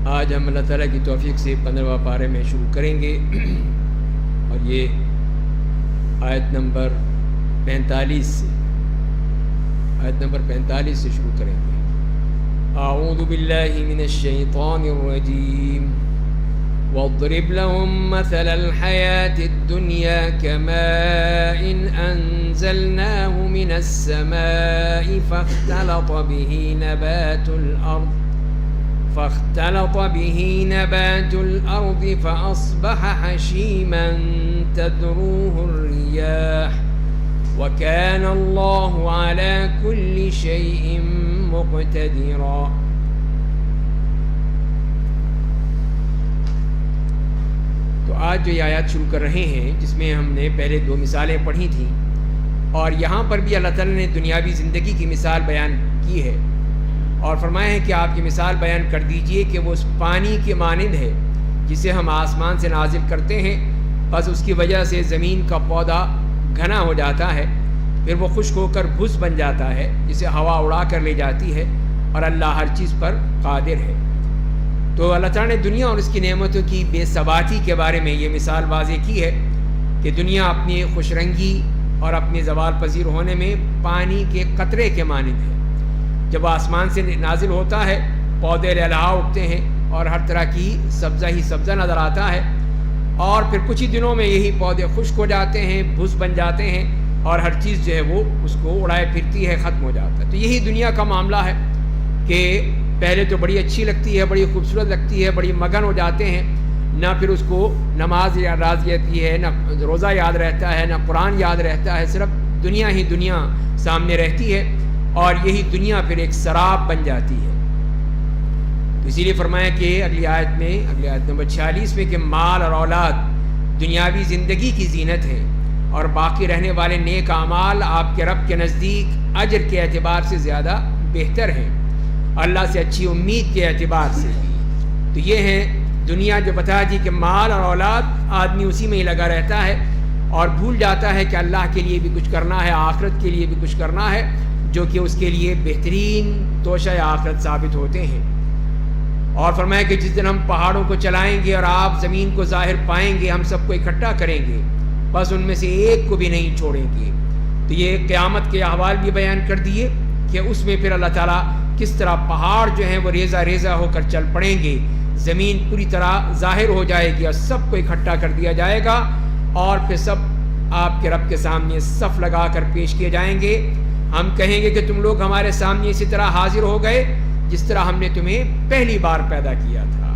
آج ہم اللہ تعالیٰ کی توفیق سے 15واں پارے میں شروع کریں گے اور یہ آیت نمبر 45 سے شروع کریں گے۔ اعوذ باللہ من الشیطان الرجیم واضرب لهم مثل الحياة الدنيا كماء أنزلناه من السماء فاختلط به نبات الأرض فأصبح حشيما تذروه الرياح وكان الله على كل شيء مقتدرا۔ تو آج جو یہ آیات شروع کر رہے ہیں جس میں ہم نے پہلے 2 مثالیں پڑھی تھیں، اور یہاں پر بھی اللہ تعالیٰ نے دنیاوی زندگی کی مثال بیان کی ہے اور فرمایا ہے کہ آپ کی مثال بیان کر دیجئے کہ وہ اس پانی کے مانند ہے جسے ہم آسمان سے نازل کرتے ہیں، بس اس کی وجہ سے زمین کا پودا گھنا ہو جاتا ہے، پھر وہ خشک ہو کر بھس بن جاتا ہے جسے ہوا اڑا کر لے جاتی ہے، اور اللہ ہر چیز پر قادر ہے۔ تو اللہ تعالیٰ نے دنیا اور اس کی نعمتوں کی بے ثباتی کے بارے میں یہ مثال واضح کی ہے کہ دنیا اپنی خوش رنگی اور اپنے زوال پذیر ہونے میں پانی کے قطرے کے مانند ہے۔ جب آسمان سے نازل ہوتا ہے پودے لہلہا اٹھتے ہیں اور ہر طرح کی سبزہ ہی سبزہ نظر آتا ہے، اور پھر کچھ ہی دنوں میں یہی پودے خشک ہو جاتے ہیں، بھس بن جاتے ہیں، اور ہر چیز جو ہے وہ اس کو اڑائے پھرتی ہے، ختم ہو جاتا ہے۔ تو یہی دنیا کا معاملہ ہے کہ پہلے تو بڑی اچھی لگتی ہے، بڑی خوبصورت لگتی ہے، بڑی مگن ہو جاتے ہیں، نہ پھر اس کو نماز یاد رہتی ہے، نہ روزہ یاد رہتا ہے، نہ قرآن یاد رہتا ہے، صرف دنیا ہی دنیا سامنے رہتی ہے، اور یہی دنیا پھر ایک سراب بن جاتی ہے۔ تو اسی لیے فرمایا کہ اگلی آیت نمبر 46 میں کہ مال اور اولاد دنیاوی زندگی کی زینت ہے، اور باقی رہنے والے نیک اعمال آپ کے رب کے نزدیک اجر کے اعتبار سے زیادہ بہتر ہیں، اللہ سے اچھی امید کے اعتبار سے۔ تو یہ ہے دنیا جو بتا دی کہ مال اور اولاد آدمی اسی میں ہی لگا رہتا ہے اور بھول جاتا ہے کہ اللہ کے لیے بھی کچھ کرنا ہے، آخرت کے لیے بھی کچھ کرنا ہے، جو کہ اس کے لیے بہترین توشہ آخرت ثابت ہوتے ہیں۔ اور فرمایا کہ جس دن ہم پہاڑوں کو چلائیں گے اور آپ زمین کو ظاہر پائیں گے، ہم سب کو اکٹھا کریں گے، بس ان میں سے ایک کو بھی نہیں چھوڑیں گے۔ تو یہ قیامت کے احوال بھی بیان کر دیے کہ اس میں پھر اللہ تعالیٰ کس طرح پہاڑ جو ہیں وہ ریزہ ریزہ ہو کر چل پڑیں گے، زمین پوری طرح ظاہر ہو جائے گی اور سب کو اکٹھا کر دیا جائے گا، اور پھر سب آپ کے رب کے سامنے صف لگا کر پیش کیے جائیں گے۔ ہم کہیں گے کہ تم لوگ ہمارے سامنے اسی طرح حاضر ہو گئے جس طرح ہم نے تمہیں پہلی بار پیدا کیا تھا۔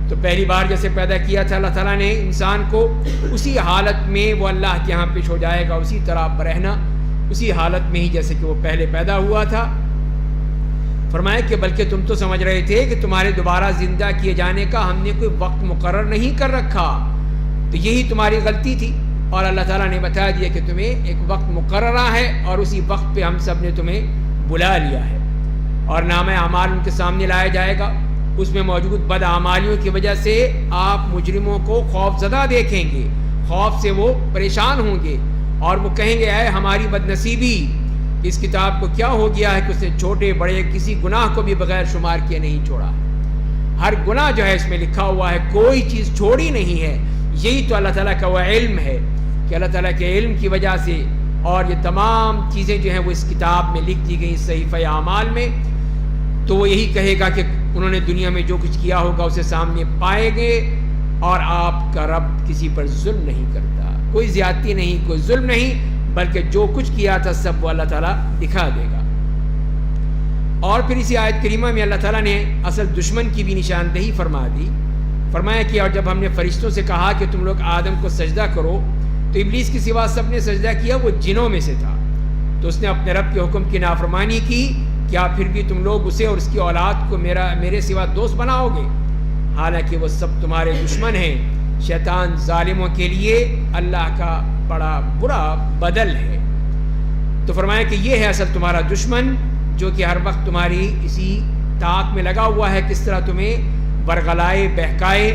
تو پہلی بار جیسے پیدا کیا تھا اللہ تعالیٰ نے انسان کو، اسی حالت میں وہ اللہ کے ہاں پیش ہو جائے گا، اسی طرح برہنہ، اسی حالت میں ہی جیسے کہ وہ پہلے پیدا ہوا تھا۔ فرمایا کہ بلکہ تم تو سمجھ رہے تھے کہ تمہارے دوبارہ زندہ کیے جانے کا ہم نے کوئی وقت مقرر نہیں کر رکھا، تو یہی تمہاری غلطی تھی، اور اللہ تعالیٰ نے بتا دیا کہ تمہیں ایک وقت مقررہ ہے، اور اسی وقت پہ ہم سب نے تمہیں بلا لیا ہے، اور نامہ اعمال ان کے سامنے لایا جائے گا۔ اس میں موجود بد اعمالیوں کی وجہ سے آپ مجرموں کو خوف زدہ دیکھیں گے، خوف سے وہ پریشان ہوں گے، اور وہ کہیں گے اے ہماری بد نصیبی، اس کتاب کو کیا ہو گیا ہے کہ اس نے چھوٹے بڑے کسی گناہ کو بھی بغیر شمار کیے نہیں چھوڑا۔ ہر گناہ جو ہے اس میں لکھا ہوا ہے، کوئی چیز چھوڑی نہیں ہے۔ یہی تو اللہ تعالیٰ کا وہ علم ہے کہ اللہ تعالیٰ کے علم کی وجہ سے، اور یہ تمام چیزیں جو ہیں وہ اس کتاب میں لکھ دی گئی صحیفہ اعمال میں، تو وہ یہی کہے گا کہ انہوں نے دنیا میں جو کچھ کیا ہوگا اسے سامنے پائیں گے، اور آپ کا رب کسی پر ظلم نہیں کرتا، کوئی زیادتی نہیں، کوئی ظلم نہیں، بلکہ جو کچھ کیا تھا سب وہ اللہ تعالیٰ دکھا دے گا۔ اور پھر اسی آیت کریمہ میں اللہ تعالیٰ نے اصل دشمن کی بھی نشاندہی فرما دی۔ فرمایا کہ اور جب ہم نے فرشتوں سے کہا کہ تم لوگ آدم کو سجدہ کرو، تو ابلیس کے سوا سب نے سجدہ کیا، وہ جنوں میں سے تھا، تو اس نے اپنے رب کے حکم کی نافرمانی کی۔ کیا پھر بھی تم لوگ اسے اور اس کی اولاد کو میرے سوا دوست بناؤ گے؟ حالانکہ وہ سب تمہارے دشمن ہیں۔ شیطان ظالموں کے لیے اللہ کا بڑا برا بدل ہے۔ تو فرمایا کہ یہ ہے اصل تمہارا دشمن، جو کہ ہر وقت تمہاری اسی طاق میں لگا ہوا ہے، کس طرح تمہیں برگلائے بہکائے،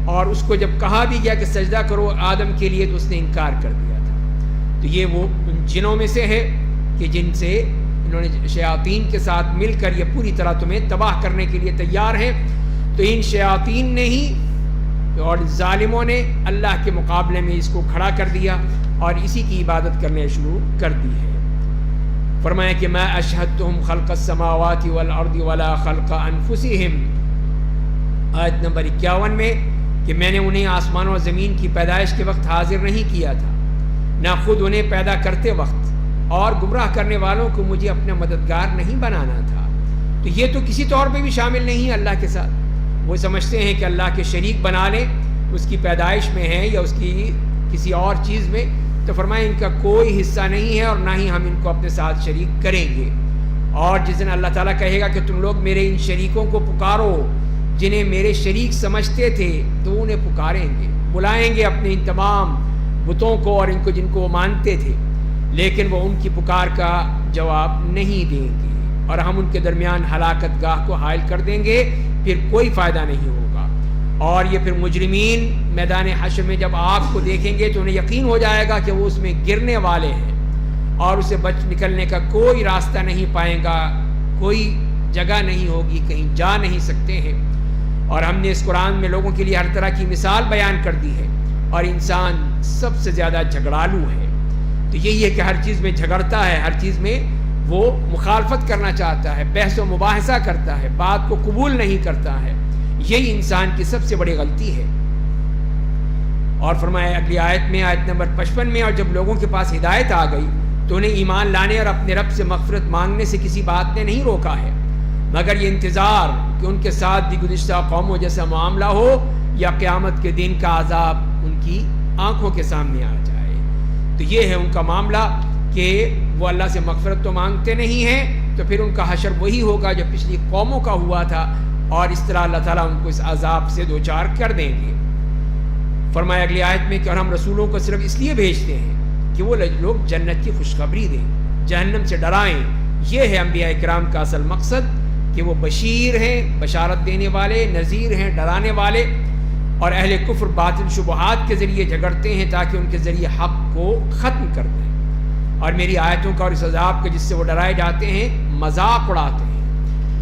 اور اس کو جب کہا بھی گیا کہ سجدہ کرو آدم کے لیے تو اس نے انکار کر دیا تھا۔ تو یہ وہ ان جنوں میں سے ہے کہ جن سے انہوں نے شیاطین کے ساتھ مل کر یہ پوری طرح تمہیں تباہ کرنے کے لیے تیار ہیں۔ تو تو ان شیاطین نے ہی اور ظالموں نے اللہ کے مقابلے میں اس کو کھڑا کر دیا اور اسی کی عبادت کرنے شروع کر دی ہے۔ فرمایا کہ ما اشہدتہم خلق السماوات والارض ولا خلق انفسہم، آیت نمبر 51 میں، کہ میں نے انہیں آسمان و زمین کی پیدائش کے وقت حاضر نہیں کیا تھا، نہ خود انہیں پیدا کرتے وقت، اور گمراہ کرنے والوں کو مجھے اپنا مددگار نہیں بنانا تھا۔ تو یہ تو کسی طور پہ بھی شامل نہیں ہے اللہ کے ساتھ۔ وہ سمجھتے ہیں کہ اللہ کے شریک بنا لیں، اس کی پیدائش میں ہے یا اس کی کسی اور چیز میں، تو فرمائے ان کا کوئی حصہ نہیں ہے اور نہ ہی ہم ان کو اپنے ساتھ شریک کریں گے۔ اور جس دن اللہ تعالیٰ کہے گا کہ تم لوگ میرے ان شریکوں کو پکارو جنہیں میرے شریک سمجھتے تھے، تو انہیں پکاریں گے، بلائیں گے اپنے ان تمام بتوں کو اور ان کو جن کو وہ مانتے تھے، لیکن وہ ان کی پکار کا جواب نہیں دیں گے اور ہم ان کے درمیان ہلاکت گاہ کو حائل کر دیں گے، پھر کوئی فائدہ نہیں ہوگا۔ اور یہ پھر مجرمین میدان حشر میں جب آگ کو دیکھیں گے تو انہیں یقین ہو جائے گا کہ وہ اس میں گرنے والے ہیں اور اسے بچ نکلنے کا کوئی راستہ نہیں پائیں گا، کوئی جگہ نہیں ہوگی، کہیں جا نہیں سکتے ہیں۔ اور ہم نے اس قرآن میں لوگوں کے لیے ہر طرح کی مثال بیان کر دی ہے، اور انسان سب سے زیادہ جھگڑالو ہے۔ تو یہی ہے کہ ہر چیز میں جھگڑتا ہے، ہر چیز میں وہ مخالفت کرنا چاہتا ہے، بحث و مباحثہ کرتا ہے، بات کو قبول نہیں کرتا ہے۔ یہی انسان کی سب سے بڑی غلطی ہے۔ اور فرمایا اگلی آیت میں، آیت نمبر 55 میں، اور جب لوگوں کے پاس ہدایت آ گئی تو انہیں ایمان لانے اور اپنے رب سے مغفرت مانگنے سے کسی بات نے نہیں روکا ہے، مگر یہ انتظار کہ ان کے ساتھ بھی گزشتہ قوموں جیسا معاملہ ہو یا قیامت کے دن کا عذاب ان کی آنکھوں کے سامنے آ جائے۔ تو یہ ہے ان کا معاملہ کہ وہ اللہ سے مغفرت تو مانگتے نہیں ہیں، تو پھر ان کا حشر وہی ہوگا جو پچھلی قوموں کا ہوا تھا، اور اس طرح اللہ تعالیٰ ان کو اس عذاب سے دوچار کر دیں گے۔ فرمایا اگلی آیت میں کہ اور ہم رسولوں کو صرف اس لیے بھیجتے ہیں کہ وہ لوگ جنت کی خوشخبری دیں، جہنم سے ڈرائیں۔ یہ ہے انبیاء کرام کا اصل مقصد کہ وہ بشیر ہیں، بشارت دینے والے، نذیر ہیں، ڈرانے والے، اور اہل کفر باطل شبہات کے ذریعے جھگڑتے ہیں تاکہ ان کے ذریعے حق کو ختم کر دیں، اور میری آیتوں کا اور اس عذاب کے جس سے وہ ڈرائے جاتے ہیں مذاق اڑاتے ہیں۔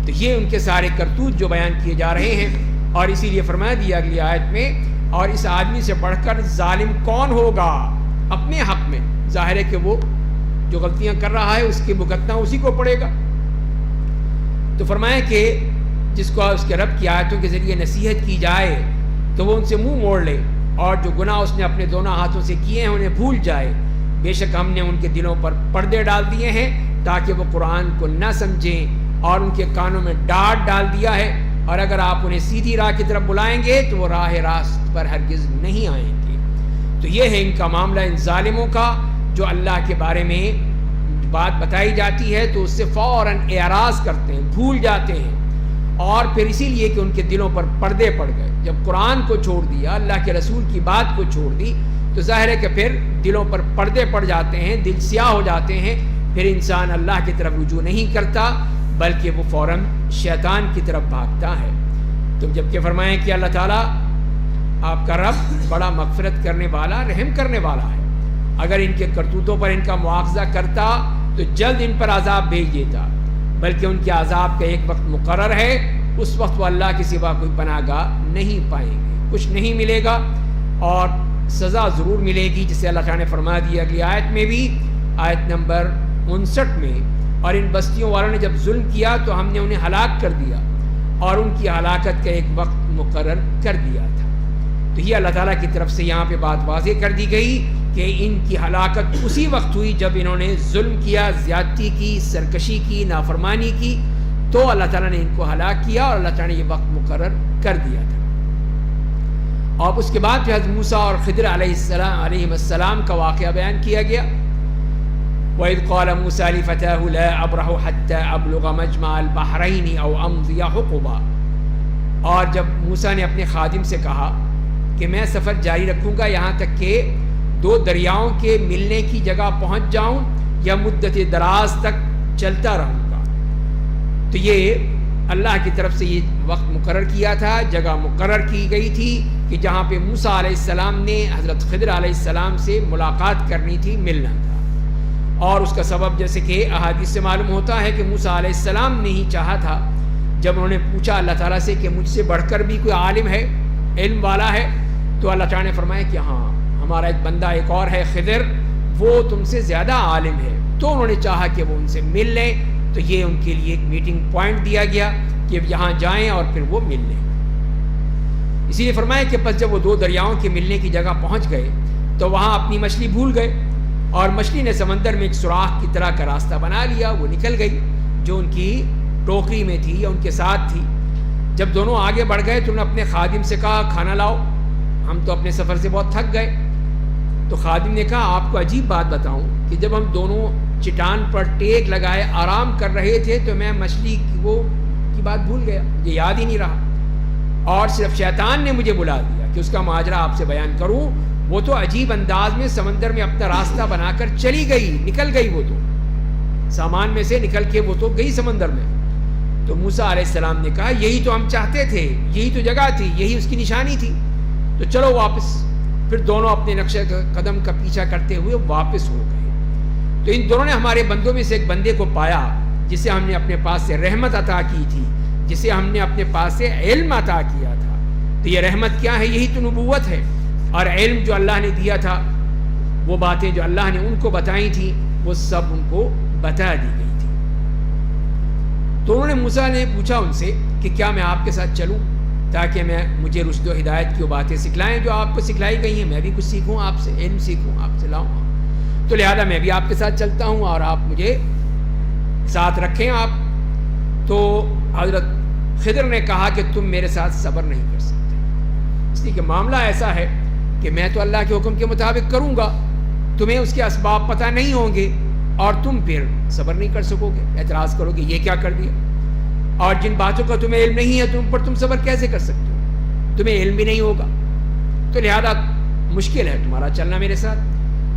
تو یہ ان کے سارے کرتوت جو بیان کیے جا رہے ہیں، اور اسی لیے فرما دیا اگلی آیت میں، اور اس آدمی سے بڑھ کر ظالم کون ہوگا اپنے حق میں؟ ظاہر ہے کہ وہ جو غلطیاں کر رہا ہے اس کی بھگتنا اسی کو پڑے گا۔ تو فرمایا کہ جس کو اس کے رب کی آیتوں کے ذریعے نصیحت کی جائے تو وہ ان سے منہ موڑ لے، اور جو گناہ اس نے اپنے دونوں ہاتھوں سے کیے ہیں انہیں بھول جائے۔ بے شک ہم نے ان کے دلوں پر پردے ڈال دیے ہیں تاکہ وہ قرآن کو نہ سمجھیں، اور ان کے کانوں میں ڈانٹ ڈال دیا ہے، اور اگر آپ انہیں سیدھی راہ کی طرف بلائیں گے تو وہ راہ راست پر ہرگز نہیں آئیں گے۔ تو یہ ہے ان کا معاملہ، ان ظالموں کا، جو اللہ کے بارے میں بات بتائی جاتی ہے تو اس سے فوراً اعراض کرتے ہیں، بھول جاتے ہیں، اور پھر اسی لیے کہ ان کے دلوں پر پردے پڑ گئے۔ جب قرآن کو چھوڑ دیا، اللہ کے رسول کی بات کو چھوڑ دی، تو ظاہر ہے کہ پھر دلوں پر پردے پڑ جاتے ہیں، دل سیاہ ہو جاتے ہیں، پھر انسان اللہ کی طرف رجوع نہیں کرتا بلکہ وہ فوراً شیطان کی طرف بھاگتا ہے۔ تو جبکہ فرمائیں کہ اللہ تعالیٰ آپ کا رب بڑا مغفرت کرنے والا، رحم کرنے والا ہے، اگر ان کے کرتوتوں پر ان کا مواخذہ کرتا تو جلد ان پر عذاب بھیج دیتا، بلکہ ان کے عذاب کا ایک وقت مقرر ہے، اس وقت وہ اللہ کے سوا کوئی پناہ گاہ نہیں پائیں گے، کچھ نہیں ملے گا، اور سزا ضرور ملے گی، جسے اللہ تعالیٰ نے فرما دیا اگلی آیت میں بھی، آیت نمبر 59 میں، اور ان بستیوں والوں نے جب ظلم کیا تو ہم نے انہیں ہلاک کر دیا، اور ان کی ہلاکت کا ایک وقت مقرر کر دیا تھا۔ تو یہ اللہ تعالیٰ کی طرف سے یہاں پہ بات واضح کر دی گئی کہ ان کی ہلاکت اسی وقت ہوئی جب انہوں نے ظلم کیا، زیادتی کی، سرکشی کی، نافرمانی کی، تو اللہ تعالیٰ نے ان کو ہلاک کیا، اور اللہ تعالیٰ نے یہ وقت مقرر کر دیا تھا۔ اور اس کے بعد پھر حضرت موسیٰ اور خضر علیہ السلام کا واقعہ بیان کیا گیا۔ وَإِذْ قَالَ مُوسَىٰ لِفَتَاهُ لَا أَبْرَحُ حَتَّىٰ أَبْلُغَ مَجْمَعَ الْبَحْرَيْنِ أَوْ أَمْضِيَ حُقُبًا، اور جب موسیٰ نے اپنے خادم سے کہا کہ میں سفر جاری رکھوں گا یہاں تک کہ دو دریاؤں کے ملنے کی جگہ پہنچ جاؤں، یا مدت دراز تک چلتا رہوں گا۔ تو یہ اللہ کی طرف سے یہ وقت مقرر کیا تھا، جگہ مقرر کی گئی تھی کہ جہاں پہ موسیٰ علیہ السلام نے حضرت خضر علیہ السلام سے ملاقات کرنی تھی، ملنا تھا۔ اور اس کا سبب جیسے کہ احادیث سے معلوم ہوتا ہے کہ موسیٰ علیہ السلام نے ہی چاہا تھا جب انہوں نے پوچھا اللہ تعالیٰ سے کہ مجھ سے بڑھ کر بھی کوئی عالم ہے، علم والا ہے، تو اللہ تعالیٰ نے فرمایا کہ ہاں ہمارا ایک بندہ ایک اور ہے خضر، وہ تم سے زیادہ عالم ہے. تو انہوں نے چاہا کہ وہ ان سے مل لیں، تو یہ ان کے لیے ایک میٹنگ پوائنٹ دیا گیا کہ یہاں جائیں اور پھر وہ مل لیں. اسی لیے فرمایا کہ پس جب وہ دو دریاؤں کے ملنے کی جگہ پہنچ گئے تو وہاں اپنی مچھلی بھول گئے، اور مچھلی نے سمندر میں ایک سوراخ کی طرح کا راستہ بنا لیا، وہ نکل گئی جو ان کی ٹوکری میں تھی یا ان کے ساتھ تھی. جب دونوں آگے بڑھ گئے تو انہوں نے اپنے خادم سے کہا کھانا لاؤ، ہم تو اپنے سفر سے بہت تھک گئے. تو خادم نے کہا آپ کو عجیب بات بتاؤں کہ جب ہم دونوں چٹان پر ٹیک لگائے آرام کر رہے تھے تو میں مچھلی کی بات بھول گیا، مجھے یاد ہی نہیں رہا، اور صرف شیطان نے مجھے بلا دیا کہ اس کا ماجرا آپ سے بیان کروں. وہ تو عجیب انداز میں سمندر میں اپنا راستہ بنا کر چلی گئی، نکل گئی، وہ تو سامان میں سے نکل کے وہ تو گئی سمندر میں. تو موسیٰ علیہ السلام نے کہا یہی تو ہم چاہتے تھے، یہی تو جگہ تھی، یہی اس کی نشانی تھی، تو چلو واپس. پھر دونوں اپنے نقش قدم کا پیچھا کرتے ہوئے واپس ہو گئے. تو ان دونوں نے ہمارے بندوں میں سے ایک بندے کو پایا جسے ہم نے اپنے پاس سے رحمت عطا کی تھی، جسے ہم نے اپنے پاس سے علم عطا کیا تھا. تو یہ رحمت کیا ہے؟ یہی تو نبوت ہے، اور علم جو اللہ نے دیا تھا، وہ باتیں جو اللہ نے ان کو بتائی تھی وہ سب ان کو بتا دی گئی تھی. تو انہوں نے موسیٰ نے پوچھا ان سے کہ کیا میں آپ کے ساتھ چلوں تاکہ مجھے رشد و ہدایت کی وہ باتیں سکھلائیں جو آپ کو سکھلائی گئی ہیں، میں بھی کچھ سیکھوں آپ سے، علم سیکھوں آپ سے لاؤں. تو لہذا میں بھی آپ کے ساتھ چلتا ہوں اور آپ مجھے ساتھ رکھیں آپ. تو حضرت خضر نے کہا کہ تم میرے ساتھ صبر نہیں کر سکتے، اس لیے کہ معاملہ ایسا ہے کہ میں تو اللہ کے حکم کے مطابق کروں گا، تمہیں اس کے اسباب پتہ نہیں ہوں گے اور تم پھر صبر نہیں کر سکو گے، اعتراض کرو گے یہ کیا کر دیا، اور جن باتوں کا تمہیں علم نہیں ہے تم صبر کیسے کر سکتے ہو، تمہیں علم بھی نہیں ہوگا. تو لہذا مشکل ہے تمہارا چلنا میرے ساتھ.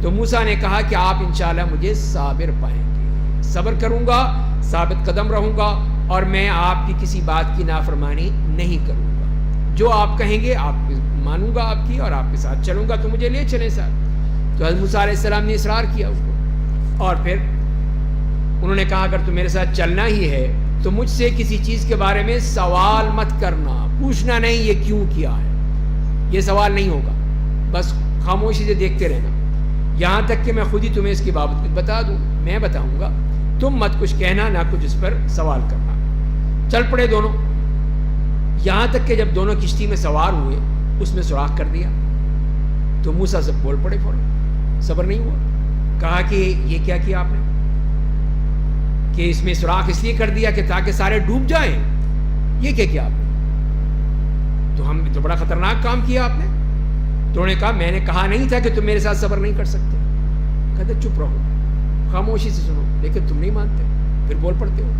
تو موسیٰ نے کہا کہ آپ انشاءاللہ مجھے صابر پائیں گے، صبر کروں گا، ثابت قدم رہوں گا، اور میں آپ کی کسی بات کی نافرمانی نہیں کروں گا. جو آپ کہیں گے آپ مانوں گا آپ کی، اور آپ کے ساتھ چلوں گا، تو مجھے لے چلیں ساتھ. تو حضرت موسیٰ علیہ السلام نے اصرار کیا اس کو، اور پھر انہوں نے کہا اگر تم میرے ساتھ چلنا ہی ہے تو مجھ سے کسی چیز کے بارے میں سوال مت کرنا، پوچھنا نہیں یہ کیوں کیا ہے، یہ سوال نہیں ہوگا، بس خاموشی سے دیکھتے رہنا، یہاں تک کہ میں خود ہی تمہیں اس کی بابت کچھ بتا دوں، میں بتاؤں گا، تم مت کچھ کہنا نہ کچھ اس پر سوال کرنا. چل پڑے دونوں، یہاں تک کہ جب دونوں کشتی میں سوار ہوئے اس میں سوراخ کر دیا. تو موسیٰ سے بول پڑے فوراً، صبر نہیں ہوا. کہا کہ یہ کیا کیا آپ نے، کہ اس میں سوراخ اس لیے کر دیا کہ تاکہ سارے ڈوب جائیں، یہ کیا کیا آپ نے، تو ہم تو بڑا خطرناک کام کیا آپ نے. تو انہوں نے کہا میں نے کہا نہیں تھا کہ تم میرے ساتھ صبر نہیں کر سکتے. کہتے چپ رہو، خاموشی سے سنو، لیکن تم نہیں مانتے، پھر بول پڑتے ہو.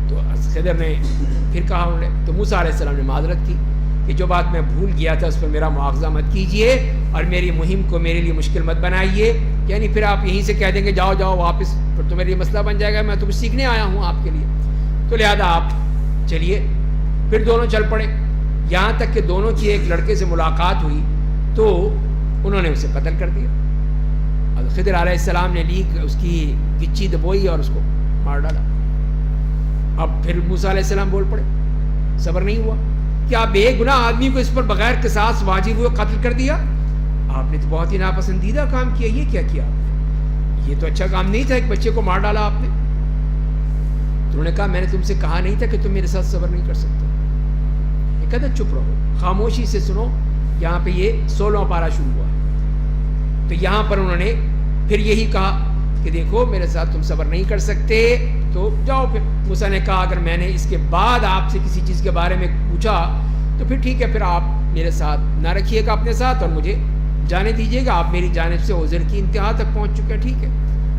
تو خضر نے پھر کہا انہوں نے، تو موسیٰ علیہ السلام نے معذرت کی کہ جو بات میں بھول گیا تھا اس پر میرا مواخذہ مت کیجئے، اور میری مہم کو میرے لیے مشکل مت بنائیے. یعنی پھر آپ یہیں سے کہہ دیں گے جاؤ جاؤ واپس، پھر تو میرے لیے مسئلہ بن جائے گا، میں تو کچھ سیکھنے آیا ہوں آپ کے لیے. تو لہذا آپ چلیے. پھر دونوں چل پڑے، یہاں تک کہ دونوں کی ایک لڑکے سے ملاقات ہوئی تو انہوں نے اسے قتل کر دیا. خضر علیہ السلام نے لی اس کی گچی دبوئی اور اس کو مار ڈالا. اب پھر موسیٰ علیہ السلام بول پڑے، صبر نہیں ہوا، کیا بے گناہ آدمی کو اس پر بغیر قصاص واجب ہوئے قتل کر دیا؟ آپ نے تو بہت ہی ناپسندیدہ کام کیا، یہ کیا کیا آپ نے، یہ تو اچھا کام نہیں تھا، ایک بچے کو مار ڈالا آپ نے. تو انہوں نے کہا میں نے تم سے کہا نہیں تھا کہ تم میرے ساتھ صبر نہیں کر سکتے. یہ کہتا چپ رہو، خاموشی سے سنو. یہاں پہ یہ 16واں پارہ شروع ہوا. تو یہاں پر انہوں نے پھر یہی کہا کہ دیکھو میرے ساتھ تم صبر نہیں کر سکتے تو جاؤ. پھر موسیٰ نے کہا اگر میں نے اس کے بعد آپ سے کسی چیز کے بارے میں پوچھا تو پھر ٹھیک ہے، پھر آپ میرے ساتھ نہ رکھیے گا اپنے ساتھ اور مجھے جانے دیجیے گا. آپ میری جانب سے عذر کی انتہا تک پہنچ چکے، ٹھیک ہے،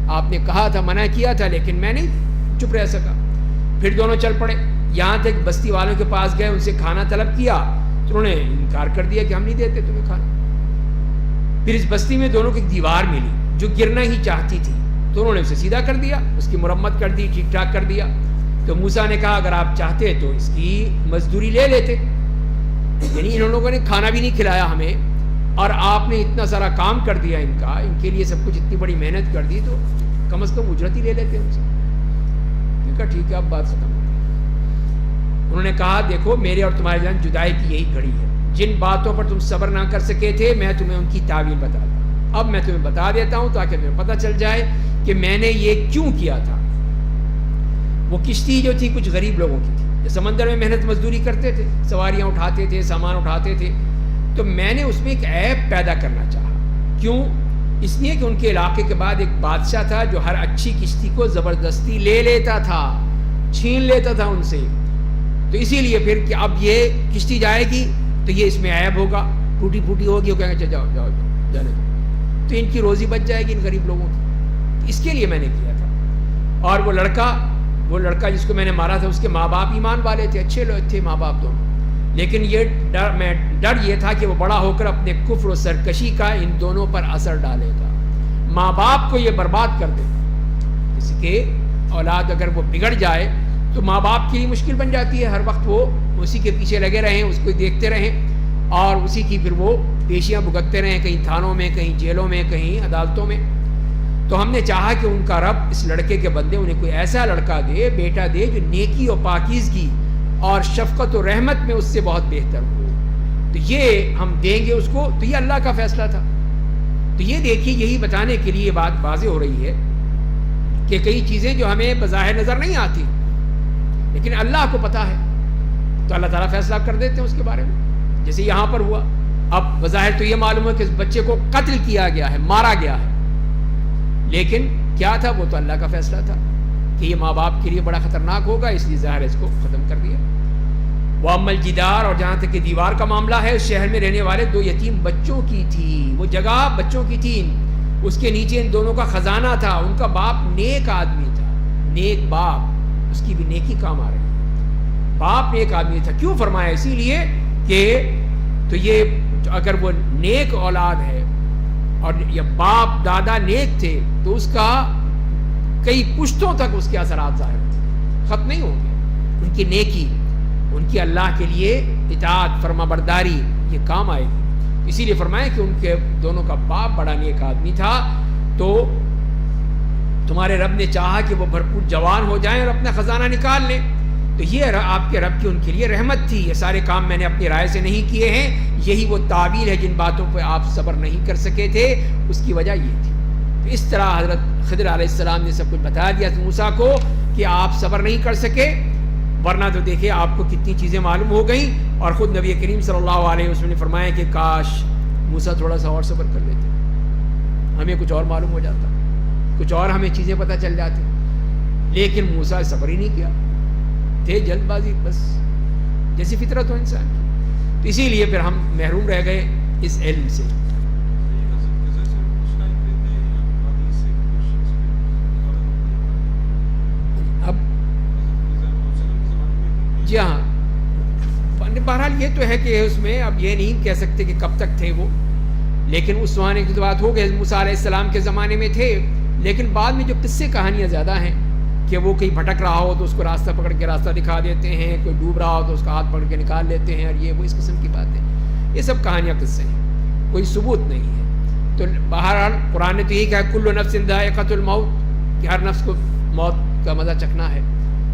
آپ نے کہا تھا، منع کیا تھا، لیکن میں نہیں چپ رہ سکا. پھر دونوں چل پڑے، یہاں تک بستی والوں کے پاس گئے، ان سے کھانا طلب کیا تو انہوں نے انکار کر دیا کہ ہم نہیں دیتے تمہیں کھانا. پھر اس بستی میں دونوں کو ایک دیوار ملی جو گرنا ہی چاہتی تھی، تو انہوں نے اسے سیدھا کر دیا، اس کی مرمت کر دی، ٹھیک ٹھاک کر دیا. تو موسیٰ نے کہا اگر آپ چاہتے تو اس کی مزدوری لے لیتے، یعنی ان لوگوں نے کھانا بھی نہیں کھلایا ہمیں اور آپ نے اتنا سارا کام کر دیا ان کا، ان کے لیے سب کچھ اتنی بڑی محنت کر دی، تو کم از کم اجرت ہی لے لیتے ان سے. کہا ٹھیک ہے اب بات ختم ہوتی ہے. کہا دیکھو میرے اور تمہارے جان جدائی کی یہی گھڑی ہے، جن باتوں پر تم صبر نہ کر سکے تھے میں تمہیں ان کی تعویل بتاتا ہوں، اب میں تمہیں بتا دیتا ہوں تاکہ تمہیں پتہ چل جائے کہ میں نے یہ کیوں کیا تھا۔ وہ کشتی جو تھی کچھ غریب لوگوں کی تھی، سمندر میں محنت مزدوری کرتے تھے، سواریاں اٹھاتے تھے، سامان اٹھاتے تھے، تو میں نے اس میں ایک عیب پیدا کرنا چاہا۔ کیوں؟ اس لیے کہ ان کے علاقے کے بعد ایک بادشاہ تھا جو ہر اچھی کشتی کو زبردستی لے لیتا تھا، چھین لیتا تھا ان سے، تو اسی لیے پھر کہ اب یہ کشتی جائے گی تو یہ اس میں عیب ہوگا، ٹوٹی پھوٹی ہوگی، وہ کہیں گے جاؤ جاؤ جاؤ جانے دو، تو ان کی روزی بچ جائے گی ان غریب لوگوں کی، اس کے لیے میں نے کیا تھا۔ اور وہ لڑکا جس کو میں نے مارا تھا اس کے ماں باپ ایمان والے تھے، اچھے لوگ تھے ماں باپ دونوں، لیکن یہ ڈر یہ تھا کہ وہ بڑا ہو کر اپنے کفر و سرکشی کا ان دونوں پر اثر ڈالے گا، ماں باپ کو یہ برباد کر دے گا۔ کسی کے اولاد اگر وہ بگڑ جائے تو ماں باپ کے لیے مشکل بن جاتی ہے، ہر وقت وہ اسی کے پیچھے لگے رہیں، اس کو دیکھتے رہیں اور اسی کی پھر وہ پیشیاں بھگتتے رہیں، کہیں تھانوں میں، کہیں جیلوں میں، کہیں عدالتوں میں۔ تو ہم نے چاہا کہ ان کا رب اس لڑکے کے بدلے انہیں کوئی ایسا لڑکا دے، بیٹا دے جو نیکی و پاکیزگی اور شفقت و رحمت میں اس سے بہت بہتر ہو، تو یہ ہم دیں گے اس کو۔ تو یہ اللہ کا فیصلہ تھا۔ تو یہ دیکھیے، یہی بتانے کے لیے یہ بات واضح ہو رہی ہے کہ کئی چیزیں جو ہمیں بظاہر نظر نہیں آتی لیکن اللہ کو پتہ ہے، تو اللہ تعالیٰ فیصلہ کر دیتے ہیں اس کے بارے میں، جیسے یہاں پر ہوا۔ اب بظاہر تو یہ معلوم ہے کہ اس بچے کو قتل کیا گیا ہے، مارا گیا ہے، لیکن کیا تھا؟ وہ تو اللہ کا فیصلہ تھا کہ یہ ماں باپ کے لیے بڑا خطرناک ہوگا، اس لیے ظاہر اس کو ختم کر دیا۔ وہ عمل جدار، اور جہاں تک کہ دیوار کا معاملہ ہے، اس شہر میں رہنے والے 2 یتیم بچوں کی تھی، وہ جگہ بچوں کی تھی، اس کے نیچے ان دونوں کا خزانہ تھا، ان کا باپ نیک آدمی تھا، نیک باپ، اس کی بھی نیکی کام آ رہی ہے، باپ نیک آدمی تھا۔ کیوں فرمایا؟ اسی لیے کہ تو یہ اگر وہ نیک اولاد ہے اور یہ باپ دادا نیک تھے تو اس کا کئی پشتوں تک اس کے اثرات ظاہر ہوتے، ختم نہیں ہوں گے، ان کی نیکی، ان کی اللہ کے لیے اطاعت فرما برداری یہ کام آئے گی۔ اسی لیے فرمایا کہ ان کے دونوں کا باپ بڑا نیک آدمی تھا، تو تمہارے رب نے چاہا کہ وہ بھرپور جوان ہو جائیں اور اپنا خزانہ نکال لیں، تو یہ آپ کے رب کی ان کے لیے رحمت تھی۔ یہ سارے کام میں نے اپنی رائے سے نہیں کیے ہیں، یہی وہ تعبیر ہے جن باتوں پہ آپ صبر نہیں کر سکے تھے، اس کی وجہ یہ تھی۔ تو اس طرح حضرت خضر علیہ السلام نے سب کچھ بتا دیا موسیٰ کو کہ آپ صبر نہیں کر سکے، ورنہ تو دیکھیں آپ کو کتنی چیزیں معلوم ہو گئیں۔ اور خود نبی کریم صلی اللہ علیہ وسلم نے فرمایا کہ کاش موسیٰ تھوڑا سا اور صبر کر لیتے، ہمیں کچھ اور معلوم ہو جاتا، کچھ اور ہمیں چیزیں پتہ چل جاتی، لیکن موسیٰ صبر ہی نہیں کیا، تھے جلد بازی، بس جیسی فطرت ہو انسان کی۔ تو اسی لیے پھر ہم محروم رہ گئے اس علم سے۔ اب جی ہاں، بہرحال یہ تو ہے کہ اس میں اب یہ نہیں کہہ سکتے کہ کب تک تھے وہ، لیکن اس زمانے کی بات ہو گئی، موسیٰ علیہ السلام کے زمانے میں تھے، لیکن بعد میں جو قصے کہانیاں زیادہ ہیں کہ وہ کہیں بھٹک رہا ہو تو اس کو راستہ پکڑ کے راستہ دکھا دیتے ہیں، کوئی ڈوب رہا ہو تو اس کا ہاتھ پکڑ کے نکال لیتے ہیں، اور یہ وہ اس قسم کی باتیں، یہ سب کہانیاں قصے ہیں، کوئی ثبوت نہیں ہے۔ تو بہرحال قرآن نے تو یہی کہا کل نفس ذائقۃ الموت، کہ ہر نفس کو موت کا مزہ چکھنا ہے،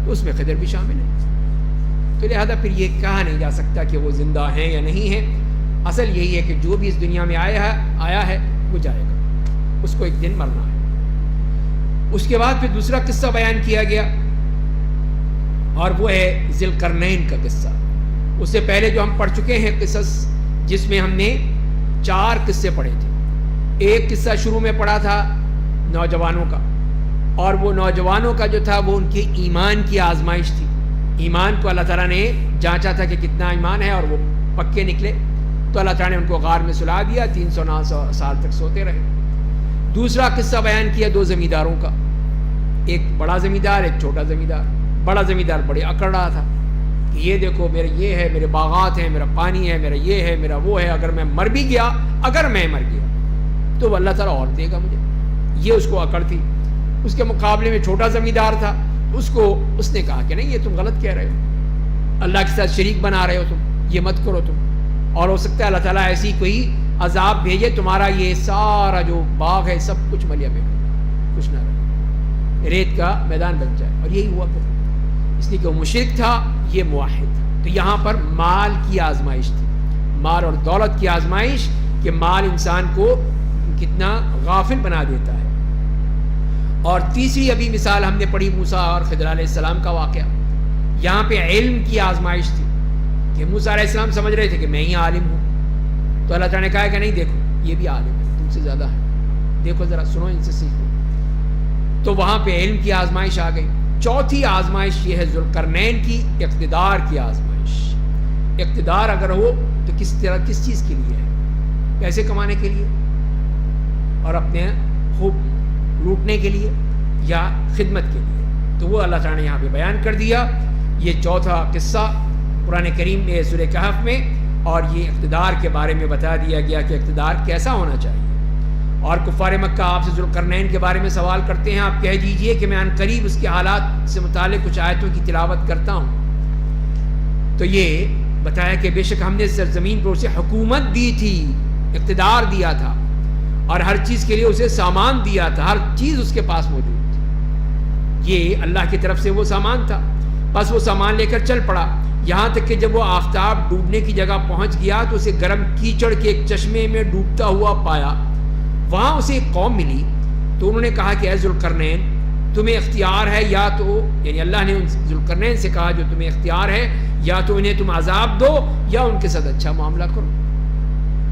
تو اس میں خضر بھی شامل ہے۔ تو لہذا پھر یہ کہا نہیں جا سکتا کہ وہ زندہ ہیں یا نہیں ہیں، اصل یہی ہے کہ جو بھی اس دنیا میں آیا ہے وہ جائے گا، اس کو ایک دن مرنا ہے۔ اس کے بعد پھر دوسرا قصہ بیان کیا گیا، اور وہ ہے ذی القرنین کا قصہ۔ اس سے پہلے جو ہم پڑھ چکے ہیں قصص، جس میں ہم نے 4 قصے پڑھے تھے۔ ایک قصہ شروع میں پڑھا تھا نوجوانوں کا، اور وہ نوجوانوں کا جو تھا وہ ان کے ایمان کی آزمائش تھی۔ ایمان کو اللہ تعالیٰ نے جانچا تھا کہ کتنا ایمان ہے، اور وہ پکے نکلے تو اللہ تعالیٰ نے ان کو غار میں سلا دیا، 309 سال تک سوتے رہے۔ دوسرا قصہ بیان کیا 2 زمینداروں کا، ایک بڑا زمیندار، ایک چھوٹا زمیندار۔ بڑا زمیندار بڑے اکڑ رہا تھا کہ یہ دیکھو میرے یہ ہے، میرے باغات ہیں، میرا پانی ہے، میرا یہ ہے، میرا وہ ہے، اگر میں مر گیا تو وہ اللہ تعالیٰ اور دے گا مجھے، یہ اس کو اکڑ تھی۔ اس کے مقابلے میں چھوٹا زمیندار تھا، اس نے کہا کہ نہیں، یہ تم غلط کہہ رہے ہو، اللہ کے ساتھ شریک بنا رہے ہو تم، یہ مت کرو تم، اور ہو سکتا ہے اللہ تعالیٰ ایسی کوئی عذاب بھیجے تمہارا یہ سارا جو باغ ہے سب کچھ ملیا میں کچھ نہ رہے، ریت کا میدان بن جائے۔ اور یہی ہوا پھر اس لیے کہ وہ مشرک تھا، یہ موحد تھا. تو یہاں پر مال کی آزمائش تھی، مال اور دولت کی آزمائش، کہ مال انسان کو کتنا غافل بنا دیتا ہے. اور تیسری ابھی مثال ہم نے پڑھی موسیٰ اور خضر علیہ السلام کا واقعہ. یہاں پہ علم کی آزمائش تھی کہ موسیٰ علیہ السلام سمجھ رہے تھے کہ میں ہی عالم ہوں، تو اللہ تعالیٰ نے کہا کہ نہیں، دیکھو یہ بھی عالم ہے، تم سے زیادہ ہے، دیکھو ذرا سنو، ان سے سیکھو. تو وہاں پہ علم کی آزمائش آ گئی. چوتھی آزمائش یہ ہے ذوالقرنین کی اقتدار کی آزمائش. اقتدار اگر ہو تو کس طرح، کس چیز کے لیے ہے؟ پیسے کمانے کے لیے اور اپنے خوب لوٹنے کے لیے یا خدمت کے لیے؟ تو وہ اللہ تعالیٰ نے یہاں پہ بیان کر دیا. یہ چوتھا قصہ قرآن کریم میں سورہ کہف میں، اور یہ اقتدار کے بارے میں بتا دیا گیا کہ اقتدار کیسا ہونا چاہیے. اور کفار مکہ آپ سے ذوالقرنین کے بارے میں سوال کرتے ہیں، آپ کہہ دیجئے کہ میں عنقریب اس کے حالات سے متعلق کچھ آیتوں کی تلاوت کرتا ہوں. تو یہ بتایا کہ بے شک ہم نے سرزمین پر اسے حکومت دی تھی، اقتدار دیا تھا، اور ہر چیز کے لیے اسے سامان دیا تھا، ہر چیز اس کے پاس موجود تھی. یہ اللہ کی طرف سے وہ سامان تھا. بس وہ سامان لے کر چل پڑا، یہاں تک کہ جب وہ آفتاب ڈوبنے کی جگہ پہنچ گیا تو اسے گرم کیچڑ کے ایک چشمے میں ڈوبتا ہوا پایا. وہاں اسے ایک قوم ملی، تو انہوں نے کہا کہ اے ذوالقرنین، تمہیں اختیار ہے یا تو، یعنی اللہ نے ذوالقرنین سے کہا جو تمہیں اختیار ہے، یا تو انہیں تم عذاب دو یا ان کے ساتھ اچھا معاملہ کرو.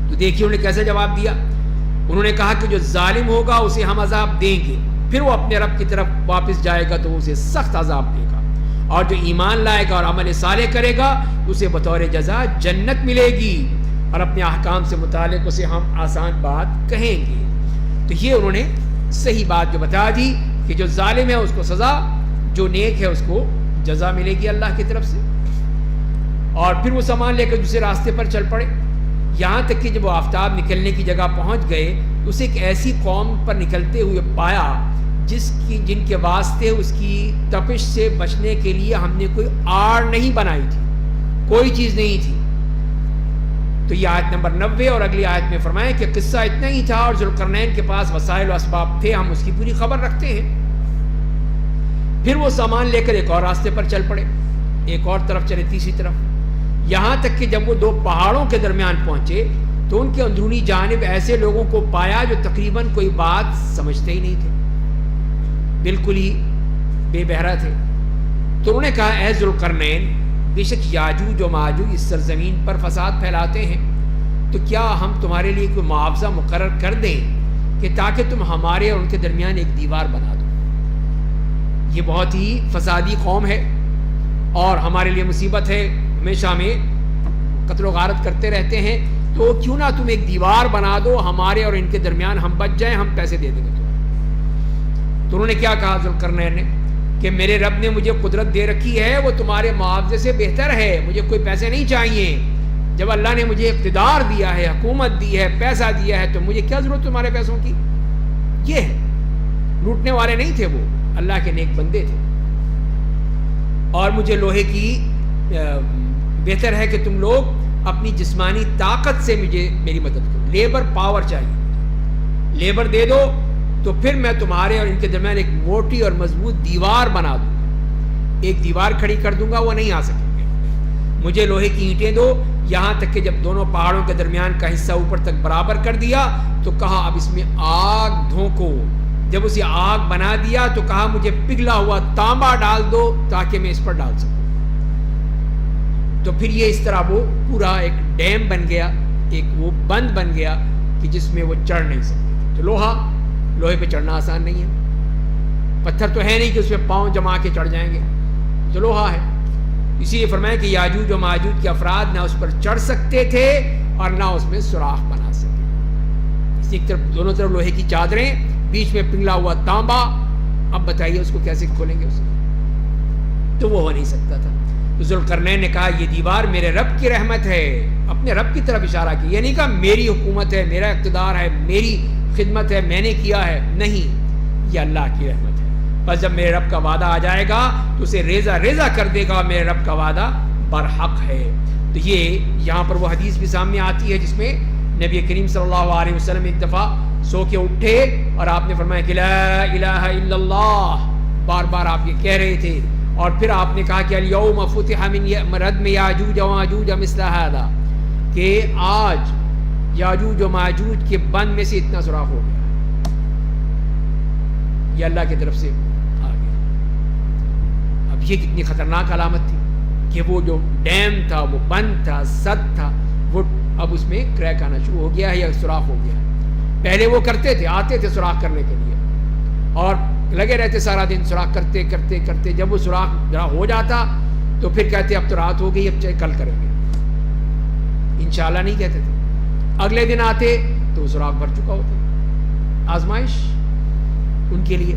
تو دیکھیے انہوں نے کیسے جواب دیا. انہوں نے کہا کہ جو ظالم ہوگا اسے ہم عذاب دیں گے، پھر وہ اپنے رب کی طرف واپس جائے گا تو اسے سخت عذاب دے گا، اور جو ایمان لائے گا اور عمل صالح کرے گا اسے بطور جزا جنت ملے گی، اور اپنے احکام سے متعلق اسے ہم آسان بات کہیں گے. تو یہ انہوں نے صحیح بات جو بتا دی کہ جو ظالم ہے اس کو سزا، جو نیک ہے اس کو جزا ملے گی اللہ کی طرف سے. اور پھر وہ سامان لے کر دوسرے راستے پر چل پڑے، یہاں تک کہ جب وہ آفتاب نکلنے کی جگہ پہنچ گئے تو اسے ایک ایسی قوم پر نکلتے ہوئے پایا جن کے واسطے اس کی تپش سے بچنے کے لیے ہم نے کوئی آڑ نہیں بنائی تھی، کوئی چیز نہیں تھی. تو یہ آیت نمبر 90 اور اگلی آیت میں فرمایا کہ قصہ اتنا ہی تھا، اور ذوالقرنین کے پاس وسائل و اسباب تھے، ہم اس کی پوری خبر رکھتے ہیں. پھر وہ سامان لے کر ایک اور راستے پر چل پڑے، ایک اور طرف چلے، تیسری طرف، یہاں تک کہ جب وہ دو پہاڑوں کے درمیان پہنچے تو ان کے اندرونی جانب ایسے لوگوں کو پایا جو تقریباً کوئی بات سمجھتے ہی نہیں تھے، بالکل ہی بے بہرہ تھے. تو انہوں نے کہا اے ذوالقرنین، بے شک یاجوج و ماجوج اس سرزمین پر فساد پھیلاتے ہیں، تو کیا ہم تمہارے لیے کوئی معاوضہ مقرر کر دیں کہ تاکہ تم ہمارے اور ان کے درمیان ایک دیوار بنا دو. یہ بہت ہی فسادی قوم ہے اور ہمارے لیے مصیبت ہے، ہمیشہ ہمیں قتل و غارت کرتے رہتے ہیں، تو کیوں نہ تم ایک دیوار بنا دو ہمارے اور ان کے درمیان، ہم بچ جائیں، ہم پیسے دے دیں گے تمہیں. تو انہوں نے کیا کہا ذوالقرنین نے کہ میرے رب نے مجھے قدرت دے رکھی ہے، وہ تمہارے معاوضے سے بہتر ہے، مجھے کوئی پیسے نہیں چاہیے. جب اللہ نے مجھے اقتدار دیا ہے، حکومت دی ہے، پیسہ دیا ہے، تو مجھے کیا ضرورت تمہارے پیسوں کی. یہ ہے، لوٹنے والے نہیں تھے، وہ اللہ کے نیک بندے تھے. اور مجھے لوہے کی بہتر ہے کہ تم لوگ اپنی جسمانی طاقت سے میری مدد کرو، لیبر پاور چاہیے، لیبر دے دو تو پھر میں تمہارے اور ان کے درمیان ایک موٹی اور مضبوط دیوار بنا دوں گا، ایک دیوار کھڑی کر دوں گا، وہ نہیں آ سکیں گے. مجھے لوہے کی اینٹیں دو. یہاں تک کہ جب دونوں پہاڑوں کے درمیان کا حصہ اوپر تک برابر کر دیا تو کہا اب اس میں آگ دھونکو. جب اسے آگ بنا دیا تو کہا مجھے پگھلا ہوا تانبا ڈال دو تاکہ میں اس پر ڈال سکوں. تو پھر یہ اس طرح وہ پورا ایک ڈیم بن گیا، ایک وہ بند بن گیا کہ جس میں وہ چڑھ نہیں سکتے تھے. تو لوہے پہ چڑھنا آسان نہیں ہے، پتھر تو ہے نہیں کہ اس پہ پاؤں جما کے چڑھ جائیں گے، تو لوہا ہے. اسی لیے فرمایا کہ یاجوج و ماجوج کے افراد نہ اس پر چڑھ سکتے تھے اور نہ اس میں سوراخ بنا سکتے. اسی طرف دونوں طرف لوہے کی چادریں، بیچ میں پنگلا ہوا تانبا. اب بتائیے اس کو کیسے کھولیں گے اسے؟ تو وہ ہو نہیں سکتا تھا. تو ذوالقرنین نے کہا یہ دیوار میرے رب کی رحمت ہے، اپنے رب کی طرف اشارہ کیا. یہ نہیں کہا میری حکومت ہے، میرا اقتدار ہے، میری خدمت ہے، میں نے کیا ہے، نہیں، یہ اللہ کی رحمت ہے. بس جب میرے رب کا وعدہ آ جائے گا تو اسے ریزہ ریزہ کر دے گا، میرے رب کا وعدہ برحق ہے. تو یہ یہاں پر وہ حدیث بھی سامنے آتی ہے جس میں نبی کریم صلی اللہ علیہ وسلم ایک دفعہ سو کے اٹھے اور آپ نے فرمایا کہ لا الہ الا اللہ، بار بار آپ یہ کہہ رہے تھے، اور پھر آپ نے کہا کہ الیوم فتح من ردم یاجوج و ماجوج مثل ھذا، کہ آج یاجوج و ماجوج کے بند میں سے اتنا سوراخ ہو گیا. یہ اللہ کی طرف سے آ گیا. اب یہ کتنی خطرناک علامت تھی کہ وہ جو ڈیم تھا، وہ بند تھا، سد تھا، وہ اب اس میں کریک آنا شروع ہو گیا ہے یا سوراخ ہو گیا ہے. پہلے وہ کرتے تھے، آتے تھے سوراخ کرنے کے لیے اور لگے رہتے سارا دن سوراخ کرتے کرتے کرتے. جب وہ سوراخ ذرا ہو جاتا تو پھر کہتے اب تو رات ہو گئی، اب چاہے کل کریں گے، انشاءاللہ نہیں کہتے تھے. اگلے دن آتے تو وہ سوراخ بھر چکا ہوتا. آزمائش ان کے لیے.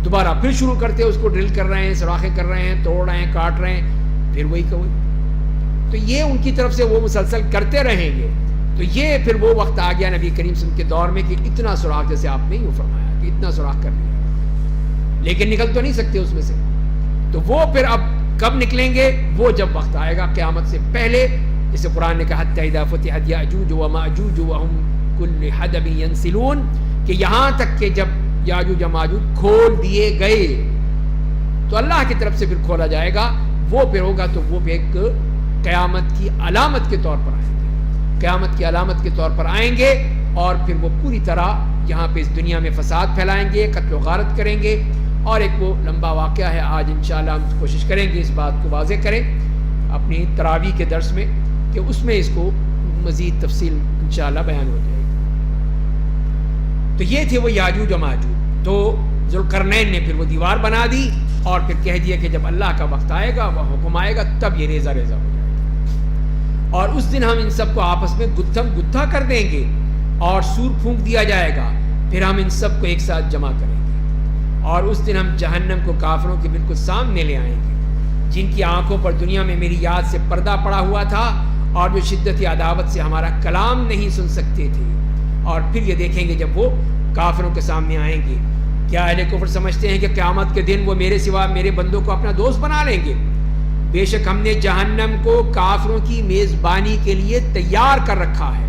دوبارہ پھر شروع کرتے، اس کو ڈرل کر رہے ہیں، سوراخیں کر رہے ہیں، توڑ رہے ہیں، کاٹ رہے ہیں، پھر وہی کا وہی. تو یہ ان کی طرف سے وہ مسلسل کرتے رہیں گے. تو یہ پھر وہ وقت آ گیا نبی کریم صلی اللہ علیہ وسلم کے دور میں کہ اتنا سوراخ، جیسے آپ نے یوں فرمایا کہ اتنا سوراخ کر لیا، لیکن نکل تو نہیں سکتے اس میں سے. تو وہ پھر اب کب نکلیں گے؟ وہ جب وقت آئے گا قیامت سے پہلے، جسے قرآن نے کہا حتی اذا فتحت یاجوج و ماجوج وہم کل حدب ینسلون، کہ یہاں تک کہ جب یاجوج و ماجوج کھول دیے گئے تو اللہ کی طرف سے پھر کھولا جائے گا. وہ پھر ہوگا تو وہ بھی ایک قیامت کی علامت کے طور پر آئیں گے. قیامت کی علامت کے طور پر آئیں گے اور پھر وہ پوری طرح یہاں پہ اس دنیا میں فساد پھیلائیں گے، قتل و غارت کریں گے. اور ایک وہ لمبا واقعہ ہے، آج انشاءاللہ ہم کوشش کریں گے اس بات کو واضح کریں اپنی تراویح کے درس میں، کہ اس میں اس کو مزید تفصیل انشاءاللہ بیان ہو جائے گی. تو یہ تھے وہ یاجوج و ماجوج. تو ذوالقرنین نے پھر وہ دیوار بنا دی اور پھر کہہ دیا کہ جب اللہ کا وقت آئے گا، وہ حکم آئے گا، تب یہ ریزہ ریزہ ہو جائے گا. اور اس دن ہم ان سب کو آپس میں گتھم گتھا کر دیں گے اور سور پھونک دیا جائے گا. پھر ہم ان سب کو ایک ساتھ جمع کریں گے اور اس دن ہم جہنم کو کافروں کے بالکل سامنے لے آئیں گے، جن کی آنکھوں پر دنیا میں میری یاد سے پردہ پڑا ہوا تھا اور جو شدت عداوت سے ہمارا کلام نہیں سن سکتے تھے. اور پھر یہ دیکھیں گے جب وہ کافروں کے سامنے آئیں گے. کیا اہل کفر سمجھتے ہیں کہ قیامت کے دن وہ میرے سوا میرے بندوں کو اپنا دوست بنا لیں گے؟ بے شک ہم نے جہنم کو کافروں کی میزبانی کے لیے تیار کر رکھا ہے.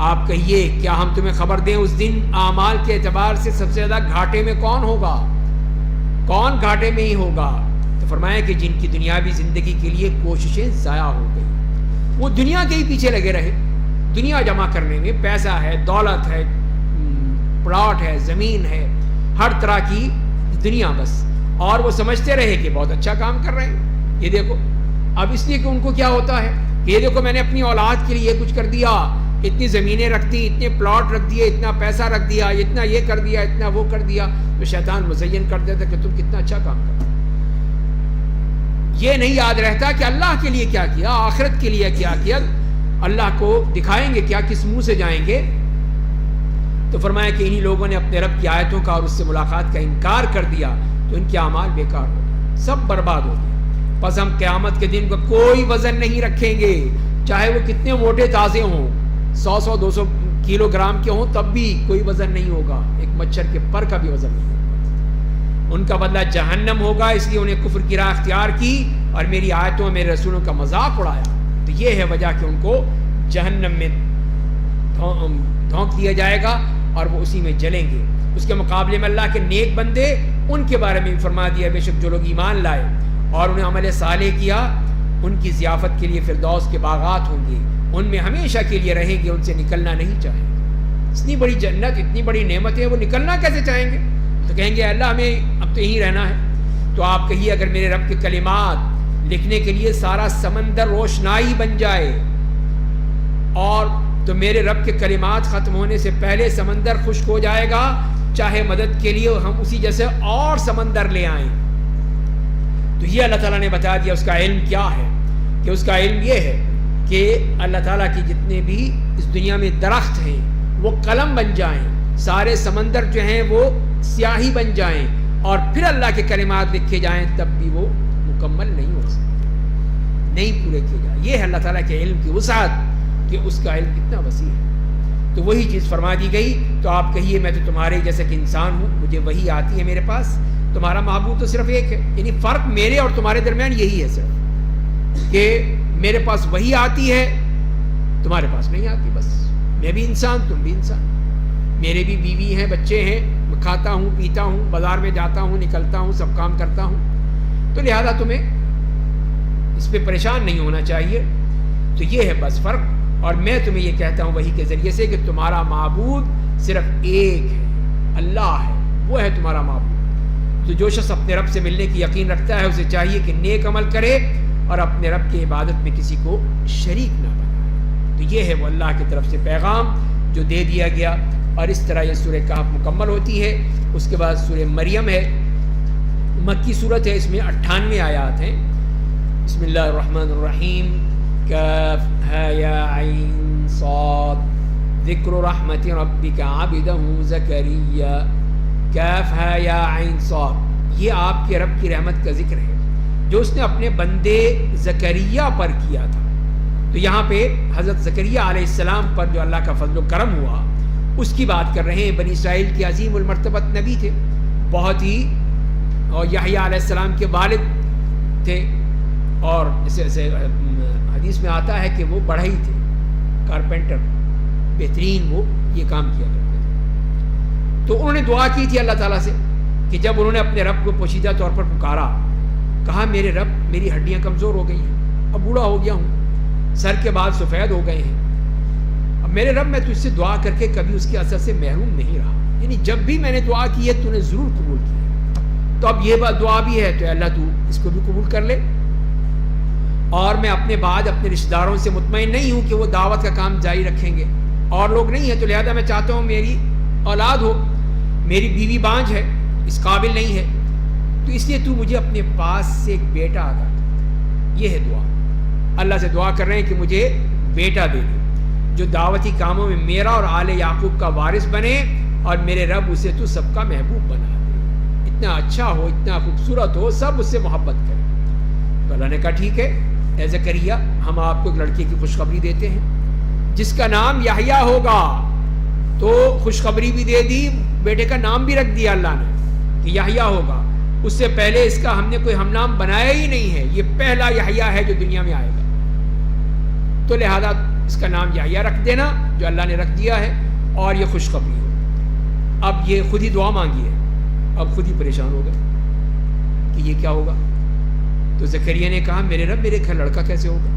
آپ کہیے کیا ہم تمہیں خبر دیں اس دن اعمال کے اعتبار سے سب سے زیادہ گھاٹے میں کون ہوگا؟ کون گھاٹے میں ہی ہوگا؟ تو فرمایا کہ جن کی دنیاوی زندگی کے لیے کوششیں ضائع ہو گئی، وہ دنیا کے ہی پیچھے لگے رہے، دنیا جمع کرنے میں. پیسہ ہے، دولت ہے، پلاٹ ہے، زمین ہے، ہر طرح کی دنیا بس. اور وہ سمجھتے رہے کہ بہت اچھا کام کر رہے ہیں. یہ دیکھو اب اس لیے کہ ان کو کیا ہوتا ہے کہ یہ دیکھو میں نے اپنی اولاد کے لیے کچھ کر دیا، اتنی زمینیں رکھ دی، اتنے پلاٹ رکھ دیے، اتنا پیسہ رکھ دیا، اتنا یہ کر دیا، اتنا وہ کر دیا. تو شیطان مزین کر دیتا کہ تم کتنا اچھا کام کر. یہ نہیں یاد رہتا کہ اللہ کے لیے کیا کیا، آخرت کے لیے کیا کیا. اللہ کو دکھائیں گے کیا، کس منہ سے جائیں گے؟ تو فرمایا کہ انہی لوگوں نے اپنے رب کی آیتوں کا اور اس سے ملاقات کا انکار کر دیا تو ان کے اعمال بیکار ہو گئے، سب برباد ہو گئے. پس ہم قیامت کے دن کو کوئی وزن نہیں رکھیں گے، چاہے وہ کتنے موٹے تازے ہوں، 100 200 کلو گرام کے ہوں، تب بھی کوئی وزن نہیں ہوگا. ایک مچھر کے پر کا بھی وزن نہیں ہوگا. ان کا بدلہ جہنم ہوگا، اس لیے انہیں کفر کی راہ اختیار کی اور میری آیتوں میرے رسولوں کا مذاق اڑایا. تو یہ ہے وجہ کہ ان کو جہنم میں دھونک دیا جائے گا اور وہ اسی میں جلیں گے. اس کے مقابلے میں اللہ کے نیک بندے، ان کے بارے میں بھی فرما دیا بے شک جو لوگ ایمان لائے اور انہیں عمل صالح کیا، ان کی ضیافت کے لیے فردوس کے باغات ہوں گے، ان میں ہمیشہ کے لیے رہیں گے، ان سے نکلنا نہیں چاہیں گے. اتنی بڑی جنت، اتنی بڑی نعمتیں، وہ نکلنا کیسے چاہیں گے؟ تو کہیں گے اللہ ہمیں اب تو یہیں رہنا ہے. تو آپ کہیے اگر میرے رب کے کلمات لکھنے کے لیے سارا سمندر روشنائی بن جائے اور تو میرے رب کے کلمات ختم ہونے سے پہلے سمندر خشک ہو جائے گا، چاہے مدد کے لیے ہم اسی جیسے اور سمندر لے آئیں. تو یہ اللہ تعالیٰ نے بتا دیا. اس کا علم کیا ہے؟ کہ اس کا علم یہ ہے کہ اللہ تعالیٰ کی جتنے بھی اس دنیا میں درخت ہیں وہ قلم بن جائیں، سارے سمندر جو ہیں وہ سیاہی بن جائیں اور پھر اللہ کے کلمات لکھے جائیں، تب بھی وہ مکمل نہیں ہو سکتے، نہیں پورے کیے جائیں. یہ ہے اللہ تعالیٰ کے علم کی وسعت کہ اس کا علم کتنا وسیع ہے. تو وہی چیز فرما دی گئی. تو آپ کہیے میں تو تمہارے جیسا کہ انسان ہوں، مجھے وہی آتی ہے میرے پاس، تمہارا معبود تو صرف ایک ہے. یعنی فرق میرے اور تمہارے درمیان یہی ہے صرف کہ میرے پاس وہی آتی ہے، تمہارے پاس نہیں آتی. بس میں بھی انسان، تم بھی انسان. میرے بھی بیوی ہیں، بچے ہیں، میں کھاتا ہوں، پیتا ہوں، بازار میں جاتا ہوں، نکلتا ہوں، سب کام کرتا ہوں. تو لہذا تمہیں اس پہ پریشان نہیں ہونا چاہیے. تو یہ ہے بس فرق. اور میں تمہیں یہ کہتا ہوں وحی کے ذریعے سے کہ تمہارا معبود صرف ایک ہے, اللہ ہے, وہ ہے تمہارا معبود. تو جو شخص اپنے رب سے ملنے کی یقین رکھتا ہے اسے چاہیے کہ نیک عمل کرے اور اپنے رب کی عبادت میں کسی کو شریک نہ بنائے. تو یہ ہے وہ اللہ کی طرف سے پیغام جو دے دیا گیا. اور اس طرح یہ سورہ کہف مکمل ہوتی ہے. اس کے بعد سورہ مریم ہے, مکی صورت ہے, اس میں 98 آیات ہیں. بسم اللہ الرحمن الرحیم. کاف ہا یا عین صاد ذکر رحمت ربک عبدہ زکریا. کاف ہا یا عین صاد, یہ آپ کے رب کی رحمت کا ذکر ہے جو اس نے اپنے بندے زکریا پر کیا تھا. تو یہاں پہ حضرت زکریا علیہ السلام پر جو اللہ کا فضل و کرم ہوا اس کی بات کر رہے ہیں. بنی اسرائیل کے عظیم المرتبت نبی تھے بہت ہی, اور یحییٰ علیہ السلام کے والد تھے, اور جیسے حدیث میں آتا ہے کہ وہ بڑھئی تھے, کارپینٹر, بہترین وہ یہ کام کیا کرتے تھے. تو انہوں نے دعا کی تھی اللہ تعالیٰ سے کہ جب انہوں نے اپنے رب کو پوشیدہ طور پر پکارا, کہا میرے رب میری ہڈیاں کمزور ہو گئی ہیں, اب بوڑھا ہو گیا ہوں, سر کے بال سفید ہو گئے ہیں, اب میرے رب میں تجھ سے دعا کر کے کبھی اس کے اثر سے محروم نہیں رہا, یعنی جب بھی میں نے دعا کی ہے تو نے ضرور قبول کی ہے. تو اب یہ بات دعا بھی ہے تو اللہ تو اس کو بھی قبول کر لے. اور میں اپنے بعد اپنے رشتہ داروں سے مطمئن نہیں ہوں کہ وہ دعوت کا کام جاری رکھیں گے, اور لوگ نہیں ہیں, تو لہذا میں چاہتا ہوں میری اولاد ہو. میری بیوی بانجھ ہے, اس قابل نہیں ہے, تو اس لیے تو مجھے اپنے پاس سے ایک بیٹا عطا کر. یہ ہے دعا. اللہ سے دعا کر رہے ہیں کہ مجھے بیٹا دے دے جو دعوتی کاموں میں میرا اور آل یعقوب کا وارث بنے, اور میرے رب اسے تو سب کا محبوب بنا دے, اتنا اچھا ہو, اتنا خوبصورت ہو, سب اس سے محبت کریں. تو اللہ نے کہا ٹھیک ہے اے زکریا, ہم آپ کو ایک لڑکے کی خوشخبری دیتے ہیں جس کا نام یحییٰ ہوگا. تو خوشخبری بھی دے دی, بیٹے کا نام بھی رکھ دیا اللہ نے کہ یحییٰ ہوگا. اس سے پہلے اس کا ہم نے کوئی ہم نام بنایا ہی نہیں ہے, یہ پہلا یحییٰ ہے جو دنیا میں آئے گا. تو لہذا اس کا نام یحییٰ رکھ دینا جو اللہ نے رکھ دیا ہے, اور یہ خوشخبری ہو. اب یہ خود ہی دعا مانگی ہے, اب خود ہی پریشان ہو گئے کہ یہ کیا ہوگا. تو زکریا نے کہا میرے رب میرے گھر لڑکا کیسے ہوگا,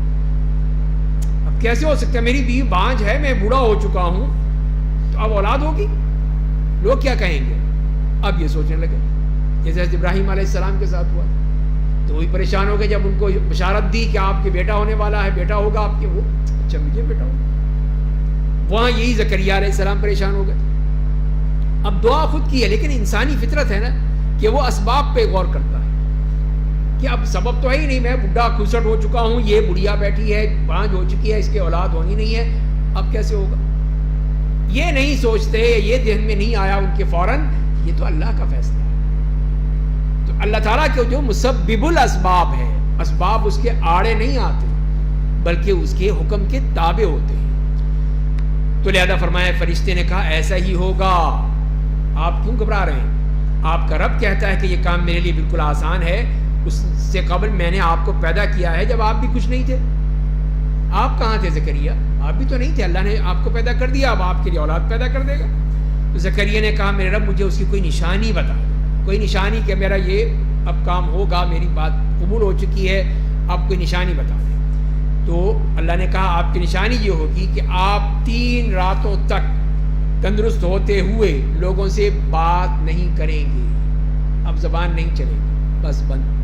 اب کیسے ہو سکتا ہے, میری بیوی بانجھ ہے, میں بوڑھا ہو چکا ہوں, تو اب اولاد ہوگی, لوگ کیا کہیں گے. اب یہ سوچنے لگے جیسے ابراہیم علیہ السلام کے ساتھ ہوا, تو وہی پریشان ہو گئے جب ان کو بشارت دی کہ آپ کے بیٹا ہونے والا ہے, بیٹا ہوگا آپ کے. وہ اچھا مجھے بیٹا ہوگا, وہاں یہی زکریا علیہ السلام پریشان ہو گئے. اب دعا خود کی ہے, لیکن انسانی فطرت ہے نا کہ وہ اسباب پہ غور کرتا ہے کہ اب سبب تو ہے ہی نہیں, میں بڈھا کھسٹ ہو چکا ہوں, یہ بڑھیا بیٹھی ہے, بانجھ ہو چکی ہے, اس کے اولاد ہونی نہیں ہے, اب کیسے ہوگا. یہ نہیں سوچتے, یہ ذہن میں نہیں آیا ان کے فوراً, یہ تو اللہ کا فیصلہ ہے. تو اللہ تعالیٰ کے جو مسبب الاسباب ہے, اسباب اس کے آڑے نہیں آتے بلکہ اس کے حکم کے تابع ہوتے ہیں. تو لہذا فرمایا, فرشتے نے کہا ایسا ہی ہوگا, آپ کیوں گھبرا رہے ہیں, آپ کا رب کہتا ہے کہ یہ کام میرے لیے بالکل آسان ہے. اس سے قبل میں نے آپ کو پیدا کیا ہے جب آپ بھی کچھ نہیں تھے. آپ کہاں تھے زکریا, آپ بھی تو نہیں تھے, اللہ نے آپ کو پیدا کر دیا, اب آپ کے لیے اولاد پیدا کر دے گا. تو زکریا نے کہا میرے رب مجھے اس کی کوئی نشانی بتا, کوئی نشانی کہ میرا یہ اب کام ہوگا, میری بات قبول ہو چکی ہے, اب کوئی نشانی بتا دیں. تو اللہ نے کہا آپ کی نشانی یہ ہوگی کہ آپ 3 راتوں تک تندرست ہوتے ہوئے لوگوں سے بات نہیں کریں گے, اب زبان نہیں چلے گی, بس بند,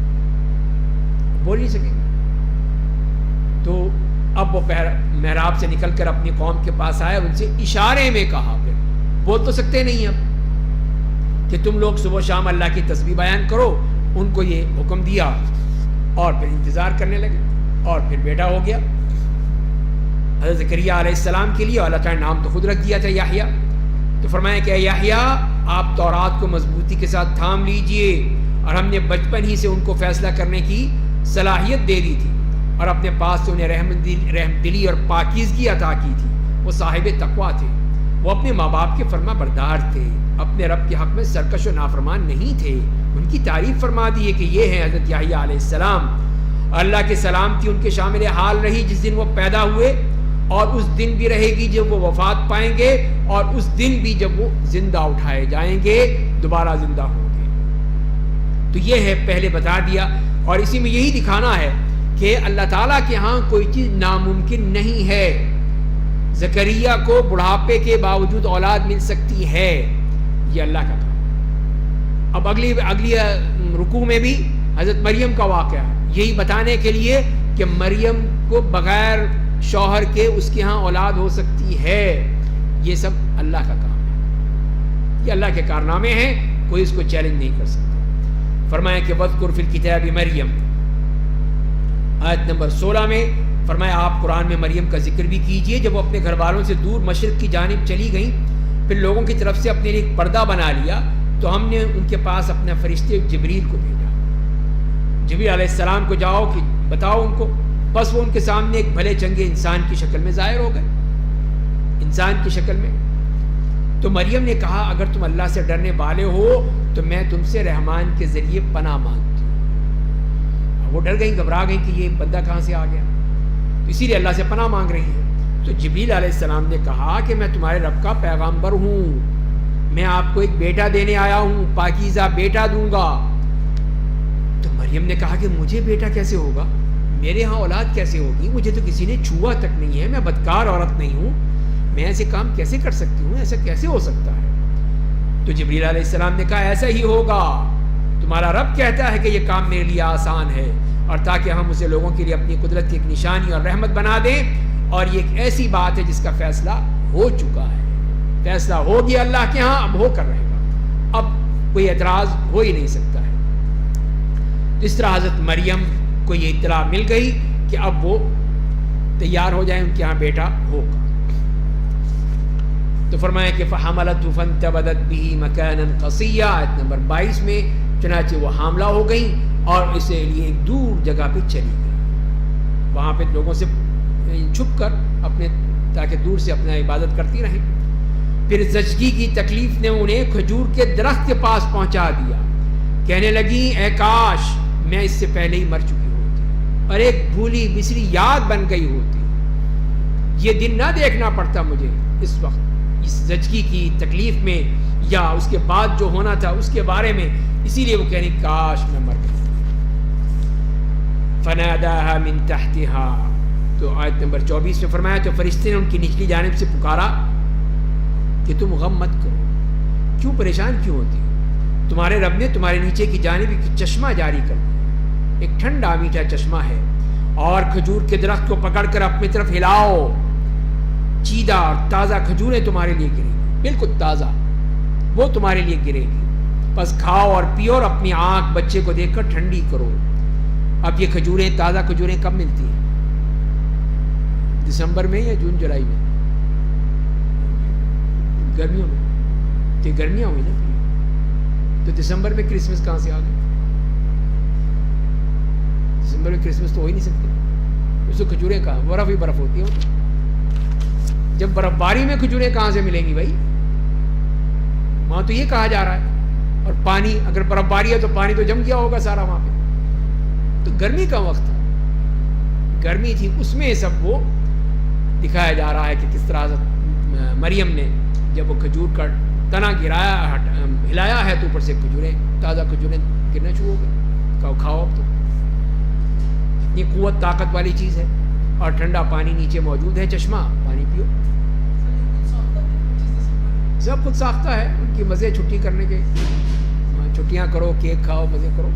بول نہیں سکیں گے. تو اب وہ محراب سے نکل کر اپنی قوم کے پاس آیا, ان سے اشارے میں کہا, پھر بول تو سکتے نہیں اب, کہ تم لوگ صبح شام اللہ کی تسبیح بیان کرو. ان کو یہ حکم دیا اور پھر انتظار کرنے لگے, اور پھر بیٹا ہو گیا حضرت زکریا علیہ السلام کے لیے. اللہ تعالیٰ نے نام تو خود رکھ دیا تھا یحییٰ. تو فرمایا کہ یحییٰ آپ تورات کو مضبوطی کے ساتھ تھام لیجئے, اور ہم نے بچپن ہی سے ان کو فیصلہ کرنے کی صلاحیت دے دی تھی, اور اپنے پاس سے انہیں رحم دلی اور پاکیزگی عطا کی تھی. وہ صاحب تقویٰ تھے, وہ اپنے ماں باپ کے فرما بردار تھے, اپنے رب کے حق میں سرکش و نافرمان نہیں تھے. ان کی تعریف فرما دی ہے کہ یہ ہیں حضرت یحییٰ علیہ السلام. اللہ کے سلامتی ان کے شامل حال رہی جس دن وہ پیدا ہوئے, اور اس دن بھی رہے گی جب وہ وفات پائیں گے, اور اس دن بھی جب وہ زندہ اٹھائے جائیں گے, دوبارہ زندہ ہوں گے. تو یہ ہے, پہلے بتا دیا اور اسی میں یہی دکھانا ہے کہ اللہ تعالیٰ کے ہاں کوئی چیز ناممکن نہیں ہے. زکریا کو بڑھاپے کے باوجود اولاد مل سکتی ہے، یہ اللہ کا کام. اب اگلی رکوع میں بھی حضرت مریم کا واقعہ ہے، یہی بتانے کے لیے کہ مریم کو بغیر شوہر کے اس کے ہاں اولاد ہو سکتی ہے. یہ سب اللہ کا کام ہے، یہ اللہ کے کارنامے ہیں، کوئی اس کو چیلنج نہیں کر سکتا. فرمایا کہ وَاذْكُرْ فِي الْكِتَابِ مریم، آیت نمبر 16 میں فرمایا آپ قرآن میں مریم کا ذکر بھی کیجئے جب وہ اپنے گھر والوں سے دور مشرق کی جانب چلی گئیں، پھر لوگوں کی طرف سے اپنے لیے ایک پردہ بنا لیا، تو ہم نے ان کے پاس اپنا فرشتے جبریل کو بھیجا. جبریل علیہ السلام کو جاؤ کہ بتاؤ ان کو. بس وہ ان کے سامنے ایک بھلے چنگے انسان کی شکل میں ظاہر ہو گئے، انسان کی شکل میں. تو مریم نے کہا اگر تم اللہ سے ڈرنے والے ہو تو میں تم سے رحمان کے ذریعے پناہ مانگتی ہوں. وہ ڈر گئیں، گھبرا گئیں کہ یہ بندہ کہاں سے آ گیا، اسی لیے اللہ سے پناہ مانگ رہی ہیں. تو جبریل علیہ السلام نے کہا کہ میں تمہارے رب کا پیغامبر ہوں، میں آپ کو ایک بیٹا دینے آیا ہوں، پاکیزہ بیٹا دوں گا. تو مریم نے کہا کہ مجھے بیٹا کیسے ہوگا، میرے ہاں اولاد کیسے ہوگی، مجھے تو کسی نے چھوا تک نہیں ہے، میں بدکار عورت نہیں ہوں، میں ایسے کام کیسے کر سکتی ہوں، ایسا کیسے ہو سکتا ہے. تو جبریل علیہ السلام نے کہا ایسا ہی ہوگا، تمہارا رب کہتا ہے کہ یہ کام میرے لیے آسان ہے، اور تاکہ ہم اسے لوگوں کے لیے اپنی قدرت کی ایک نشانی اور رحمت بنا دیں. اور یہ ایک ایسی بات ہے جس کا فیصلہ ہو چکا ہے، فیصلہ ہو گیا اللہ کے ہاں، اب ہو کر رہے گا، اب کوئی اعتراض ہو ہی نہیں سکتا ہے. تو اس طرح حضرت مریم کو یہ اطلاع مل گئی کہ اب وہ تیار ہو جائیں، ان کے ہاں بیٹا ہوگا. تو فرمایا کہ فَحَمَلَتْهُ فَانْتَبَذَتْ بِهِ مَكَانًا قَصِيًّا، آیت نمبر 22 میں چنانچہ وہ حاملہ ہو گئیں اور اسے لیے ایک دور جگہ پہ چلی گئی، وہاں پہ لوگوں سے چھپ کر اپنے تاکہ دور سے اپنا عبادت کرتی رہیں. پھر زچگی کی تکلیف نے انہیں کھجور کے درخت کے پاس پہنچا دیا، کہنے لگی اے کاش میں اس سے پہلے ہی مر چکی ہوتی اور ایک بھولی بسری یاد بن گئی ہوتی، یہ دن نہ دیکھنا پڑتا مجھے اس وقت اس زچگی کی تکلیف میں یا اس کے بعد جو ہونا تھا اس کے بارے میں. اسی لیے وہ کہنے کاش میں مر گئی. فناداها من تحتها، تو آیت نمبر 24 میں فرمایا تو فرشتے نے ان کی نچلی جانب سے پکارا کہ تم غم مت کرو، کیوں پریشان کیوں ہوتی ہو، تمہارے رب نے تمہارے نیچے کی جانب ایک چشمہ جاری کر دیا، ایک ٹھنڈا میٹھا چشمہ ہے، اور کھجور کے درخت کو پکڑ کر اپنی طرف ہلاؤ، چیدہ اور تازہ کھجوریں تمہارے لیے گریں گی، بالکل تازہ وہ تمہارے لیے گرے گی، بس کھاؤ اور پیو اور اپنی آنکھ بچے کو دیکھ کر ٹھنڈی کرو. اب یہ کھجوریں تازہ کھجوریں کب ملتی ہیں، دسمبر میں یا جون جولائی میں، گرمیوں میں، تو گرمیاں ہوئی نا، تو دسمبر میں کرسمس کہاں سے آ گئی، دسمبر میں کرسمس تو ہو ہی نہیں سکتی، اس کو کھجوریں کہاں، برف ہی برف ہوتی ہے، جب برف باری میں کھجوریں کہاں سے ملیں گی بھائی، وہاں تو یہ کہا جا رہا ہے. اور پانی اگر برف باری ہے تو پانی تو جم گیا ہوگا سارا وہاں پہ، تو گرمی کا وقت تھا، گرمی تھی، اس میں سب وہ دکھایا جا رہا ہے کہ کس طرح مریم نے جب وہ کھجور کا تنا گرایا ہلایا ہے تو اوپر سے کھجوریں تازہ کھجوریں گرنا شروع ہو گئی. کھاؤ اب تو اتنی قوت طاقت والی چیز ہے، اور ٹھنڈا پانی نیچے موجود ہے، چشمہ، پانی پیو. سب خود ساختہ ہے، ان کی مزے چھٹی کرنے کے، چھٹیاں کرو، کیک کھاؤ، مزے کرو،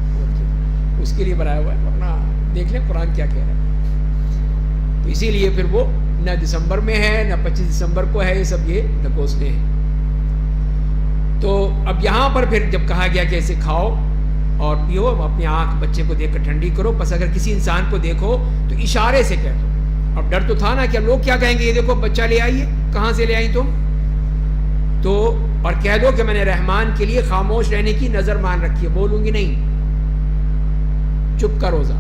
اس کے لیے بنایا ہوا ہے. ورنہ دیکھ لیں قرآن کیا کہہ رہا ہے. تو اسی لیے پھر وہ نہ دسمبر میں ہے نہ 25 دسمبر کو ہے، یہ سب یہ نکوستے ہیں. تو اب یہاں پر پھر جب کہا گیا کہ اسے کھاؤ اور پیو، اپنی آنکھ بچے کو دیکھ کر ٹھنڈی کرو، بس اگر کسی انسان کو دیکھو تو اشارے سے کہہ دو. اب ڈر تو تھا نا کہ اب لوگ کیا کہیں گے، یہ دیکھو بچہ لے آئیے، کہاں سے لے آئی تم، تو اور کہہ دو کہ میں نے رحمان کے لیے خاموش رہنے کی نظر مان رکھی ہے، بولوں گی نہیں، چپ کا روزہ،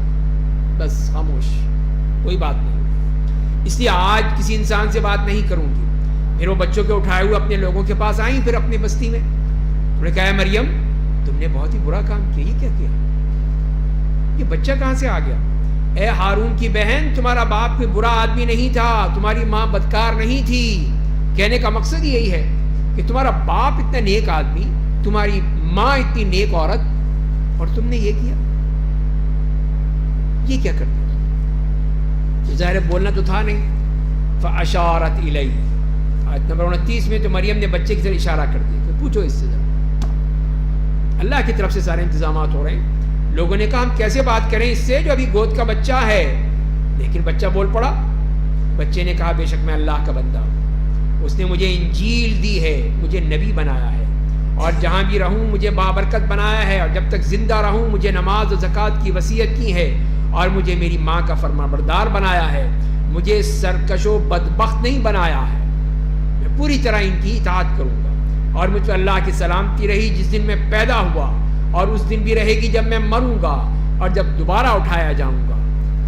بس خاموش، کوئی بات نہیں. اس لیے آج کسی انسان سے بات نہیں کروں گی. پھر وہ بچوں کے اٹھائے ہوئے اپنے لوگوں کے پاس آئیں، پھر اپنی بستی میں انہوں نے کہا مریم تم نے بہت ہی برا کام کیا، یہ کیا کیا، یہ بچہ کہاں سے آ گیا. اے ہارون کی بہن، تمہارا باپ کوئی برا آدمی نہیں تھا، تمہاری ماں بدکار نہیں تھی. کہنے کا مقصد یہی ہے کہ تمہارا باپ اتنا نیک آدمی، تمہاری ماں اتنی نیک عورت، اور تم نے یہ کیا. یہ کیا کرتے تو ظاہر بولنا تو تھا نہیں. فاشارت الیہ، آیت نمبر 29 میں تو مریم نے بچے کی طرف اشارہ کر دیا کہ پوچھو اس سے ذرا. اللہ کی طرف سے سارے انتظامات ہو رہے ہیں. لوگوں نے کہا ہم کیسے بات کریں اس سے جو ابھی گود کا بچہ ہے، لیکن بچہ بول پڑا. بچے نے کہا بے شک میں اللہ کا بندہ ہوں، اس نے مجھے انجیل دی ہے، مجھے نبی بنایا ہے، اور جہاں بھی رہوں مجھے بابرکت بنایا ہے، اور جب تک زندہ رہوں مجھے نماز و زکوٰۃ کی وصیت کی ہے، اور مجھے میری ماں کا فرمانبردار بنایا ہے، مجھے سرکش و بدبخت نہیں بنایا ہے. میں پوری طرح ان کی اطاعت کروں گا، اور مجھ پہ اللہ کی سلامتی رہی جس دن میں پیدا ہوا، اور اس دن بھی رہے گی جب میں مروں گا اور جب دوبارہ اٹھایا جاؤں گا.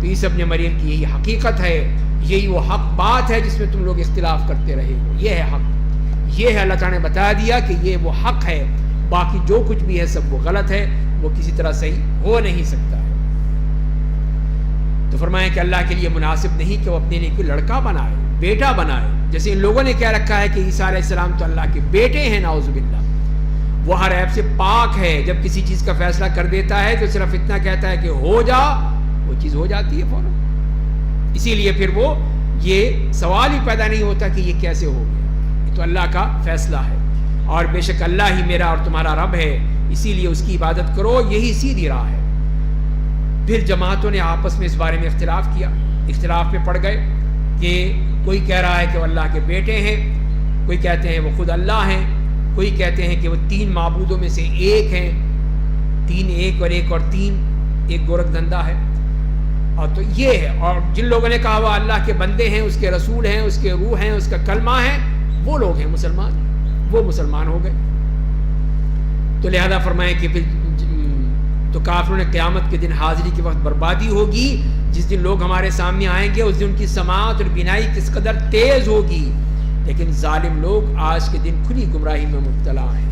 تو عیسی ابن مریم کی یہی حقیقت ہے، یہی وہ حق بات ہے جس میں تم لوگ اختلاف کرتے رہے ہو. یہ ہے حق، یہ ہے اللہ تعالیٰ نے بتا دیا کہ یہ وہ حق ہے، باقی جو کچھ بھی ہے سب وہ غلط ہے، وہ کسی طرح صحیح ہو نہیں سکتا ہے. تو فرمایا کہ اللہ کے لیے مناسب نہیں کہ وہ اپنے لیے کوئی لڑکا بنائے، بیٹا بنائے. جیسے ان لوگوں نے کہہ رکھا ہے کہ عیسیٰ علیہ السلام تو اللہ کے بیٹے ہیں، نعوذ باللہ. وہ ہر عیب سے پاک ہے، جب کسی چیز کا فیصلہ کر دیتا ہے تو صرف اتنا کہتا ہے کہ ہو جا، وہ چیز ہو جاتی ہے فوراً. اسی لیے پھر وہ یہ سوال ہی پیدا نہیں ہوتا کہ یہ کیسے ہو گیا. یہ تو اللہ کا فیصلہ ہے، اور بے شک اللہ ہی میرا اور تمہارا رب ہے، اسی لیے اس کی عبادت کرو، یہی سیدھی راہ ہے. پھر جماعتوں نے آپس میں اس بارے میں اختلاف کیا، اختلاف میں پڑ گئے کہ کوئی کہہ رہا ہے کہ وہ اللہ کے بیٹے ہیں، کوئی کہتے ہیں وہ خود اللہ ہیں، کوئی کہتے ہیں کہ وہ 3 معبودوں میں سے ایک ہیں، 3 ایک اور ایک اور 3 ایک گورکھ دھندا ہے. اور تو یہ ہے، اور جن لوگوں نے کہا وہ اللہ کے بندے ہیں، اس کے رسول ہیں، اس کے روح ہیں، اس کا کلمہ ہے، وہ لوگ ہیں مسلمان، وہ مسلمان ہو گئے. تو لہذا فرمائے کہ پھر تو کافروں نے قیامت کے دن حاضری کے وقت بربادی ہوگی. جس دن لوگ ہمارے سامنے آئیں گے اس دن ان کی سماعت اور بینائی کس قدر تیز ہوگی، لیکن ظالم لوگ آج کے دن کھلی گمراہی میں مبتلا ہیں.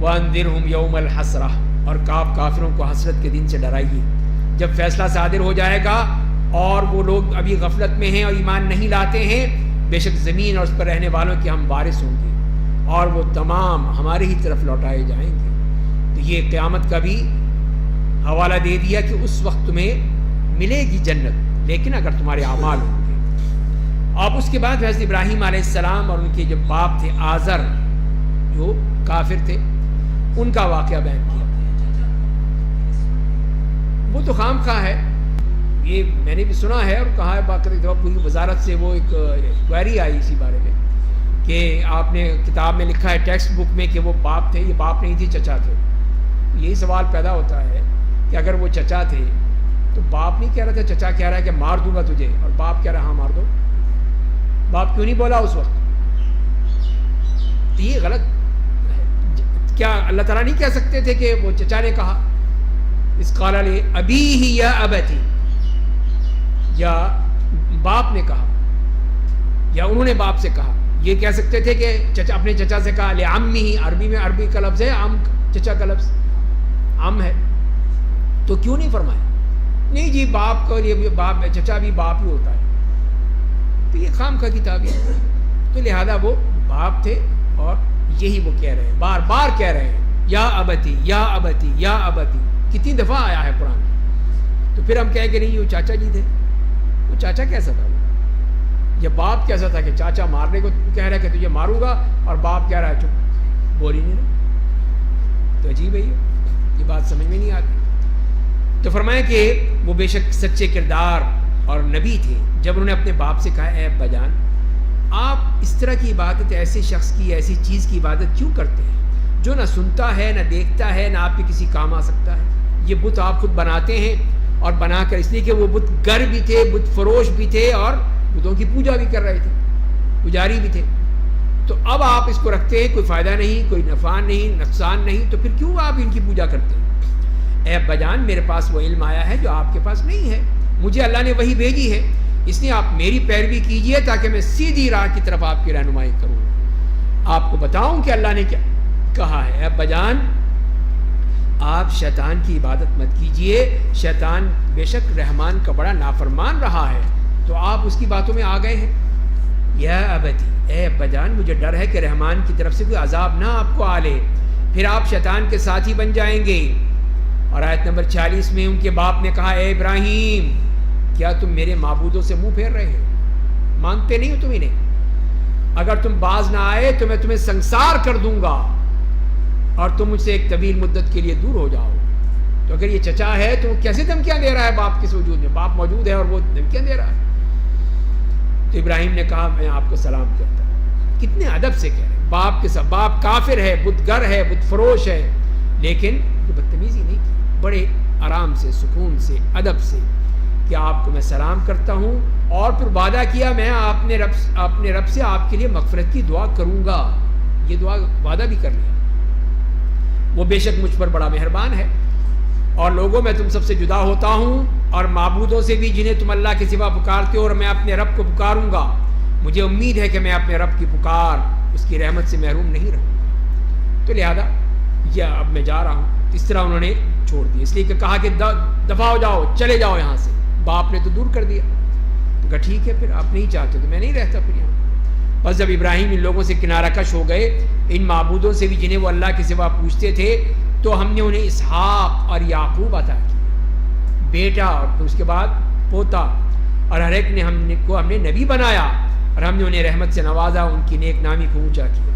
وَأَنذِرْهُمْ يَوْمَ الْحَسْرَةِ، اور کافروں کو حسرت کے دن سے ڈرائیے جب فیصلہ صادر ہو جائے گا اور وہ لوگ ابھی غفلت میں ہیں اور ایمان نہیں لاتے ہیں. بے شک زمین اور اس پر رہنے والوں کے ہم وارث ہوں گے، اور وہ تمام ہمارے ہی طرف لوٹائے جائیں گے. تو یہ قیامت کا بھی حوالہ دے دیا کہ اس وقت تمہیں ملے گی جنت، لیکن اگر تمہارے اعمال ہوں گے. اب اس کے بعد حضرت ابراہیم علیہ السلام اور ان کے جو باپ تھے آزر، جو کافر تھے، ان کا واقعہ بیان کیا. وہ تو خام خواہ ہے، یہ میں نے بھی سنا ہے اور کہا ہے باقاعدہ پوری وزارت سے وہ ایک انکوائری آئی اسی بارے میں کہ آپ نے کتاب میں لکھا ہے ٹیکسٹ بک میں کہ وہ باپ تھے. یہ باپ نہیں تھی، چچا تھے. یہی سوال پیدا ہوتا ہے کہ اگر وہ چچا تھے تو باپ نہیں کہہ رہا تھا، چچا کہہ رہا ہے کہ مار دوں گا تجھے، اور باپ کہہ رہا ہاں مار دو. باپ کیوں نہیں بولا اس وقت؟ تو یہ غلط ہے. کیا اللہ تعالیٰ نہیں کہہ سکتے تھے کہ وہ چچا نے کہا اس قال علی ابیہ یا ابتی، یا باپ نے کہا یا انہوں نے باپ سے کہا؟ یہ کہہ سکتے تھے کہ چچا اپنے چچا سے کہا لعمہ، عربی میں عربی کا لفظ ہے عم، چچا کا لفظ عم ہے. تو کیوں نہیں فرمایا؟ نہیں جی باپ کا لیے باپ، چچا بھی باپ ہی ہوتا ہے. تو یہ خام خواہ کی تعبیر ہے. تو لہذا وہ باپ تھے، اور یہی وہ کہہ رہے ہیں، بار بار کہہ رہے ہیں یا ابتی یا ابتی یا ابتی. کتنی دفعہ آیا ہے قرآن. تو پھر ہم کہیں کہ نہیں وہ چاچا جی تھے. وہ چاچا کیسا تھا؟ یہ باپ کیسا تھا کہ چاچا مارنے کو کہہ رہا ہے کہ تجھے ماروں گا، اور باپ کہہ رہا ہے چپ، بول ہی نہیں رہا. تو عجیب ہے یہ بات سمجھ میں نہیں آتی. تو فرمایا کہ وہ بے شک سچے کردار اور نبی تھے جب انہوں نے اپنے باپ سے کہا اے ابا جان، آپ اس طرح کی عبادت ایسے شخص کی، ایسی چیز کی عبادت کیوں کرتے ہیں جو نہ سنتا ہے، نہ دیکھتا ہے، نہ آپ کے کسی کام آ سکتا ہے؟ یہ بت آپ خود بناتے ہیں، اور بنا کر اس لیے کہ وہ بت گر بھی تھے، بت فروش بھی تھے، اور بتوں کی پوجا بھی کر رہے تھے، پجاری بھی تھے. تو اب آپ اس کو رکھتے ہیں، کوئی فائدہ نہیں، کوئی نفع نہیں، نقصان نہیں، تو پھر کیوں آپ ان کی پوجا کرتے ہیں؟ اے ابا جان، میرے پاس وہ علم آیا ہے جو آپ کے پاس نہیں ہے، مجھے اللہ نے وہی بھیجی ہے، اس لیے آپ میری پیروی کیجئے تاکہ میں سیدھی راہ کی طرف آپ کی رہنمائی کروں، آپ کو بتاؤں کہ اللہ نے کیا کہا ہے. اے ابا جان، آپ شیطان کی عبادت مت کیجئے، شیطان بے شک رحمان کا بڑا نافرمان رہا ہے. تو آپ اس کی باتوں میں آ گئے ہیں. یا ابتی، اے ابا جان، مجھے ڈر ہے کہ رحمان کی طرف سے کوئی عذاب نہ آپ کو آ لے، پھر آپ شیطان کے ساتھی بن جائیں گے. اور آیت نمبر 46 میں ان کے باپ نے کہا اے ابراہیم کیا تم میرے معبودوں سے منہ پھیر رہے ہو؟ مانتے نہیں ہو تم انہیں؟ اگر تم باز نہ آئے تو میں تمہیں سنسار کر دوں گا اور تم مجھ سے ایک طویل مدت کے لیے دور ہو جاؤ۔ تو اگر یہ چچا ہے تو وہ کیسے دھمکیاں دے رہا ہے باپ کے وجود میں؟ باپ موجود ہے اور وہ دھمکیاں دے رہا ہے۔ تو ابراہیم نے کہا میں آپ کو سلام کرتا ہوں۔ کتنے ادب سے کہہ رہے ہیں باپ کے ساتھ۔ باپ کافر ہے، بت گر ہے، بت فروش ہے، لیکن بدتمیزی نہیں کی، بڑے آرام سے، سکون سے، ادب سے کہ آپ کو میں سلام کرتا ہوں، اور پھر وعدہ کیا میں اپنے رب سے آپ کے لیے مغفرت کی دعا کروں گا۔ یہ دعا وعدہ بھی کر لیا۔ وہ بے شک مجھ پر بڑا مہربان ہے، اور لوگوں میں تم سب سے جدا ہوتا ہوں اور معبودوں سے بھی جنہیں تم اللہ کے سوا پکارتے ہو، اور میں اپنے رب کو پکاروں گا۔ مجھے امید ہے کہ میں اپنے رب کی پکار، اس کی رحمت سے محروم نہیں رہوں گا، تو لہذا یہ اب میں جا رہا ہوں۔ اس طرح انہوں نے چھوڑ دیا، اس لیے کہ کہا کہ دفع ہو جاؤ، چلے جاؤ یہاں سے۔ باپ نے تو دور کر دیا، تو کہا ٹھیک ہے پھر آپ نہیں چاہتے تو میں نہیں رہتا پھر یہاں۔ بس جب ابراہیم ان لوگوں سے کنارہ کش ہو گئے، ان معبودوں سے بھی جنہیں وہ اللہ کے سوا پوچھتے تھے، تو ہم نے انہیں اسحاق اور یعقوب عطا کیا، بیٹا اور پھر اس کے بعد پوتا، اور ہر ایک نے ہم نے نبی بنایا، اور ہم نے انہیں رحمت سے نوازا، ان کی نیک نامی کو اونچا کیا۔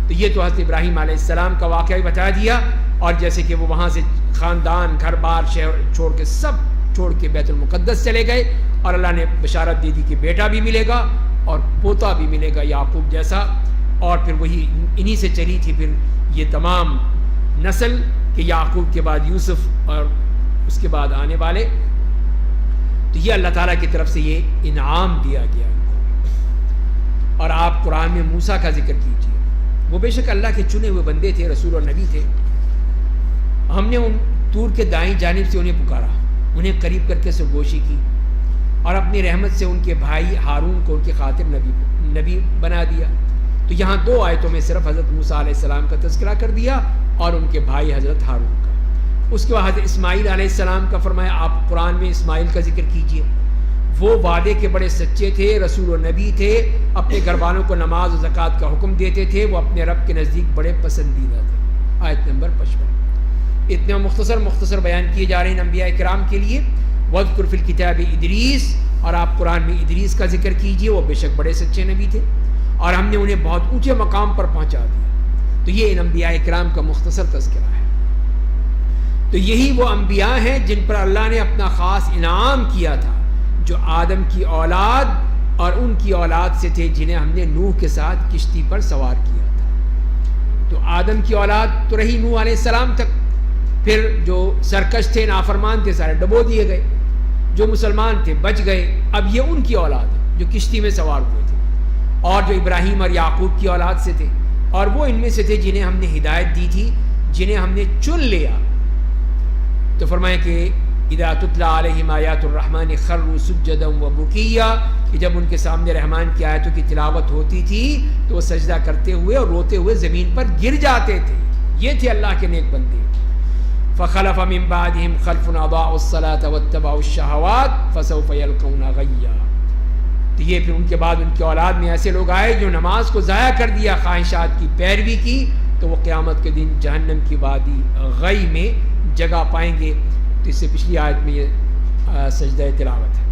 تو یہ تو حضرت ابراہیم علیہ السلام کا واقعہ بھی بتا دیا، اور جیسے کہ وہ وہاں سے خاندان، گھر بار، شہر چھوڑ کے سب چھوڑ کے بیت المقدس چلے گئے، اور اللہ نے بشارت دے دی کہ بیٹا بھی ملے گا اور پوتا بھی ملے گا یعقوب جیسا، اور پھر وہی انہی سے چلی تھی پھر یہ تمام نسل کہ یعقوب کے بعد یوسف اور اس کے بعد آنے والے۔ تو یہ اللہ تعالیٰ کی طرف سے یہ انعام دیا گیا ان کو۔ اور آپ قرآن میں موسیٰ کا ذکر کیجئے، وہ بے شک اللہ کے چنے ہوئے بندے تھے، رسول اور نبی تھے۔ ہم نے ان طور کے دائیں جانب سے انہیں پکارا، انہیں قریب کر کے سرگوشی کی، اور اپنی رحمت سے ان کے بھائی ہارون کو ان کی خاطر نبی بنا دیا۔ تو یہاں دو آیتوں میں صرف حضرت موسیٰ علیہ السلام کا تذکرہ کر دیا اور ان کے بھائی حضرت ہارون کا۔ اس کے بعد حضرت اسماعیل علیہ السلام کا فرمایا آپ قرآن میں اسماعیل کا ذکر کیجئے، وہ وعدے کے بڑے سچے تھے، رسول و نبی تھے، اپنے گھر والوں کو نماز و زکوٰۃ کا حکم دیتے تھے، وہ اپنے رب کے نزدیک بڑے پسندیدہ تھے۔ آیت نمبر 55۔ اتنے مختصر بیان کیے جا رہے ہیں انبیاء کرام کے لیے۔ وَاذْكُرْ فِي الْكِتَابِ ادریس، اور آپ قرآن میں ادریس کا ذکر کیجئے، وہ بے شک بڑے سچے نبی تھے، اور ہم نے انہیں بہت اونچے مقام پر پہنچا دیا۔ تو یہ ان انبیاء کرام کا مختصر تذکرہ ہے۔ تو یہی وہ انبیاء ہیں جن پر اللہ نے اپنا خاص انعام کیا تھا، جو آدم کی اولاد اور ان کی اولاد سے تھے، جنہیں ہم نے نوح کے ساتھ کشتی پر سوار کیا تھا۔ تو آدم کی اولاد تو رہی نوح علیہ السلام تک، پھر جو سرکش تھے، نافرمان تھے، سارے ڈبو دیے گئے، جو مسلمان تھے بچ گئے۔ اب یہ ان کی اولاد ہے جو کشتی میں سوار ہوئے تھے، اور جو ابراہیم اور یعقوب کی اولاد سے تھے، اور وہ ان میں سے تھے جنہیں ہم نے ہدایت دی تھی، جنہیں ہم نے چن لیا۔ تو فرمائے کہ اذا تتلی علیہم آیات الرحمن خروا سجدا وبکیا، کہ جب ان کے سامنے رحمان کی آیتوں کی تلاوت ہوتی تھی تو وہ سجدہ کرتے ہوئے اور روتے ہوئے زمین پر گر جاتے تھے۔ یہ تھے اللہ کے نیک بندے۔ فخلف من بعدهم خلف اضاعوا الصلاة واتبعوا الشهوات فسوف يلقون غیا۔ تو یہ پھر ان کے بعد ان کی اولاد میں ایسے لوگ آئے جو نماز کو ضائع کر دیا، خواہشات کی پیروی کی، تو وہ قیامت کے دن جہنم کی وادی غی میں جگہ پائیں گے۔ تو اس سے پچھلی آیت میں یہ سجدہ تلاوت ہے۔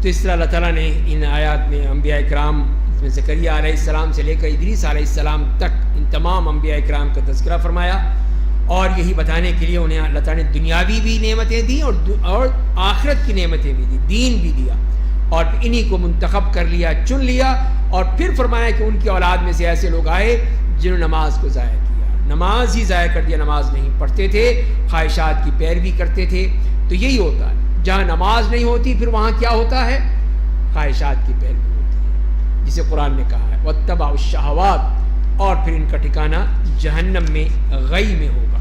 تو اس طرح اللہ تعالیٰ نے ان آیات میں انبیاء اکرام میں زکریا علیہ السلام سے لے کر ادریس علیہ السلام تک ان تمام انبیاء اکرام کا تذکرہ فرمایا، اور یہی بتانے کے لیے انہیں اللہ تعالیٰ نے دنیاوی بھی نعمتیں دیں اور آخرت کی نعمتیں بھی دی، دین بھی دیا، اور انہی کو منتخب کر لیا، چن لیا، اور پھر فرمایا کہ ان کی اولاد میں سے ایسے لوگ آئے جنہوں نے نماز کو ضائع کیا، نماز ہی ضائع کر دیا، نماز نہیں پڑھتے تھے، خواہشات کی پیروی کرتے تھے. تو یہی ہوتا ہے، جہاں نماز نہیں ہوتی پھر وہاں کیا ہوتا ہے؟ خواہشات کی پیروی ہوتی ہے، جسے قرآن نے کہا ہے وَاتَّبَعُوا الشَّهَوَاتِ، اور پھر ان کا ٹھکانہ جہنم میں غی میں ہوگا.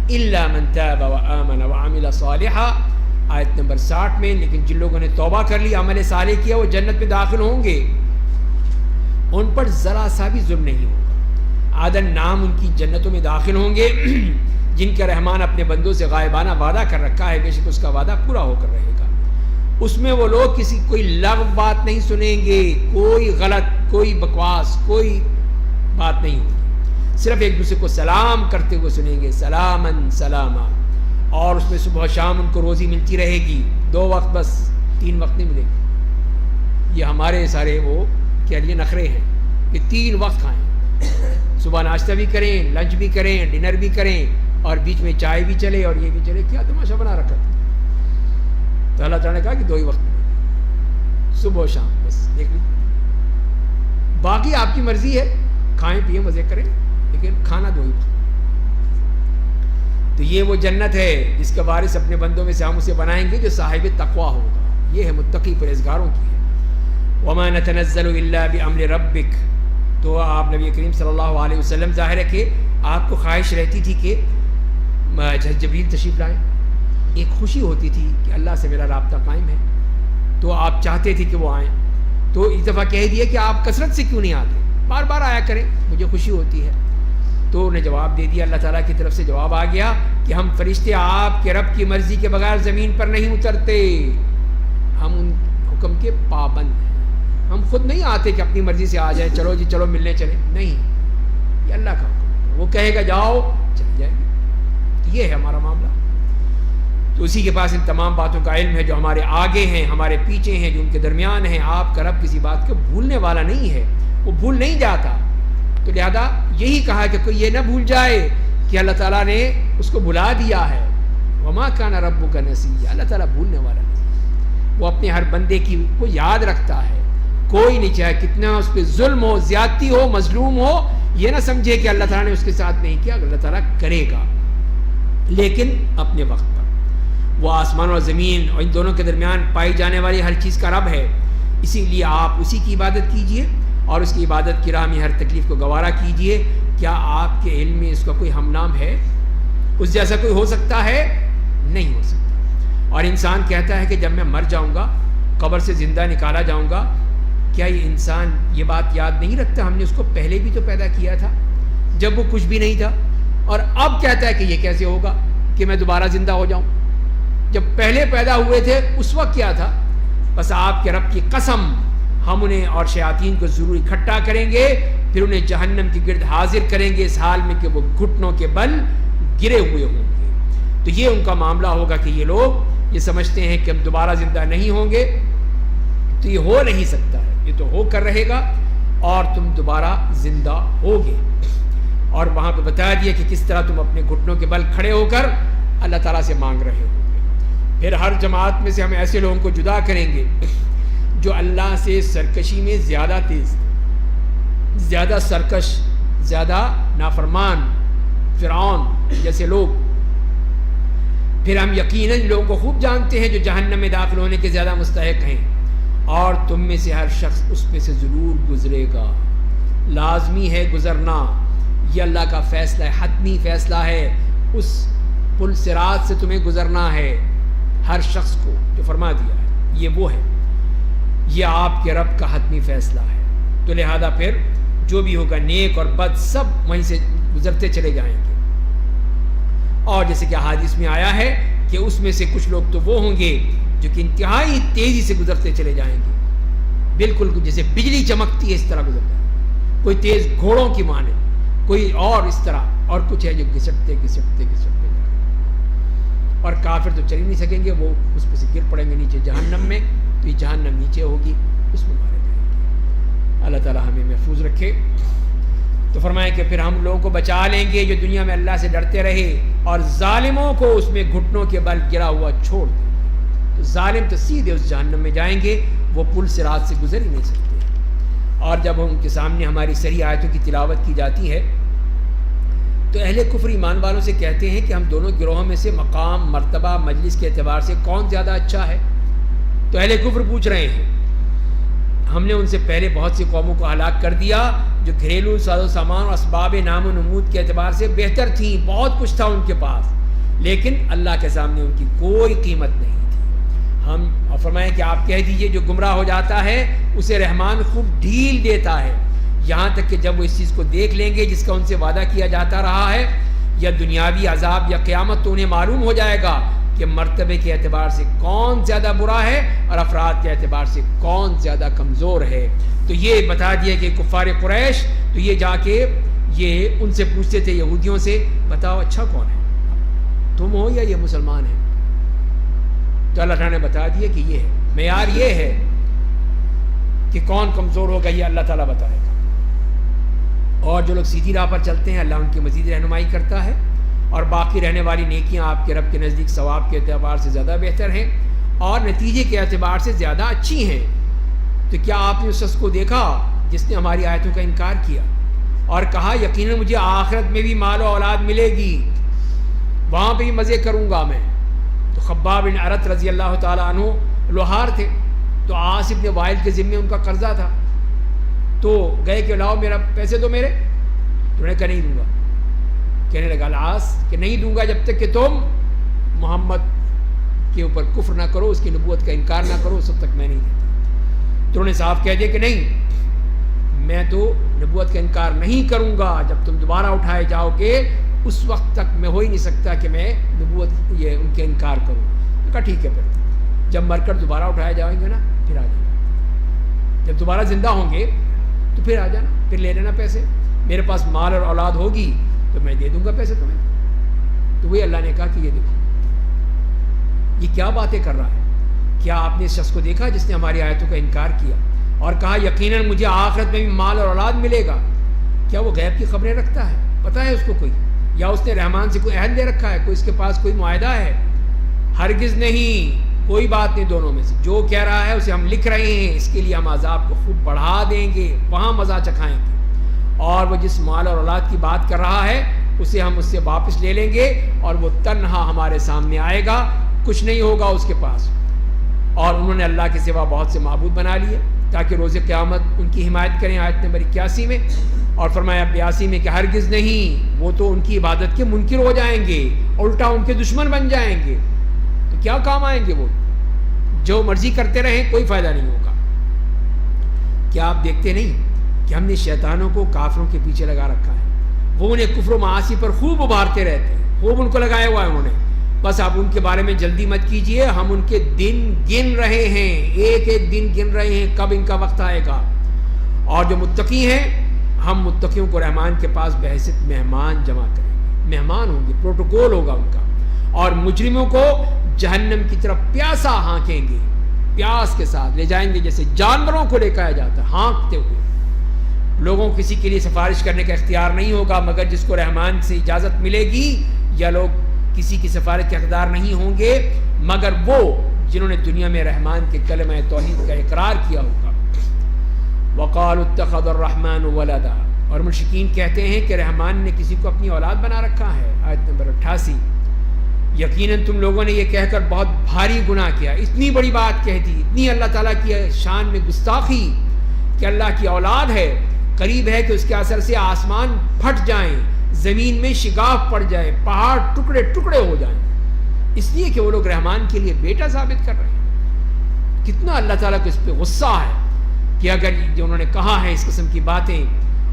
إِلَّا مَن تَابَ وَآمَنَ وَعَمِلَ صَالِحًا، آیت نمبر 60 میں. لیکن جن لوگوں نے توبہ کر لی، عمل صالح کیا، وہ جنت میں داخل ہوں گے، ان پر ذرا سا بھی ظلم نہیں ہوگا. عدن نام ان کی جنتوں میں داخل ہوں گے جن کا رحمان اپنے بندوں سے غائبانہ وعدہ کر رکھا ہے، بے شک اس کا وعدہ پورا ہو کر رہے گا. اس میں وہ لوگ کوئی لغو بات نہیں سنیں گے، کوئی غلط، کوئی بکواس، کوئی بات نہیں ہوگی. صرف ایک دوسرے کو سلام کرتے ہوئے سنیں گے، سلامن سلاما. اور اس میں صبح و شام ان کو روزی ملتی رہے گی، 2 وقت بس، 3 وقت نہیں ملے گی. یہ ہمارے سارے وہ کیا لیے نخرے ہیں کہ 3 وقت کھائیں، صبح ناشتہ بھی کریں، لنچ بھی کریں، ڈنر بھی کریں، اور بیچ میں چائے بھی چلے اور یہ بھی چلے. کیا تماشا بنا رکھا تھا؟ تو اللہ تعالیٰ نے کہا کہ 2 ہی وقت ملے، صبح و شام، بس دیکھ لیجیے. باقی آپ کی مرضی ہے، کھائیں پیئیں مزے کریں، لیکن کھانا 2 ہی وقت. تو یہ وہ جنت ہے جس کا وارث اپنے بندوں میں سے ہم اسے بنائیں گے جو صاحب تقویٰ ہوگا. یہ ہے متقی پرہیزگاروں کی ہے. وَمَا نَتَنَزَّلُ إِلَّا بِأَمْرِ رَبِّكَ. تو آپ نبی کریم صلی اللہ علیہ وسلم، ظاہر ہے کہ آپ کو خواہش رہتی تھی کہ جبریل تشریف لائیں، ایک خوشی ہوتی تھی کہ اللہ سے میرا رابطہ قائم ہے، تو آپ چاہتے تھے کہ وہ آئیں. تو اس دفعہ کہہ دیا کہ آپ کثرت سے کیوں نہیں آتے، بار بار آیا کریں، مجھے خوشی ہوتی ہے. تو انہیں جواب دے دیا، اللہ تعالیٰ کی طرف سے جواب آ گیا کہ ہم فرشتے آپ کے رب کی مرضی کے بغیر زمین پر نہیں اترتے، ہم ان حکم کے پابند ہیں. ہم خود نہیں آتے کہ اپنی مرضی سے آ جائیں، چلو جی چلو ملنے چلیں، نہیں، یہ اللہ کا حکم. وہ کہے گا جاؤ، چل جائیں گے. یہ ہے ہمارا معاملہ. تو اسی کے پاس ان تمام باتوں کا علم ہے جو ہمارے آگے ہیں، ہمارے پیچھے ہیں، جو ان کے درمیان ہیں. آپ کا رب کسی بات کو بھولنے والا نہیں ہے، وہ بھول نہیں جاتا. تو لہذا یہی کہا کہ کوئی یہ نہ بھول جائے کہ اللہ تعالیٰ نے اس کو بھلا دیا ہے. وما کان ربک نسیا، اللہ تعالیٰ بھولنے والا نہیں، وہ اپنے ہر بندے کی کو یاد رکھتا ہے. کوئی نہیں، چاہے کتنا اس پہ ظلم ہو، زیادتی ہو، مظلوم ہو، یہ نہ سمجھے کہ اللہ تعالیٰ نے اس کے ساتھ نہیں کیا. اللہ تعالیٰ کرے گا، لیکن اپنے وقت پر. وہ آسمان اور زمین اور ان دونوں کے درمیان پائی جانے والی ہر چیز کا رب ہے. اسی لیے آپ اسی کی عبادت کیجئے اور اس کی عبادت کی راہ میں ہر تکلیف کو گوارا کیجئے. کیا آپ کے علم میں اس کا کوئی ہم نام ہے؟ اس جیسا کوئی ہو سکتا ہے؟ نہیں ہو سکتا. اور انسان کہتا ہے کہ جب میں مر جاؤں گا، قبر سے زندہ نکالا جاؤں گا، کیا یہ انسان یہ بات یاد نہیں رکھتا ہم نے اس کو پہلے بھی تو پیدا کیا تھا جب وہ کچھ بھی نہیں تھا، اور اب کہتا ہے کہ یہ کیسے ہوگا کہ میں دوبارہ زندہ ہو جاؤں؟ جب پہلے پیدا ہوئے تھے اس وقت کیا تھا؟ بس آپ کے رب کی قسم، ہم انہیں اور شیاطین کو ضرور اکٹھا کریں گے، پھر انہیں جہنم کے گرد حاضر کریں گے اس حال میں کہ وہ گھٹنوں کے بل گرے ہوئے ہوں گے. تو یہ ان کا معاملہ ہوگا کہ یہ لوگ یہ سمجھتے ہیں کہ ہم دوبارہ زندہ نہیں ہوں گے. تو یہ ہو نہیں سکتا ہے، یہ تو ہو کر رہے گا اور تم دوبارہ زندہ ہوگے. اور وہاں پہ بتا دیا کہ کس طرح تم اپنے گھٹنوں کے بل کھڑے ہو کر اللہ تعالیٰ سے مانگ رہے ہو. پھر ہر جماعت میں سے ہم ایسے لوگوں کو جدا کریں گے جو اللہ سے سرکشی میں زیادہ تیز، زیادہ سرکش، زیادہ نافرمان، فرعون جیسے لوگ. پھر ہم یقیناً لوگوں کو خوب جانتے ہیں جو جہنم میں داخل ہونے کے زیادہ مستحق ہیں، اور تم میں سے ہر شخص اس پہ سے ضرور گزرے گا. لازمی ہے گزرنا، یہ اللہ کا فیصلہ ہے، حتمی فیصلہ ہے. اس پل صراط سے تمہیں گزرنا ہے، ہر شخص کو جو فرما دیا ہے. یہ وہ ہے، یہ آپ کے رب کا حتمی فیصلہ ہے. تو لہذا پھر جو بھی ہوگا نیک اور بد سب وہیں سے گزرتے چلے جائیں گے. اور جیسے کہ حدیث میں آیا ہے کہ اس میں سے کچھ لوگ تو وہ ہوں گے جو کہ انتہائی تیزی سے گزرتے چلے جائیں گے، بالکل جیسے بجلی چمکتی ہے اس طرح گزر جائیں گے. کوئی تیز گھوڑوں کی مانند، کوئی اور اس طرح، اور کچھ ہے جو گھسٹتے گھسٹتے گھسٹتے جائیں گے. اور کافر تو چل ہی نہیں سکیں گے، وہ اس پہ سے گر پڑیں گے نیچے جہنم میں. تو یہ جہنم نیچے ہوگی، اس میں مارے جائیں گے. اللہ تعالیٰ ہمیں محفوظ رکھے. تو فرمائیں کہ پھر ہم لوگوں کو بچا لیں گے جو دنیا میں اللہ سے ڈرتے رہے، اور ظالموں کو اس میں گھٹنوں کے بل گرا ہوا چھوڑ دیں. تو ظالم تو سیدھے اس جہنم میں جائیں گے، وہ پل صراط سے گزر ہی نہیں سکتے. اور جب ان کے سامنے ہماری صحیح آیتوں کی تلاوت کی جاتی ہے تو اہل کفر ایمان والوں سے کہتے ہیں کہ ہم دونوں گروہوں میں سے مقام، مرتبہ، مجلس کے اعتبار سے کون زیادہ اچھا ہے؟ تو اہل کفر پوچھ رہے ہیں ہم نے ان سے پہلے بہت سی قوموں کو ہلاک کر دیا جو گھریلو ساز و سامان اور اسباب نام و نمود کے اعتبار سے بہتر تھیں، بہت کچھ تھا ان کے پاس، لیکن اللہ کے سامنے ان کی کوئی قیمت نہیں تھی۔ ہم اور فرمائیں کہ آپ کہہ دیجئے جو گمراہ ہو جاتا ہے اسے رحمان خوب ڈھیل دیتا ہے، یہاں تک کہ جب وہ اس چیز کو دیکھ لیں گے جس کا ان سے وعدہ کیا جاتا رہا ہے، یا دنیاوی عذاب یا قیامت، تو انہیں معلوم ہو جائے گا کہ مرتبے کے اعتبار سے کون زیادہ برا ہے اور افراد کے اعتبار سے کون زیادہ کمزور ہے۔ تو یہ بتا دیا کہ کفار قریش تو یہ جا کے یہ ان سے پوچھتے تھے یہودیوں سے، بتاؤ اچھا کون ہے، تم ہو یا یہ مسلمان ہیں؟ تو اللہ تعالیٰ نے بتا دیا کہ یہ ہے، معیار یہ ہے کہ کون کمزور ہوگا یہ اللہ تعالیٰ بتائے گا، اور جو لوگ سیدھی راہ پر چلتے ہیں اللہ ان کی مزید رہنمائی کرتا ہے، اور باقی رہنے والی نیکیاں آپ کے رب کے نزدیک ثواب کے اعتبار سے زیادہ بہتر ہیں اور نتیجے کے اعتبار سے زیادہ اچھی ہیں۔ تو کیا آپ نے اس شخص کو دیکھا جس نے ہماری آیتوں کا انکار کیا اور کہا یقیناً مجھے آخرت میں بھی مال و اولاد ملے گی، وہاں پہ بھی مزے کروں گا میں؟ تو خباب بن ارت رضی اللہ تعالیٰ عنہ لوہار تھے، تو عاص بن وائل کے ذمے ان کا قرضہ تھا، تو گئے کہ لاؤ میرا پیسے دو میرے، تو انہوں نے کہا نہیں دوں گا۔ کہنے لگا العاص کہ نہیں دوں گا جب تک کہ تم محمد کے اوپر کفر نہ کرو، اس کی نبوت کا انکار نہ کرو، اس وقت تک میں نہیں دیتا۔ تو انہوں نے صاف کہہ دیا کہ نہیں، میں تو نبوت کا انکار نہیں کروں گا، جب تم دوبارہ اٹھائے جاؤ گے اس وقت تک میں ہو ہی نہیں سکتا کہ میں نبوت یہ ان کے انکار کروں۔ تو کہا ٹھیک ہے، پھر جب مر کر دوبارہ اٹھائے جائیں گے نا پھر آ جانا، جب دوبارہ زندہ ہوں گے تو پھر آ جانا، پھر لے لینا پیسے، میرے پاس مال اور اولاد ہوگی تو میں دے دوں گا پیسے تمہیں۔ تو وہی اللہ نے کہا کہ یہ دیکھو یہ کیا باتیں کر رہا ہے، کیا آپ نے اس شخص کو دیکھا جس نے ہماری آیتوں کا انکار کیا اور کہا یقیناً مجھے آخرت میں بھی مال اور اولاد ملے گا؟ کیا وہ غیب کی خبریں رکھتا ہے؟ پتہ ہے اس کو کوئی، یا اس نے رحمان سے کوئی عہد لے رکھا ہے، کوئی اس کے پاس کوئی معاہدہ ہے؟ ہرگز نہیں، کوئی بات نہیں دونوں میں سے، جو کہہ رہا ہے اسے ہم لکھ رہے ہیں، اس کے لیے ہم عذاب کو خوب بڑھا دیں گے، وہاں مزہ چکھائیں گے، اور وہ جس مال اور اولاد کی بات کر رہا ہے اسے ہم اس سے واپس لے لیں گے اور وہ تنہا ہمارے سامنے آئے گا، کچھ نہیں ہوگا اس کے پاس۔ اور انہوں نے اللہ کے سوا بہت سے معبود بنا لیے تاکہ روز قیامت ان کی حمایت کریں، آیت نمبر 81 میں، اور فرمایا 82 میں کہ ہرگز نہیں، وہ تو ان کی عبادت کے منکر ہو جائیں گے، الٹا ان کے دشمن بن جائیں گے، تو کیا کام آئیں گے؟ وہ جو مرضی کرتے رہیں کوئی فائدہ نہیں ہوگا۔ کیا آپ دیکھتے نہیں کہ ہم نے شیطانوں کو کافروں کے پیچھے لگا رکھا ہے، وہ انہیں کفر و معاصی پر خوب ابھارتے رہتے ہیں، خوب ان کو لگایا ہوا ہے انہوں نے، بس آپ ان کے بارے میں جلدی مت کیجئے، ہم ان کے دن گن رہے ہیں، ایک ایک دن گن رہے ہیں، کب ان کا وقت آئے گا۔ اور جو متقی ہیں ہم متقیوں کو رحمان کے پاس بحیثیت مہمان جمع کریں گے، مہمان ہوں گے، پروٹوکول ہوگا ان کا، اور مجرموں کو جہنم کی طرف پیاسا ہانکیں گے، پیاس کے ساتھ لے جائیں گے جیسے جانوروں کو لے کے جاتا ہے ہانکتے ہوئے۔ لوگوں کسی کے لیے سفارش کرنے کا اختیار نہیں ہوگا مگر جس کو رحمان سے اجازت ملے گی، یا لوگ کسی کی سفارش کے حقدار نہیں ہوں گے مگر وہ جنہوں نے دنیا میں رحمان کے کلمہ توحید کا اقرار کیا ہوگا۔ وقالوا اتخذ الرحمن ولدا، اور مشرکین کہتے ہیں کہ رحمان نے کسی کو اپنی اولاد بنا رکھا ہے، آیت نمبر 88۔ یقیناً تم لوگوں نے یہ کہہ کر بہت بھاری گناہ کیا، اتنی بڑی بات کہہ دی، اتنی اللہ تعالیٰ کی شان میں گستاخی کہ اللہ کی اولاد ہے، قریب ہے کہ اس کے اثر سے آسمان پھٹ جائیں، زمین میں شگاف پڑ جائے، پہاڑ ٹکڑے ٹکڑے ہو جائیں، اس لیے کہ وہ لوگ رحمان کے لیے بیٹا ثابت کر رہے ہیں۔ کتنا اللہ تعالیٰ کو اس پہ غصہ ہے کہ اگر جو انہوں نے کہا ہے اس قسم کی باتیں،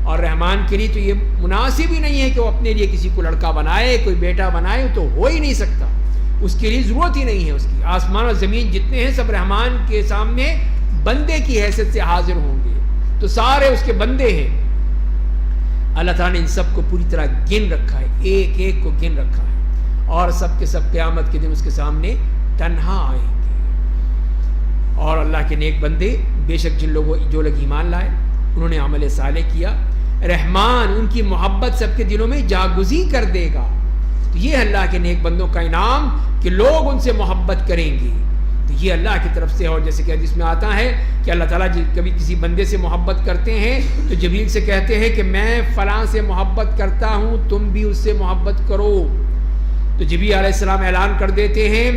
اور رحمان کے لیے تو یہ مناسب ہی نہیں ہے کہ وہ اپنے لیے کسی کو لڑکا بنائے، کوئی بیٹا بنائے، تو ہو ہی نہیں سکتا، اس کے لیے ضرورت ہی نہیں ہے اس کی۔ آسمان اور زمین جتنے ہیں سب رحمان کے سامنے بندے کی حیثیت سے حاضر ہوں گے، تو سارے اس کے بندے ہیں۔ اللہ تعالیٰ نے ان سب کو پوری طرح گن رکھا ہے، ایک ایک کو گن رکھا ہے، اور سب کے سب قیامت کے دن اس کے سامنے تنہا آئیں گے۔ اور اللہ کے نیک بندے، بے شک جو لوگ ایمان لائے، انہوں نے عمل صالح کیا، رحمان ان کی محبت سب کے دلوں میں جاگزی کر دے گا۔ تو یہ اللہ کے نیک بندوں کا انعام کہ لوگ ان سے محبت کریں گے، تو یہ اللہ کی طرف سے. اور جیسے کہ حدیث میں آتا ہے کہ اللہ تعالیٰ کبھی کسی بندے سے محبت کرتے ہیں تو جبریل سے کہتے ہیں کہ میں فلاں سے محبت کرتا ہوں, تم بھی اس سے محبت کرو. تو جبریل علیہ السلام اعلان کر دیتے ہیں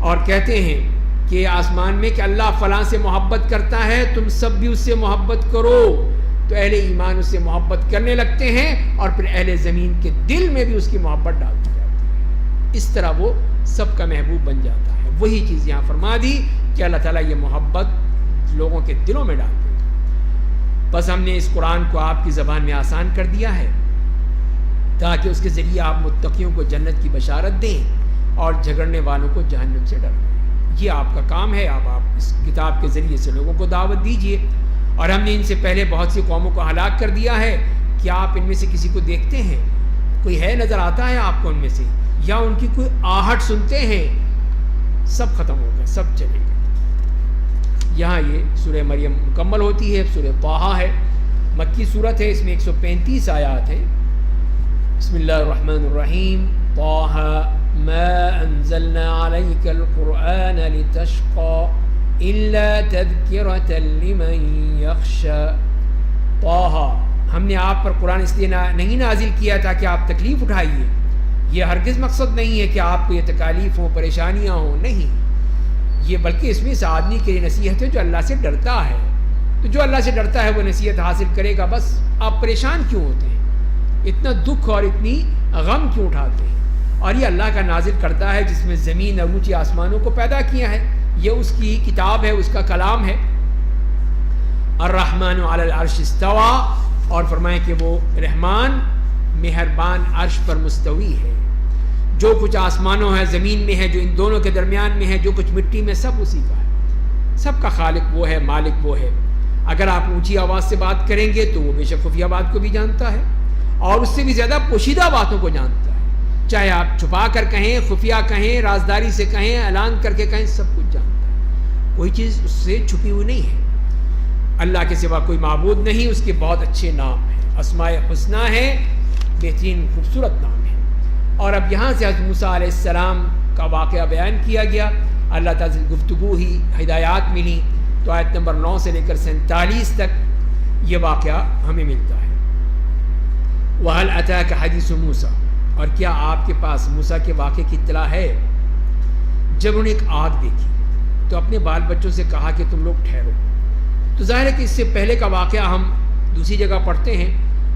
اور کہتے ہیں کہ آسمان میں کہ اللہ فلاں سے محبت کرتا ہے, تم سب بھی اس سے محبت کرو. تو اہل ایمان اس سے محبت کرنے لگتے ہیں اور پھر اہل زمین کے دل میں بھی اس کی محبت ڈال دی جاتی ہے. اس طرح وہ سب کا محبوب بن جاتا ہے. وہی چیز یہاں فرما دی کہ اللہ تعالیٰ یہ محبت لوگوں کے دلوں میں ڈال دے گا. بس ہم نے اس قرآن کو آپ کی زبان میں آسان کر دیا ہے تاکہ اس کے ذریعے آپ متقیوں کو جنت کی بشارت دیں اور جھگڑنے والوں کو جہنم سے ڈرائیں. یہ آپ کا کام ہے. آپ اس کتاب کے ذریعے سے لوگوں کو دعوت دیجیے. اور ہم نے ان سے پہلے بہت سی قوموں کو ہلاک کر دیا ہے. کیا آپ ان میں سے کسی کو دیکھتے ہیں؟ کوئی ہے نظر آتا ہے آپ کو ان میں سے؟ یا ان کی کوئی آہٹ سنتے ہیں؟ سب ختم ہو گئے, سب چلے گئے. یہاں یہ سورہ مریم مکمل ہوتی ہے. سورہ طٰہٰ ہے, مکی صورت ہے, اس میں 135 آیات ہیں. بسم اللہ الرحمن الرحیم. طٰہٰ ما انزلنا علیک القرآن لتشقى الا تذکرة لمن یخشى. طٰہٰ, ہم نے آپ پر قرآن اس لیے نہیں نازل کیا تھا کہ آپ تکلیف اٹھائیے. یہ ہرگز مقصد نہیں ہے کہ آپ کو یہ تکالیف ہوں, پریشانیاں ہوں, نہیں. یہ بلکہ اس میں اس آدمی کے لیے نصیحت ہے جو اللہ سے ڈرتا ہے. تو جو اللہ سے ڈرتا ہے وہ نصیحت حاصل کرے گا. بس آپ پریشان کیوں ہوتے ہیں, اتنا دکھ اور اتنی غم کیوں اٹھاتے ہیں؟ اور یہ اللہ کا نازل کرتا ہے جس میں زمین اور اونچی آسمانوں کو پیدا کیا ہے. یہ اس کی کتاب ہے, اس کا کلام ہے. الرحمن علی العرش استوى, اور فرمائیں کہ وہ رحمان مہربان عرش پر مستوی ہے. جو کچھ آسمانوں ہے, زمین میں ہے, جو ان دونوں کے درمیان میں ہے, جو کچھ مٹی میں, سب اسی کا ہے. سب کا خالق وہ ہے, مالک وہ ہے. اگر آپ اونچی آواز سے بات کریں گے تو وہ بے شک خفیہ بات کو بھی جانتا ہے اور اس سے بھی زیادہ پوشیدہ باتوں کو جانتا ہے. چاہے آپ چھپا کر کہیں, خفیہ کہیں, رازداری سے کہیں, اعلان کر کے کہیں, سب کچھ جانتا ہے. کوئی چیز اس سے چھپی ہوئی نہیں ہے. اللہ کے سوا کوئی معبود نہیں. اس کے بہت اچھے نام ہیں, اسماء حسنی ہے, بہترین خوبصورت نام ہے. اور اب یہاں سے حضرت موسیٰ علیہ السلام کا واقعہ بیان کیا گیا. اللہ تعالیٰ سے گفتگو ہی, ہدایات ملی. تو آیت نمبر 9 سے لے کر 47 تک یہ واقعہ ہمیں ملتا ہے. وَهَلْ أَتَاكَ حَدِيثُ مُوسَىٰ, اور کیا آپ کے پاس موسیٰ کے واقعے کی اطلاع ہے؟ جب انہوں نے ایک آگ دیکھی تو اپنے بال بچوں سے کہا کہ تم لوگ ٹھہرو. تو ظاہر ہے کہ اس سے پہلے کا واقعہ ہم دوسری جگہ پڑھتے ہیں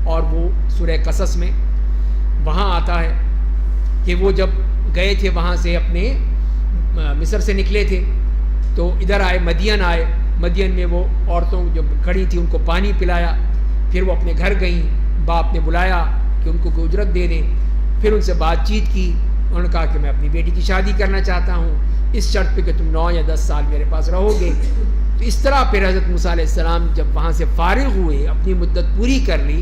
اور وہ سورہ قصص میں وہاں آتا ہے کہ وہ جب گئے تھے وہاں سے, اپنے مصر سے نکلے تھے تو ادھر آئے, مدین آئے. مدین میں وہ عورتوں جو کھڑی تھیں ان کو پانی پلایا. پھر وہ اپنے گھر گئیں, باپ نے بلایا کہ ان کو کوئی اجرت دے دیں. پھر ان سے بات چیت کی. انہوں نے کہا کہ میں اپنی بیٹی کی شادی کرنا چاہتا ہوں اس شرط پہ کہ تم 9 یا 10 سال میرے پاس رہو گے. تو اس طرح پھر حضرت موسیٰ علیہ السلام جب وہاں سے فارغ ہوئے, اپنی مدت پوری کر لی,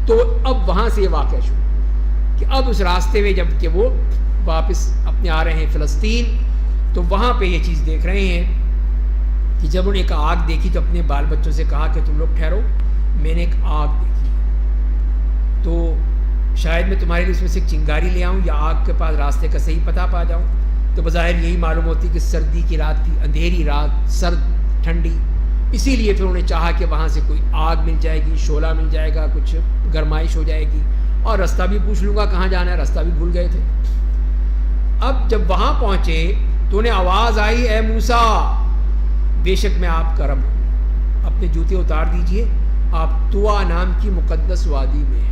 تو اب وہاں سے یہ واقعہ شروع کہ اب اس راستے میں جب کہ وہ واپس اپنے آ رہے ہیں فلسطین, تو وہاں پہ یہ چیز دیکھ رہے ہیں کہ جب انہوں نے ایک آگ دیکھی تو اپنے بال بچوں سے کہا کہ تم لوگ ٹھہرو, میں نے ایک آگ دیکھی, تو شاید میں تمہارے لیے اس میں سے ایک چنگاری لے آؤں یا آگ کے پاس راستے کا صحیح پتہ پا جاؤں. تو بظاہر یہی معلوم ہوتی کہ سردی کی رات تھی, اندھیری رات, سرد ٹھنڈی, اسی لیے پھر انہوں نے چاہا کہ وہاں سے کوئی آگ مل جائے گی, شعلہ مل جائے گا, کچھ گرمائش ہو جائے گی, اور رستہ بھی پوچھ لوں گا کہاں جانا ہے, رستہ بھی بھول گئے تھے. اب جب وہاں پہنچے تو انہیں آواز آئی, اے موسیٰ بے شک میں آپ کا رب ہوں, اپنے جوتے اتار دیجئے, آپ طوا نام کی مقدس وادی میں ہیں.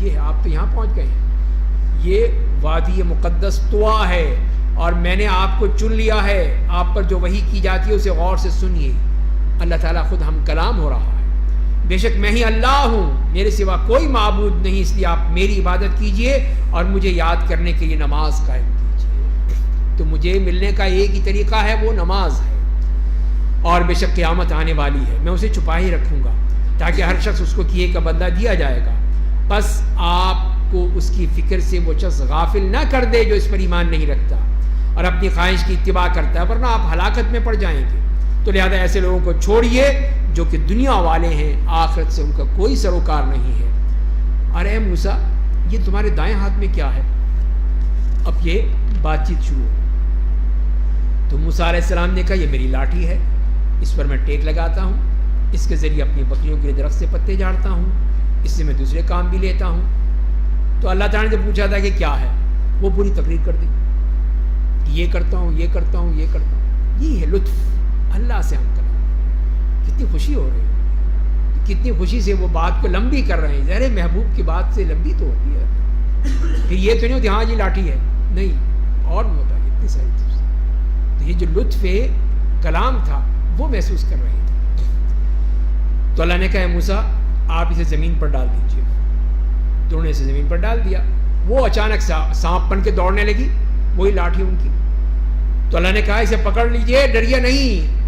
یہ آپ تو یہاں پہنچ گئے ہیں, یہ وادی مقدس طوا ہے اور میں نے آپ کو چن لیا ہے. آپ پر جو وحی کی جاتی ہے اسے غور سے سنیے. اللہ تعالیٰ خود ہم کلام ہو رہا ہے. بے شک میں ہی اللہ ہوں, میرے سوا کوئی معبود نہیں, اس لیے آپ میری عبادت کیجئے اور مجھے یاد کرنے کے لیے نماز قائم کیجئے. تو مجھے ملنے کا ایک ہی طریقہ ہے, وہ نماز ہے. اور بے شک قیامت آنے والی ہے, میں اسے چھپا ہی رکھوں گا تاکہ ہر شخص اس کو کیے کا بدلہ دیا جائے گا. بس آپ کو اس کی فکر سے وہ شخص غافل نہ کر دے جو اس پر ایمان نہیں رکھتا اور اپنی خواہش کی اتباع کرتا ہے, ورنہ آپ ہلاکت میں پڑ جائیں گے. تو لہذا ایسے لوگوں کو چھوڑیے جو کہ دنیا والے ہیں, آخرت سے ان کا کوئی سروکار نہیں ہے. اور اے موسیٰ یہ تمہارے دائیں ہاتھ میں کیا ہے؟ اب یہ بات چیت شروع ہو. تو موسیٰ علیہ السلام نے کہا یہ میری لاٹھی ہے، اس پر میں ٹیک لگاتا ہوں، اس کے ذریعے اپنی بکریوں کے درخت سے پتے جھاڑتا ہوں، اس سے میں دوسرے کام بھی لیتا ہوں۔ تو اللہ تعالیٰ نے جب پوچھا تھا کہ کیا ہے، وہ پوری تقریر کر دی کہ یہ کرتا ہوں، یہ کرتا ہوں، یہ کرتا ہوں۔ یہی ہے لطف اللہ سے ہم کریں، کتنی خوشی ہو رہی ہے، کتنی خوشی سے وہ بات کو لمبی کر رہے ہیں۔ ظاہر محبوب کی بات سے لمبی تو ہوتی ہے، پھر یہ تو نہیں ہوتی ہاں جی لاٹھی ہے، نہیں، اور بھی ہوتا ہے اتنی ساری چیزیں۔ تو یہ جو لطف کلام تھا وہ محسوس کر رہے تھے۔ تو اللہ نے کہا موسیٰ آپ اسے زمین پر ڈال دیجیے۔ تو انہوں نے اسے زمین پر ڈال دیا۔ وہ اچانک سانپ بن کے دوڑنے لگی، وہی لاٹھی ان کی۔ تو اللہ نے کہا اسے پکڑ لیجیے، ڈریے نہیں۔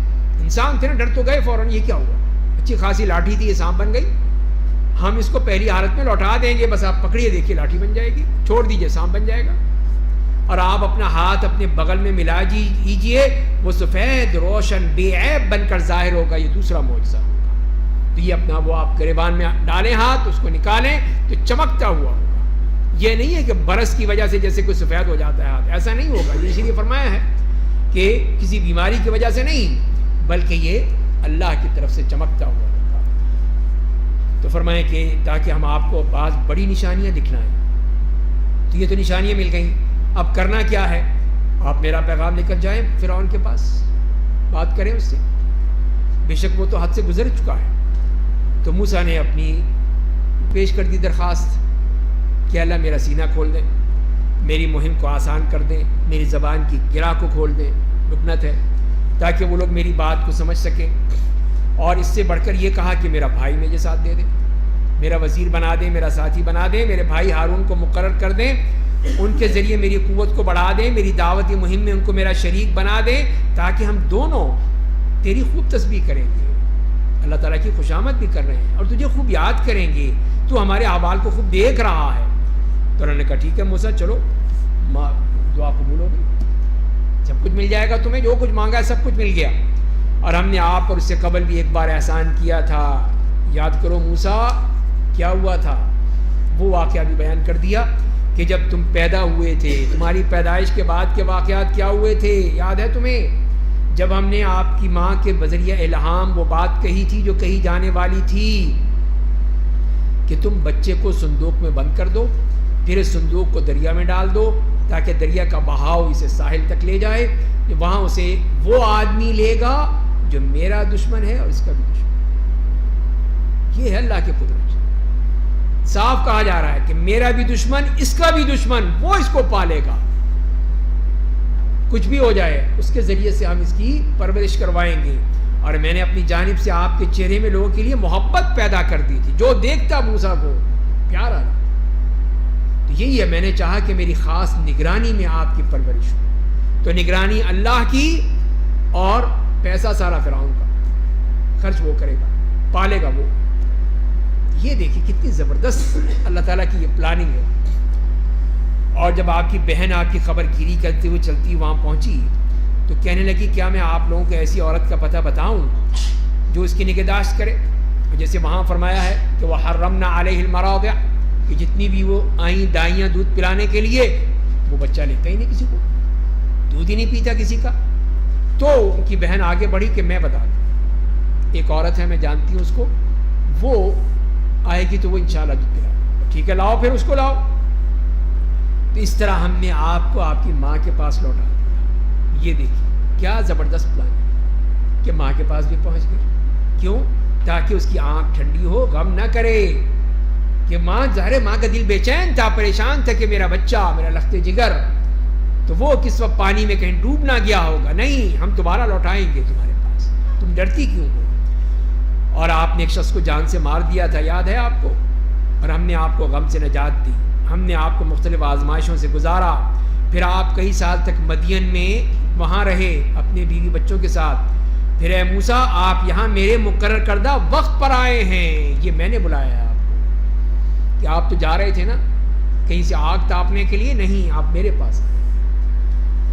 انسان تھے نا، ڈر تو گئے فوراً، یہ کیا ہوا، اچھی خاصی لاٹھی تھی، یہ سانپ بن گئی، ہم اس کو پہلی حالت میں لوٹا دیں گے، بس آپ پکڑیے، دیکھیے لاٹھی بن جائے گی، چھوڑ دیجیے سانپ بن جائے گا۔ اور آپ اپنا ہاتھ اپنے بغل میں ملا لیجیے، وہ سفید روشن بے عیب بن کر ظاہر ہوگا، یہ دوسرا معجزہ ہوگا۔ تو یہ اپنا وہ آپ گریبان میں ڈالیں ہاتھ، اس کو نکالیں تو چمکتا ہوا ہوگا۔ یہ نہیں ہے کہ برس کی وجہ سے جیسے کوئی سفید ہو جاتا ہے ہاتھ، ایسا نہیں ہوگا۔ یہ اسی لیے فرمایا ہے کہ کسی بیماری کی وجہ سے نہیں، بلکہ یہ اللہ کی طرف سے چمکتا ہوا ہوگا۔ تو فرمائیں کہ تاکہ ہم آپ کو بعض بڑی نشانیاں دکھلائیں۔ تو یہ تو نشانیاں مل گئیں، اب کرنا کیا ہے؟ آپ میرا پیغام لے کر جائیں فرعون کے پاس، بات کریں اس سے، بے شک وہ تو حد سے گزر چکا ہے۔ تو موسیٰ نے اپنی پیش کر دی درخواست کہ اللہ میرا سینہ کھول دیں، میری مہم کو آسان کر دیں، میری زبان کی گرہ کو کھول دیں، لکنت ہے، تاکہ وہ لوگ میری بات کو سمجھ سکیں۔ اور اس سے بڑھ کر یہ کہا کہ میرا بھائی مجھے ساتھ دے دیں، میرا وزیر بنا دیں، میرا ساتھی بنا دیں، میرے بھائی ہارون کو مقرر کر دیں، ان کے ذریعے میری قوت کو بڑھا دیں، میری دعوتی مہم میں ان کو میرا شریک بنا دیں، تاکہ ہم دونوں تیری خوب تسبیح کریں گے، اللہ تعالیٰ کی خوشامد بھی کر رہے ہیں اور تجھے خوب یاد کریں گے، تو ہمارے اعمال کو خوب دیکھ رہا ہے۔ تو انہوں نے کہا ٹھیک ہے موسیٰ، چلو دعا قبول ہو گئی، سب کچھ مل جائے گا تمہیں، جو کچھ مانگا ہے سب کچھ مل گیا۔ اور ہم نے آپ اور اس سے قبل بھی ایک بار احسان کیا تھا، یاد کرو موسیٰ کیا ہوا تھا، وہ واقعہ بھی بیان کر دیا کہ جب تم پیدا ہوئے تھے، تمہاری پیدائش کے بعد کے واقعات کیا ہوئے تھے، یاد ہے تمہیں؟ جب ہم نے آپ کی ماں کے بذریعہ الہام وہ بات کہی تھی جو کہی جانے والی تھی کہ تم بچے کو صندوق میں بند کر دو، پھر اس صندوق کو دریا میں ڈال دو تاکہ دریا کا بہاؤ اسے ساحل تک لے جائے، وہاں اسے وہ آدمی لے گا جو میرا دشمن ہے اور اس کا بھی دشمن۔ یہ ہے اللہ کی قدرت، صاف کہا جا رہا ہے کہ میرا بھی دشمن، اس کا بھی دشمن، وہ اس کو پالے گا، کچھ بھی ہو جائے اس کے ذریعے سے ہم اس کی پرورش کروائیں گے۔ اور میں نے اپنی جانب سے آپ کے چہرے میں لوگوں کے لیے محبت پیدا کر دی تھی، جو دیکھتا موسیٰ کو پیار آ رہا۔ تو یہی ہے، میں نے چاہا کہ میری خاص نگرانی میں آپ کی پرورش ہو۔ تو نگرانی اللہ کی، اور پیسہ سارا فرعون کا، خرچ وہ کرے گا، پالے گا وہ۔ یہ دیکھیے کتنی زبردست اللہ تعالیٰ کی یہ پلاننگ ہے۔ اور جب آپ کی بہن آپ کی خبر گیری کرتے ہوئے چلتی وہاں پہنچی تو کہنے لگی کیا میں آپ لوگوں کو ایسی عورت کا پتہ بتاؤں جو اس کی نگہداشت کرے؟ جیسے وہاں فرمایا ہے کہ وہ حرمنا علیہ المراضع، کہ جتنی بھی وہ آئیں دائیاں دودھ پلانے کے لیے، وہ بچہ لیتا ہی نہیں کسی کو، دودھ ہی نہیں پیتا کسی کا۔ تو ان کی بہن آگے بڑھی کہ میں بتا دوں، ایک عورت ہے میں جانتی ہوں اس کو، وہ آئے گی تو وہ انشاءاللہ دودھ پلا۔ ٹھیک ہے لاؤ، پھر اس کو لاؤ۔ تو اس طرح ہم نے آپ کو آپ کی ماں کے پاس لوٹا دیا۔ یہ دیکھیے کیا زبردست پلان ہے کہ ماں کے پاس بھی پہنچ گئے۔ کیوں؟ تاکہ اس کی آنکھ ٹھنڈی ہو، غم نہ کرے کہ ماں، ظاہر ماں کا دل بے چین تھا، پریشان تھا کہ میرا بچہ، میرا لخت جگر، تو وہ کس وقت پانی میں کہیں ڈوب نہ گیا ہوگا۔ نہیں، ہم تمہارا لوٹائیں گے تمہارے پاس، تم ڈرتی کیوں ہو؟ اور آپ نے ایک شخص کو جان سے مار دیا تھا، یاد ہے آپ کو؟ اور ہم نے آپ کو غم سے نجات دی، ہم نے آپ کو مختلف آزمائشوں سے گزارا، پھر آپ کئی سال تک مدین میں وہاں رہے اپنے بیوی بچوں کے ساتھ۔ پھر اے موسیٰ آپ یہاں میرے مقرر کردہ وقت پر آئے ہیں، یہ میں نے بلایا ہے آپ کو، کہ آپ تو جا رہے تھے نا کہیں سے آگ تاپنے کے لیے، نہیں، آپ میرے پاس آئے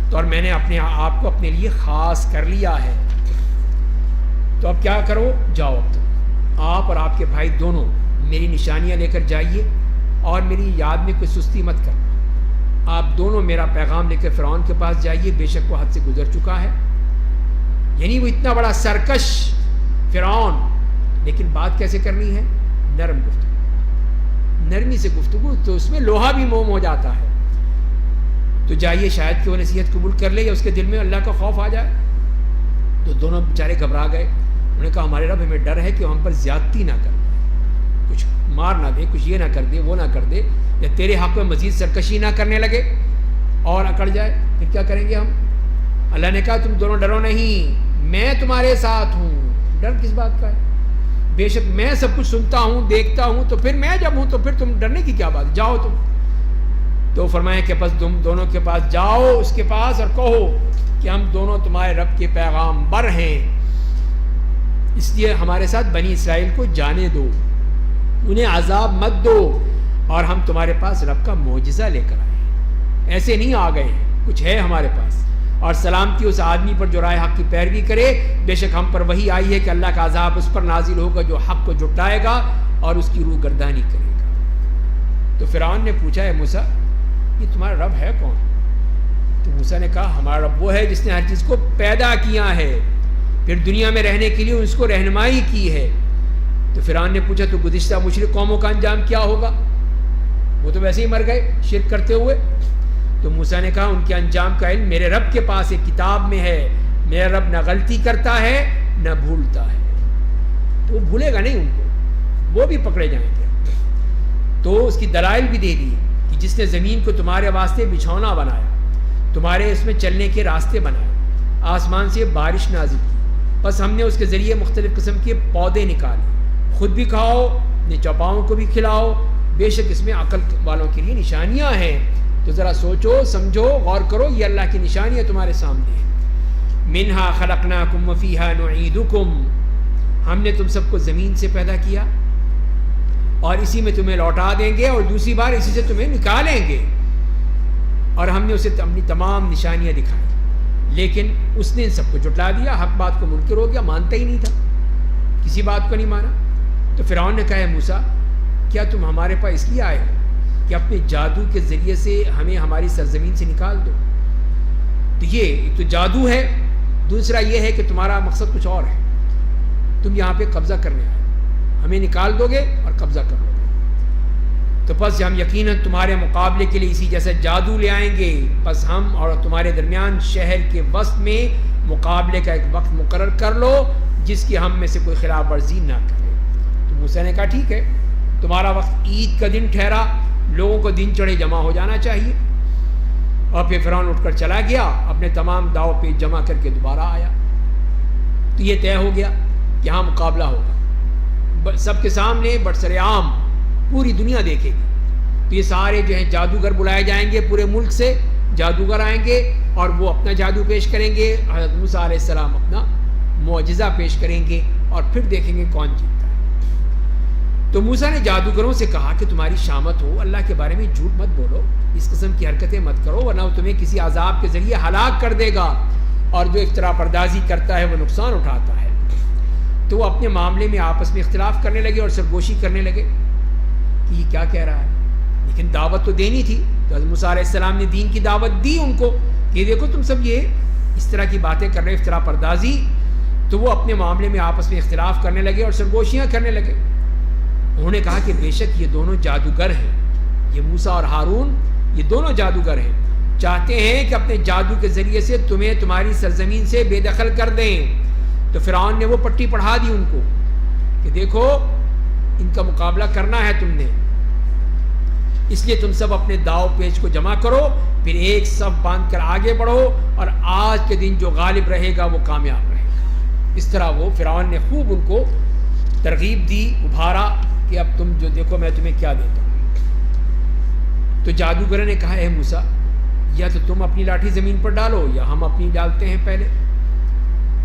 تو، اور میں نے اپنے آپ کو اپنے لیے خاص کر لیا ہے۔ تو اب کیا کرو، جاؤ اب تم، آپ اور آپ کے بھائی دونوں میری نشانیاں لے کر جائیے، اور میری یاد میں کوئی سستی مت کرنا۔ آپ دونوں میرا پیغام لے کر فرعون کے پاس جائیے، بے شک وہ حد سے گزر چکا ہے. یعنی وہ اتنا بڑا سرکش فرعون، لیکن بات کیسے کرنی ہے؟ نرم گفتگو، نرمی سے گفتگو، تو اس میں لوہا بھی موم ہو جاتا ہے. تو جائیے، شاید کہ وہ نصیحت قبول کر لے یا اس کے دل میں اللہ کا خوف آ جائے. تو دونوں بیچارے گھبرا گئے. انہوں نے کہا ہمارے رب ہمیں ڈر ہے کہ ہم پر زیادتی نہ کر دے، کچھ مار نہ دے، کچھ یہ نہ کر دے، وہ نہ کر دے، یا تیرے حق میں مزید سرکشی نہ کرنے لگے اور اکڑ جائے، پھر کیا کریں گے ہم؟ اللہ نے کہا تم دونوں ڈرو نہیں، میں تمہارے ساتھ ہوں. ڈر کس بات کا ہے؟ بے شک میں سب کچھ سنتا ہوں، دیکھتا ہوں، تو پھر میں جب ہوں تو پھر تم ڈرنے کی کیا بات؟ جاؤ تم. تو فرمایا کہ بس تم دونوں کے پاس جاؤ، اس کے پاس، اور کہو کہ ہم دونوں تمہارے رب کے پیغام بر ہیں، اس لیے ہمارے ساتھ بنی اسرائیل کو جانے دو، انہیں عذاب مت دو، اور ہم تمہارے پاس رب کا معجزہ لے کر آئے ہیں، ایسے نہیں آ گئے ہیں، کچھ ہے ہمارے پاس. اور سلامتی اس آدمی پر جو رائے حق کی پیروی کرے، بے شک ہم پر وہی آئی ہے کہ اللہ کا عذاب اس پر نازل ہوگا جو حق کو جھٹلائے گا اور اس کی روح گردانی کرے گا. تو فرعون نے پوچھا ہے موسیٰ یہ تمہارا رب ہے کون؟ تو موسیٰ نے کہا ہمارا رب وہ ہے جس نے ہر چیز کو پیدا کیا ہے، پھر دنیا میں رہنے کے لیے اس کو رہنمائی کی ہے. تو فرعون نے پوچھا تو گزشتہ مشرک قوموں کا انجام کیا ہوگا؟ وہ تو ویسے ہی مر گئے شرک کرتے ہوئے. تو موسیٰ نے کہا ان کے انجام کا علم میرے رب کے پاس ایک کتاب میں ہے، میرا رب نہ غلطی کرتا ہے نہ بھولتا ہے. تو وہ بھولے گا نہیں ان کو، وہ بھی پکڑے جائیں گے. تو اس کی دلائل بھی دے دی کہ جس نے زمین کو تمہارے واسطے بچھونا بنایا، تمہارے اس میں چلنے کے راستے بنائے، آسمان سے بارش نازل کی، بس ہم نے اس کے ذریعے مختلف قسم کے پودے نکالے، خود بھی کھاؤ، اپنے چوپاؤں کو بھی کھلاؤ، بے شک اس میں عقل والوں کے لیے نشانیاں ہیں. تو ذرا سوچو سمجھو غور کرو، یہ اللہ کی نشانیاں تمہارے سامنے ہیں. منہا خلقناکم وفیہا نعیدکم، ہم نے تم سب کو زمین سے پیدا کیا اور اسی میں تمہیں لوٹا دیں گے اور دوسری بار اسی سے تمہیں نکالیں گے. اور ہم نے اسے اپنی تمام نشانیاں دکھائی، لیکن اس نے ان سب کو جھٹلا دیا، حق بات کو منکر ہو گیا، مانتا ہی نہیں تھا، کسی بات کو نہیں مانا. تو فرعون نے کہا ہے موسیٰ کیا تم ہمارے پاس اس لیے آئے ہو کہ اپنے جادو کے ذریعے سے ہمیں ہماری سرزمین سے نکال دو؟ تو یہ ایک تو جادو ہے، دوسرا یہ ہے کہ تمہارا مقصد کچھ اور ہے، تم یہاں پہ قبضہ کرنے آئے، ہمیں نکال دو گے اور قبضہ کر لو گے. تو بس ہم یقیناً تمہارے مقابلے کے لیے اسی جیسا جادو لے آئیں گے، بس ہم اور تمہارے درمیان شہر کے وسط میں مقابلے کا ایک وقت مقرر کر لو جس کی ہم میں سے کوئی خلاف ورزی نہ کرے. تو موسیٰ نے کہا ٹھیک ہے، تمہارا وقت عید کا دن ٹھہرا، لوگوں کو دن چڑھے جمع ہو جانا چاہیے. اور پھر فرعون اٹھ کر چلا گیا، اپنے تمام داؤ پیچ جمع کر کے دوبارہ آیا. تو یہ طے ہو گیا کہ ہاں مقابلہ ہوگا سب کے سامنے، برسر عام پوری دنیا دیکھے گی. تو یہ سارے جو ہیں جادوگر بلائے جائیں گے، پورے ملک سے جادوگر آئیں گے اور وہ اپنا جادو پیش کریں گے، حضرت موسیٰ علیہ السلام اپنا معجزہ پیش کریں گے، اور پھر دیکھیں گے کون جیتتا ہے. تو موسیٰ نے جادوگروں سے کہا کہ تمہاری شامت ہو، اللہ کے بارے میں جھوٹ مت بولو، اس قسم کی حرکتیں مت کرو، ورنہ وہ تمہیں کسی عذاب کے ذریعے ہلاک کر دے گا، اور جو افتراء پردازی کرتا ہے وہ نقصان اٹھاتا ہے. تو وہ اپنے معاملے میں آپس میں اختلاف کرنے لگے اور سرگوشی کرنے لگے کہ یہ کیا کہہ رہا ہے، لیکن دعوت تو دینی تھی. تو حضرت موسیٰ علیہ السلام نے دین کی دعوت دی ان کو کہ دیکھو تم سب یہ اس طرح کی باتیں کر رہے، افتراء پردازی. تو وہ اپنے معاملے میں آپس میں اختلاف کرنے لگے اور سرگوشیاں کرنے لگے. انہوں نے کہا کہ بے شک یہ دونوں جادوگر ہیں، یہ موسیٰ اور ہارون یہ دونوں جادوگر ہیں، چاہتے ہیں کہ اپنے جادو کے ذریعے سے تمہیں تمہاری سرزمین سے بے دخل کر دیں. تو فرعون نے وہ پٹی پڑھا دی ان کو کہ دیکھو ان کا مقابلہ کرنا ہے تم نے، اس لیے تم سب اپنے داؤ پیچ کو جمع کرو، پھر ایک صف باندھ کر آگے بڑھو، اور آج کے دن جو غالب رہے گا وہ کامیاب رہے گا. اس طرح وہ فرعون نے خوب ان کو ترغیب دی، ابھارا کہ اب تم جو دیکھو میں تمہیں کیا دیتا ہوں. تو جادوگروں نے کہا اے موسیٰ یا تو تم اپنی لاٹھی زمین پر ڈالو یا ہم اپنی ڈالتے ہیں پہلے.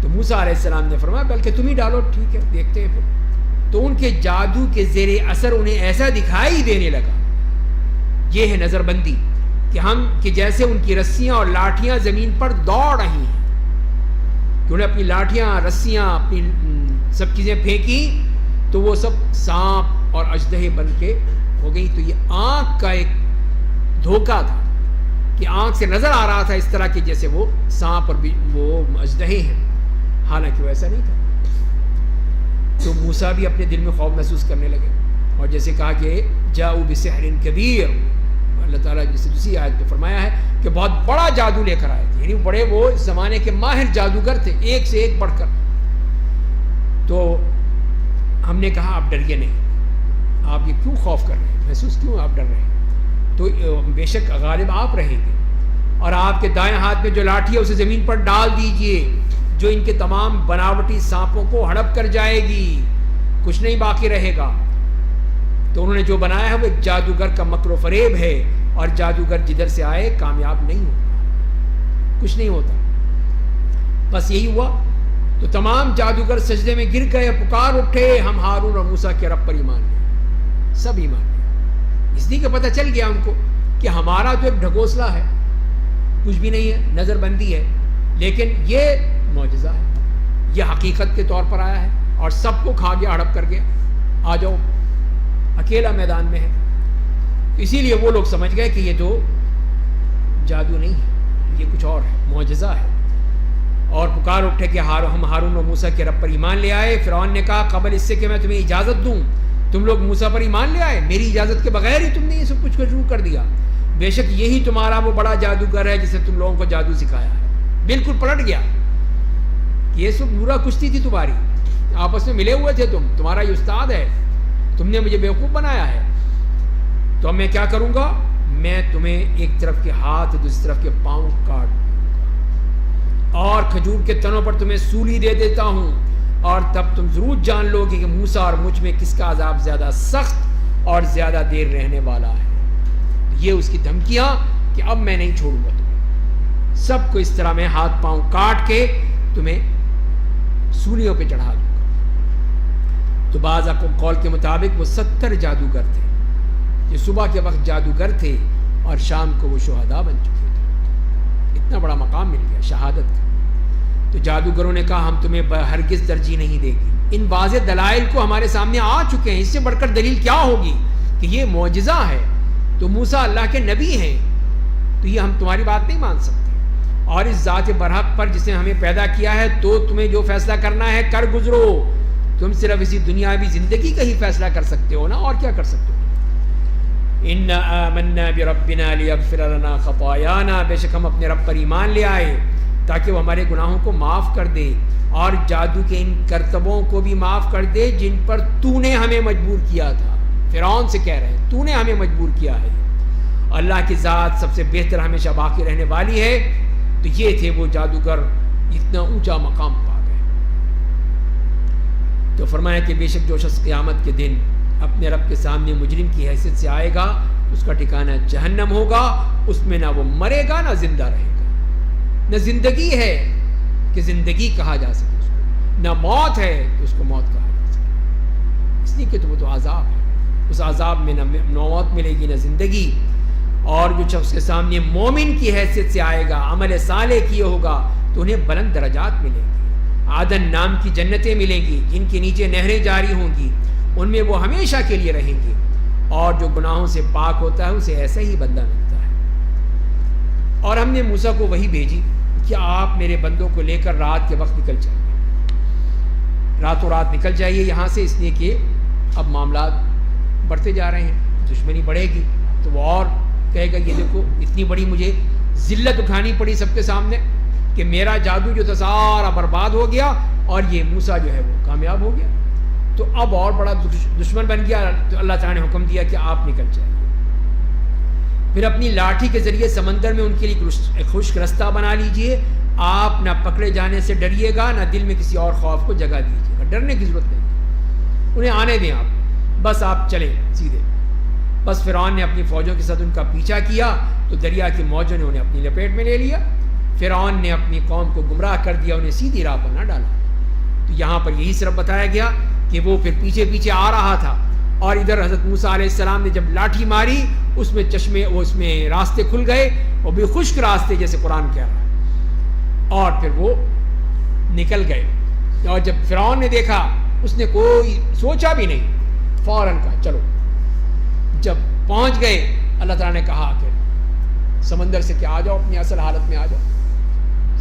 تو موسیٰ علیہ السلام نے فرمایا بلکہ تم ہی ڈالو، ٹھیک ہے دیکھتے ہیں پھر. تو ان کے جادو کے زیر اثر انہیں ایسا دکھائی دینے لگا، یہ ہے نظر بندی، کہ جیسے ان کی رسیاں اور لاٹھیاں زمین پر دوڑ رہی ہیں. کہ انہیں اپنی لاٹھیاں، رسیاں، اپنی سب چیزیں پھینکی تو وہ سب سانپ اور اژدہے بن کے ہو گئی. تو یہ آنکھ کا ایک دھوکہ تھا کہ آنکھ سے نظر آ رہا تھا اس طرح کہ جیسے وہ سانپ اور وہ اژدہے ہیں، حالانکہ وہ ایسا نہیں تھا۔ تو موسیٰ بھی اپنے دل میں خوف محسوس کرنے لگے، اور جیسے کہا کہ جاؤ بسحر کبیر، اللہ تعالیٰ جسے دوسری آیت میں فرمایا ہے کہ بہت بڑا جادو لے کر آئے تھے، یعنی بڑے وہ اس زمانے کے ماہر جادوگر تھے، ایک سے ایک بڑھ کر۔ تو ہم نے کہا آپ ڈریے نہیں، آپ یہ کیوں خوف کر رہے ہیں، محسوس کیوں آپ ڈر رہے ہیں؟ تو بے شک غالب آپ رہیں گے، اور آپ کے دائیں ہاتھ میں جو لاٹھی ہے اسے زمین پر ڈال دیجئے، جو ان کے تمام بناوٹی سانپوں کو ہڑپ کر جائے گی، کچھ نہیں باقی رہے گا۔ تو انہوں نے جو بنایا ہے وہ ایک جادوگر کا مکر و فریب ہے، اور جادوگر جدھر سے آئے کامیاب نہیں ہوتا، کچھ نہیں ہوتا۔ بس یہی ہوا، تو تمام جادوگر سجدے میں گر گئے، پکار اٹھے، ہم ہارون اور موسیٰ کے رب پر ایمان لے، سب ایمان لے۔ اس لیے کہ پتہ چل گیا ان کو کہ ہمارا تو ایک ڈھکوسلا ہے، کچھ بھی نہیں ہے، نظر بندی ہے، لیکن یہ معجزہ ہے، یہ حقیقت کے طور پر آیا ہے، اور سب کو کھا گیا، ہڑپ کر گیا۔ آ جاؤ، اکیلا میدان میں ہے۔ اسی لیے وہ لوگ سمجھ گئے کہ یہ تو جادو نہیں ہے، یہ کچھ اور ہے، معجزہ ہے، اور پکار اٹھے کہ ہم ہارون اور موسیٰ کے رب پر ایمان لے آئے۔ فرعون نے کہا قبل اس سے کہ میں تمہیں اجازت دوں، تم لوگ موسیٰ پر ایمان لے آئے، میری اجازت کے بغیر ہی تم نے یہ سب کچھ شروع کر دیا؟ بے شک یہی تمہارا وہ بڑا جادوگر ہے جسے تم لوگوں کو جادو سکھایا ہے۔ بالکل پلٹ گیا، یہ سب نورا کشتی تھی تمہاری، آپس میں ملے ہوئے تھے، تمہارا یہ استاد ہے، تم نے مجھے بیوقوف بنایا ہے۔ تو اب میں کیا کروں گا، میں تمہیں ایک طرف کے ہاتھ دوسری طرف کے پاؤں کاٹ دوں گا، اور کھجور کے تنوں پر تمہیں سولی دے دیتا ہوں، اور تب تم ضرور جان لو گے کہ موسیٰ اور مجھ میں کس کا عذاب زیادہ سخت اور زیادہ دیر رہنے والا ہے۔ یہ اس کی دھمکیاں کہ اب میں نہیں چھوڑوں گا تمہیں، سب کو اس طرح میں ہاتھ پاؤں کاٹ کے تمہیں سولیوں پہ چڑھا دوں گا۔ تو بعض قول کے مطابق وہ 70 جادوگر تھے، یہ صبح کے وقت جادوگر تھے اور شام کو وہ شہداء بن چکے تھے۔ اتنا بڑا مقام مل گیا شہادت کا۔ تو جادوگروں نے کہا ہم تمہیں ہرگز ترجیح نہیں دے گی، ان واضح دلائل کو ہمارے سامنے آ چکے ہیں، اس سے بڑھ کر دلیل کیا ہوگی کہ یہ معجزہ ہے، تو موسیٰ اللہ کے نبی ہیں، تو یہ ہم تمہاری بات نہیں مان سکتے، اور اس ذات برحق پر جس نے ہمیں پیدا کیا ہے تو تمہیں جو فیصلہ کرنا ہے کر گزرو، تم صرف اسی دنیاوی زندگی کا ہی فیصلہ کر سکتے ہو نا، اور کیا کر سکتے ہو؟ اِنَّا آمَنَّا بِرَبِّنَا لِيَغْفِرَ لَنَا خَطَايَانَا، بے شک ہم اپنے رب پر ایمان لے آئے تاکہ وہ ہمارے گناہوں کو معاف کر دے، اور جادو کے ان کرتبوں کو بھی معاف کر دے جن پر تو نے ہمیں مجبور کیا تھا۔ فرعون سے کہہ رہے ہیں تو نے ہمیں مجبور کیا ہے۔ اللہ کی ذات سب سے بہتر ہمیشہ باقی رہنے والی ہے۔ تو یہ تھے وہ جادوگر، اتنا اونچا مقام پا گئے۔ تو فرمایا کہ بے شک جو شخص قیامت کے دن اپنے رب کے سامنے مجرم کی حیثیت سے آئے گا، اس کا ٹھکانہ جہنم ہوگا، اس میں نہ وہ مرے گا نہ زندہ رہے گا، نہ زندگی ہے کہ زندگی کہا جا سکے اس کو، نہ موت ہے کہ اس کو موت کہا جا سکے، اس لیے کہ وہ تو عذاب ہے، اس عذاب میں نہ موت ملے گی نہ زندگی۔ اور جو شخص کے سامنے مومن کی حیثیت سے آئے گا، عمل صالح کیے ہوگا، تو انہیں بلند درجات ملیں گے، عدن نام کی جنتیں ملیں گی جن کے نیچے نہریں جاری ہوں گی، ان میں وہ ہمیشہ کے لیے رہیں گے، اور جو گناہوں سے پاک ہوتا ہے اسے ایسا ہی بدلہ ملتا ہے۔ اور ہم نے موسیٰ کو وحی بھیجی کہ آپ میرے بندوں کو لے کر رات کے وقت نکل جائیے، راتوں رات نکل جائیے یہاں سے، اس لیے کہ اب معاملات بڑھتے جا رہے ہیں، دشمنی بڑھے گی، تو وہ اور کہے گا یہ دیکھو اتنی بڑی مجھے ذلت اٹھانی پڑی سب کے سامنے کہ میرا جادو جو تھا سارا برباد ہو گیا، اور یہ موسیٰ جو ہے وہ کامیاب ہو گیا، تو اب اور بڑا دشمن بن گیا۔ تو اللہ تعالیٰ نے حکم دیا کہ آپ نکل جائیے، پھر اپنی لاٹھی کے ذریعے سمندر میں ان کے لیے ایک خشک رستہ بنا لیجئے، آپ نہ پکڑے جانے سے ڈریے گا نہ دل میں کسی اور خوف کو جگہ دیجیے گا، ڈرنے کی ضرورت نہیں، انہیں آنے دیں آپ، بس آپ چلیں سیدھے۔ بس فرعون نے اپنی فوجوں کے ساتھ ان کا پیچھا کیا، تو دریا کی موجوں نے انہیں اپنی لپیٹ میں لے لیا، فرعون نے اپنی قوم کو گمراہ کر دیا، انہیں سیدھی راہ پر نہ ڈالا۔ تو یہاں پر یہی صرف بتایا گیا کہ وہ پھر پیچھے پیچھے آ رہا تھا، اور ادھر حضرت موسیٰ علیہ السلام نے جب لاٹھی ماری اس میں چشمے، اس میں راستے کھل گئے، وہ بھی خشک راستے جیسے قرآن کہہ رہا ہے، اور پھر وہ نکل گئے۔ اور جب فرعون نے دیکھا، اس نے کوئی سوچا بھی نہیں، فوراً کہا چلو۔ جب پہنچ گئے، اللہ تعالیٰ نے کہا کہ سمندر سے کہ آ جاؤ اپنی اصل حالت میں آ جاؤ،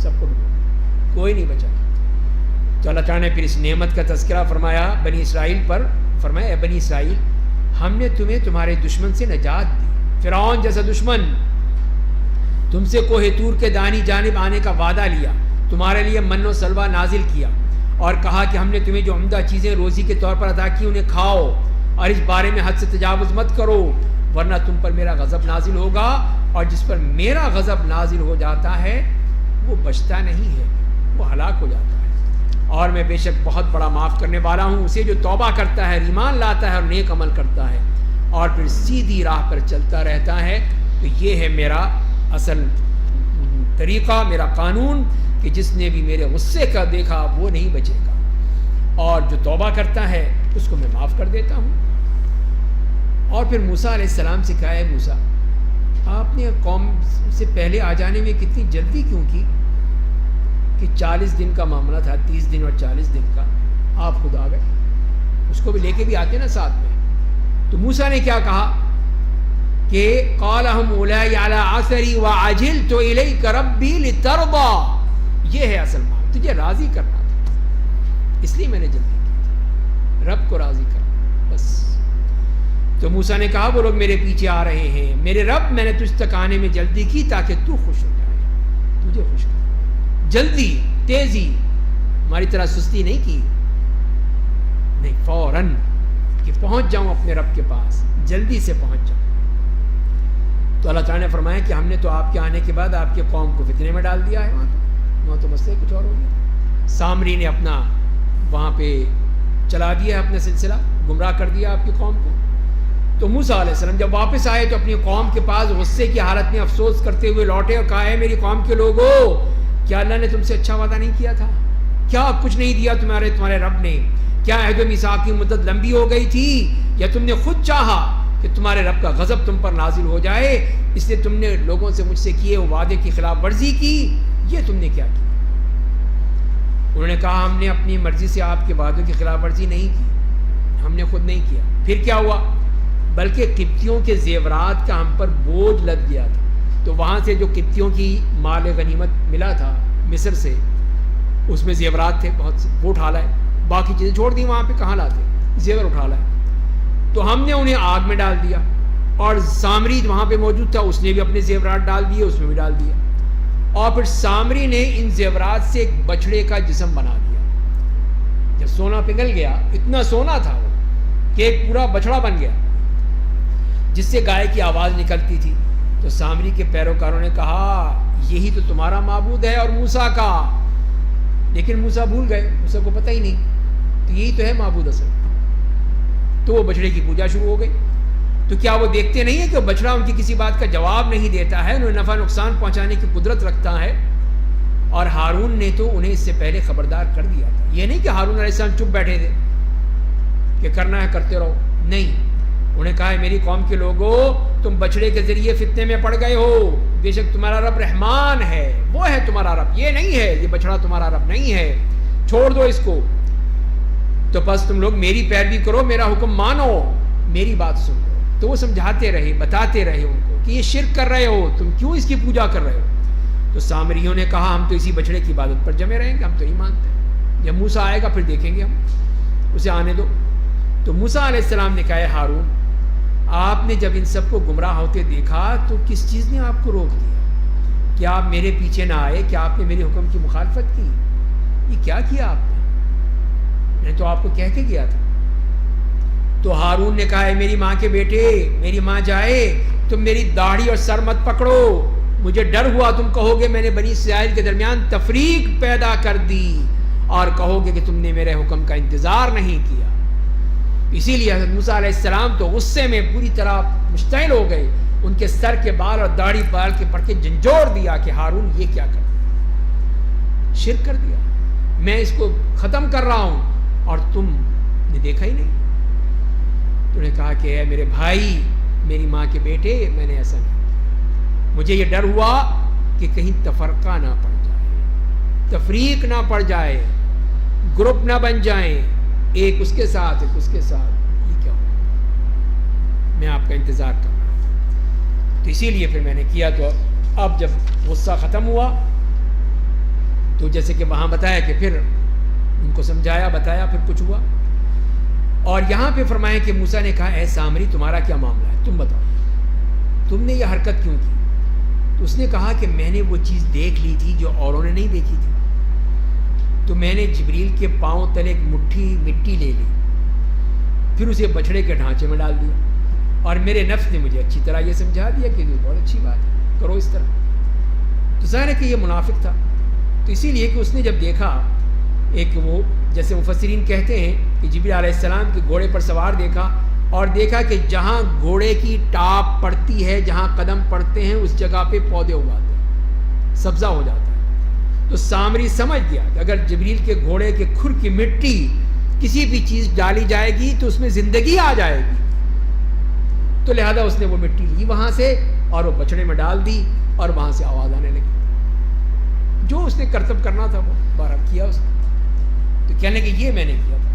سب کو ڈوبو، کوئی نہیں بچا۔ تو اللہ تعالیٰ نے پھر اس نعمت کا تذکرہ فرمایا بنی اسرائیل پر، فرمایا اے بنی اسرائیل ہم نے تمہیں تمہارے دشمن سے نجات دی، فرعون جیسا دشمن، تم سے کوہ طور کے دانی جانب آنے کا وعدہ لیا، تمہارے لیے من و سلوہ نازل کیا اور کہا کہ ہم نے تمہیں جو عمدہ چیزیں روزی کے طور پر عطا کی انہیں کھاؤ اور اس بارے میں حد سے تجاوز مت کرو ورنہ تم پر میرا غضب نازل ہوگا، اور جس پر میرا غضب نازل ہو جاتا ہے وہ بچتا نہیں ہے، وہ ہلاک ہو جاتا ہے، اور میں بے شک بہت بڑا معاف کرنے والا ہوں اسے جو توبہ کرتا ہے، ایمان لاتا ہے اور نیک عمل کرتا ہے اور پھر سیدھی راہ پر چلتا رہتا ہے۔ تو یہ ہے میرا اصل طریقہ، میرا قانون، کہ جس نے بھی میرے غصے کا دیکھا وہ نہیں بچے گا، اور جو توبہ کرتا ہے اس کو میں معاف کر دیتا ہوں۔ اور پھر موسیٰ علیہ السلام سے کہا ہے موسیٰ آپ نے قوم سے پہلے آ جانے میں کتنی جلدی کیوں کی، کہ 40 دن کا معاملہ تھا، 30 دن اور 40 دن کا، آپ خود آ گئے، اس کو بھی لے کے بھی آتے نا ساتھ میں۔ تو موسیٰ نے کیا کہا کہ قال ہم اولائی علی آثری وعجلت الیک ربی لترضی، یہ ہے اصل معاملہ، تجھے راضی کرنا تھا اس لیے میں نے جلدی کی تھی، رب کو راضی کرنا بس۔ تو موسیٰ نے کہا وہ لوگ میرے پیچھے آ رہے ہیں، میرے رب میں نے تجھ تک آنے میں جلدی کی تاکہ تو خوش ہو جائے، تجھے خوش کر، جلدی تیزی، ہماری طرح سستی نہیں کی، نہیں فوراً کہ پہنچ جاؤں اپنے رب کے پاس، جلدی سے پہنچ جاؤں۔ تو اللہ تعالیٰ نے فرمایا کہ ہم نے تو آپ کے آنے کے بعد آپ کے قوم کو فتنے میں ڈال دیا ہے، وہاں تو مسئلہ کچھ اور ہو گیا، سامری نے اپنا وہاں پہ چلا دیا اپنا سلسلہ، گمراہ کر دیا آپ کی قوم کو۔ تو موسیٰ علیہ السلام جب واپس آئے تو اپنی قوم کے پاس غصے کی حالت میں افسوس کرتے ہوئے لوٹے اور کہا ہے میری قوم کے لوگوں کیا اللہ نے تم سے اچھا وعدہ نہیں کیا تھا، کیا کچھ نہیں دیا تمہارے رب نے، کیا عہد و میثاق کی مدت لمبی ہو گئی تھی، یا تم نے خود چاہا کہ تمہارے رب کا غضب تم پر نازل ہو جائے اس لیے تم نے لوگوں سے مجھ سے کیے وہ وعدے کی خلاف ورزی کی، یہ تم نے کیا کیا؟ انہوں نے کہا ہم نے اپنی مرضی سے آپ کے وعدوں کی خلاف ورزی نہیں کی، ہم نے خود نہیں کیا۔ پھر کیا ہوا؟ بلکہ قبطیوں کے زیورات کا ہم پر بوجھ لد گیا تھا، تو وہاں سے جو قبطیوں کی مال غنیمت ملا تھا مصر سے، اس میں زیورات تھے بہت سے، وہ اٹھا لائے، باقی چیزیں چھوڑ دی، وہاں پہ کہاں لاتے، زیور اٹھا لائے۔ تو ہم نے انہیں آگ میں ڈال دیا، اور سامری وہاں پہ موجود تھا اس نے بھی اپنے زیورات ڈال دیے، اس میں بھی ڈال دیا، اور پھر سامری نے ان زیورات سے ایک بچڑے کا جسم بنا دیا۔ جب سونا پگھل گیا، اتنا سونا تھا وہ کہ ایک پورا بچڑا بن گیا جس سے گائے کی آواز نکلتی تھی۔ تو سامری کے پیروکاروں نے کہا یہی تو تمہارا معبود ہے اور موسیٰ کا، لیکن موسیٰ بھول گئے، موسیٰ کو پتہ ہی نہیں، تو یہی تو ہے معبود اصل۔ تو وہ بچڑے کی پوجا شروع ہو گئی۔ تو کیا وہ دیکھتے نہیں ہیں کہ وہ بچڑا ان کی کسی بات کا جواب نہیں دیتا ہے، انہیں نفع نقصان پہنچانے کی قدرت رکھتا ہے؟ اور ہارون نے تو انہیں اس سے پہلے خبردار کر دیا تھا، یہ نہیں کہ ہارون علیہ السلام چپ بیٹھے تھے کہ کرنا ہے کرتے رہو، نہیں، انہیں کہا ہے میری قوم کے لوگوں تم بچڑے کے ذریعے فتنے میں پڑ گئے ہو، بے شک تمہارا رب رحمان ہے، وہ ہے تمہارا رب، یہ نہیں ہے، یہ بچڑا تمہارا رب نہیں ہے، چھوڑ دو اس کو۔ تو بس تم لوگ میری پیروی کرو، میرا حکم مانو، میری بات سن لو۔ تو وہ سمجھاتے رہے، بتاتے رہے ان کو کہ یہ شرک کر رہے ہو، تم کیوں اس کی پوجا کر رہے ہو؟ تو سامریوں نے کہا ہم تو اسی بچڑے کی عبادت پر جمے رہیں گے، ہم تو نہیں مانتے، جب موسیٰ آئے گا پھر دیکھیں گے، ہم اسے آنے دو۔ تو موسیٰ علیہ السلام نے کہا ہے ہارون آپ نے جب ان سب کو گمراہ ہوتے دیکھا تو کس چیز نے آپ کو روک دیا؟ کیا آپ میرے پیچھے نہ آئے؟ کیا آپ نے میرے حکم کی مخالفت کی؟ یہ کیا کیا آپ نے؟ میں نے تو آپ کو کہہ کے گیا تھا۔ تو ہارون نے کہا ہے میری ماں کے بیٹے، میری ماں جائے تم میری داڑھی اور سر مت پکڑو، مجھے ڈر ہوا تم کہو گے میں نے بنی اسرائیل کے درمیان تفریق پیدا کر دی اور کہو گے کہ تم نے میرے حکم کا انتظار نہیں کیا۔ اسی لیے حضرت موسیٰ علیہ السلام تو غصے میں پوری طرح مشتعل ہو گئے، ان کے سر کے بال اور داڑھی بال کے پڑھ کے جھنجھوڑ دیا کہ ہارون یہ کیا کر دیا، شرک کر دیا، میں اس کو ختم کر رہا ہوں اور تم نے دیکھا ہی نہیں۔ تو نے کہا کہ اے میرے بھائی، میری ماں کے بیٹے، میں نے ایسا نہیں کیا، مجھے یہ ڈر ہوا کہ کہیں تفرقہ نہ پڑ جائے، تفریق نہ پڑ جائے، گروپ نہ بن جائیں، ایک اس کے ساتھ ایک اس کے ساتھ، یہ کیا ہوا؟ میں آپ کا انتظار کر رہا تھا، تو اسی لیے پھر میں نے کیا۔ تو اب جب غصہ ختم ہوا تو جیسے کہ وہاں بتایا کہ پھر ان کو سمجھایا بتایا پھر کچھ ہوا. اور یہاں پہ فرمایا کہ موسیٰ نے کہا اے سامری تمہارا کیا معاملہ ہے, تم بتاؤ تم نے یہ حرکت کیوں کی؟ تو اس نے کہا کہ میں نے وہ چیز دیکھ لی تھی جو اوروں نے نہیں دیکھی تھی. تو میں نے جبریل کے پاؤں تلے ایک مٹھی مٹی لے لی, پھر اسے بچھڑے کے ڈھانچے میں ڈال دیا, اور میرے نفس نے مجھے اچھی طرح یہ سمجھا دیا کہ یہ بہت اچھی بات ہے, کرو اس طرح. تو ظاہر ہے کہ یہ منافق تھا. تو اسی لیے کہ اس نے جب دیکھا ایک وہ جیسے مفسرین کہتے ہیں کہ جبریل علیہ السلام کے گھوڑے پر سوار دیکھا, اور دیکھا کہ جہاں گھوڑے کی ٹاپ پڑتی ہے, جہاں قدم پڑتے ہیں, اس جگہ پہ پودے اگاتے ہیں, سبزہ ہو جاتا ہے. تو سامری سمجھ گیا کہ اگر جبریل کے گھوڑے کے کھر کی مٹی کسی بھی چیز ڈالی جائے گی تو اس میں زندگی آ جائے گی. تو لہذا اس نے وہ مٹی لی وہاں سے اور وہ بچڑے میں ڈال دی, اور وہاں سے آواز آنے لگی. جو اس نے کرتب کرنا تھا وہ بہرحال کیا اس نے. تو کہنے کہ یہ میں نے کیا تھا,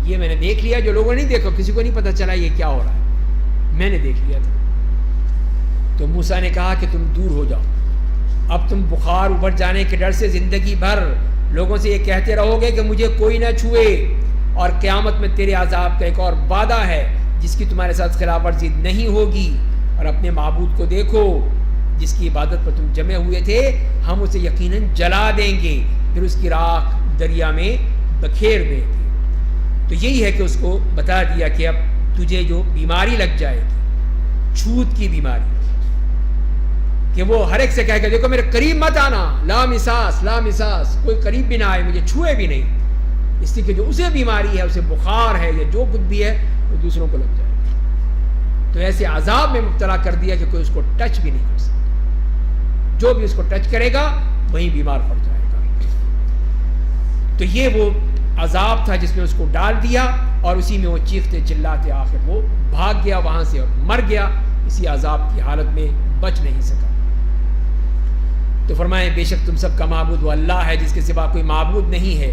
یہ میں نے دیکھ لیا, جو لوگوں نے نہیں دیکھا, کسی کو نہیں پتہ چلا یہ کیا ہو رہا ہے, میں نے دیکھ لیا تھا. تو موسیٰ نے کہا کہ تم دور ہو جاؤ, اب تم بخار ابھر جانے کے ڈر سے زندگی بھر لوگوں سے یہ کہتے رہو گے کہ مجھے کوئی نہ چھوئے, اور قیامت میں تیرے عذاب کا ایک اور وعدہ ہے جس کی تمہارے ساتھ خلاف ورزی نہیں ہوگی. اور اپنے معبود کو دیکھو جس کی عبادت پر تم جمع ہوئے تھے, ہم اسے یقیناً جلا دیں گے, پھر اس کی راکھ دریا میں بکھیر دیں گے. تو یہی ہے کہ اس کو بتا دیا کہ اب تجھے جو بیماری لگ جائے گی, چھوت کی بیماری, کہ وہ ہر ایک سے کہے گا دیکھو میرے قریب مت آنا, لا مساس لا مساس, کوئی قریب بھی نہ آئے, مجھے چھوئے بھی نہیں. اس لیے کہ جو اسے بیماری ہے, اسے بخار ہے یا جو کچھ بھی ہے, وہ دوسروں کو لگ جائے. تو ایسے عذاب میں مبتلا کر دیا کہ کوئی اس کو ٹچ بھی نہیں کر سکتا. جو بھی اس کو ٹچ کرے گا وہیں بیمار پڑ جائے گا. تو یہ وہ عذاب تھا جس میں اس کو ڈال دیا, اور اسی میں وہ چیختے چلاتے آخر وہ بھاگ گیا وہاں سے اور مر گیا. اسی عذاب کی حالت میں بچ نہیں سکا. تو فرمائے بے شک تم سب کا معبود وہ اللہ ہے جس کے سوا کوئی معبود نہیں ہے,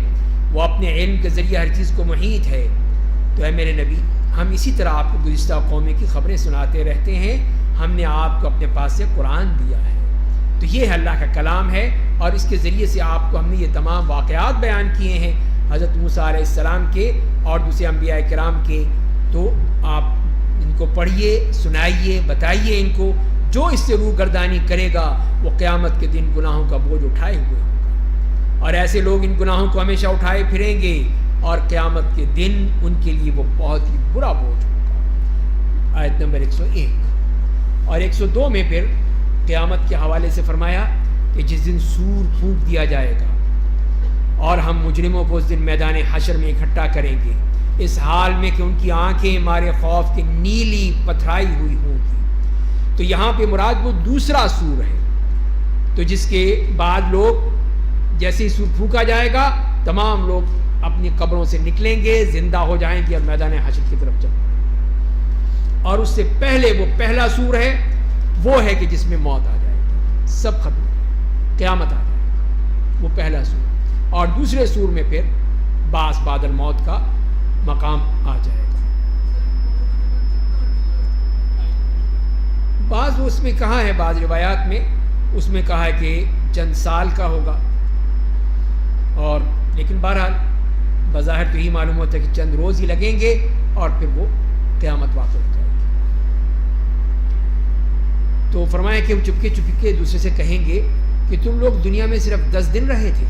وہ اپنے علم کے ذریعے ہر چیز کو محیط ہے. تو اے میرے نبی, ہم اسی طرح آپ کو گزشتہ قوموں کی خبریں سناتے رہتے ہیں, ہم نے آپ کو اپنے پاس سے قرآن دیا ہے. تو یہ ہے اللہ کا کلام ہے, اور اس کے ذریعے سے آپ کو ہم نے یہ تمام واقعات بیان کیے ہیں حضرت موسیٰ علیہ السلام کے اور دوسرے انبیاء کرام کے. تو آپ ان کو پڑھیے, سنائیے, بتائیے ان کو. جو اس سے روح گردانی کرے گا وہ قیامت کے دن گناہوں کا بوجھ اٹھائے ہوئے ہوگا, اور ایسے لوگ ان گناہوں کو ہمیشہ اٹھائے پھریں گے, اور قیامت کے دن ان کے لیے وہ بہت ہی برا بوجھ ہوگا. آیت نمبر 101 اور 102 میں پھر قیامت کے حوالے سے فرمایا کہ جس دن سور پھونک دیا جائے گا اور ہم مجرموں کو اس دن میدان حشر میں اکٹھا کریں گے, اس حال میں کہ ان کی آنکھیں مارے خوف کے نیلی پتھرائی ہوئی ہوں گی. تو یہاں پہ مراد وہ دوسرا سور ہے. تو جس کے بعد لوگ جیسے ہی سور پھونکا جائے گا تمام لوگ اپنی قبروں سے نکلیں گے, زندہ ہو جائیں گے اور میدان حشر کی طرف چلیں گے. اور اس سے پہلے وہ پہلا سور ہے, وہ ہے کہ جس میں موت آ جائے گی, سب ختم, قیامت آ جائے گی, وہ پہلا سور. اور دوسرے سور میں پھر باس بعد الموت کا مقام آ جائے گا. بعض اس میں کہا ہے, بعض روایات میں اس میں کہا ہے کہ چند سال کا ہوگا, اور لیکن بہرحال بظاہر تو ہی معلوم ہوتا ہے کہ چند روز ہی لگیں گے اور پھر وہ قیامت واقع ہو جائے گی. تو فرمایا کہ وہ چپکے چپکے دوسرے سے کہیں گے کہ تم لوگ دنیا میں صرف 10 دن رہے تھے,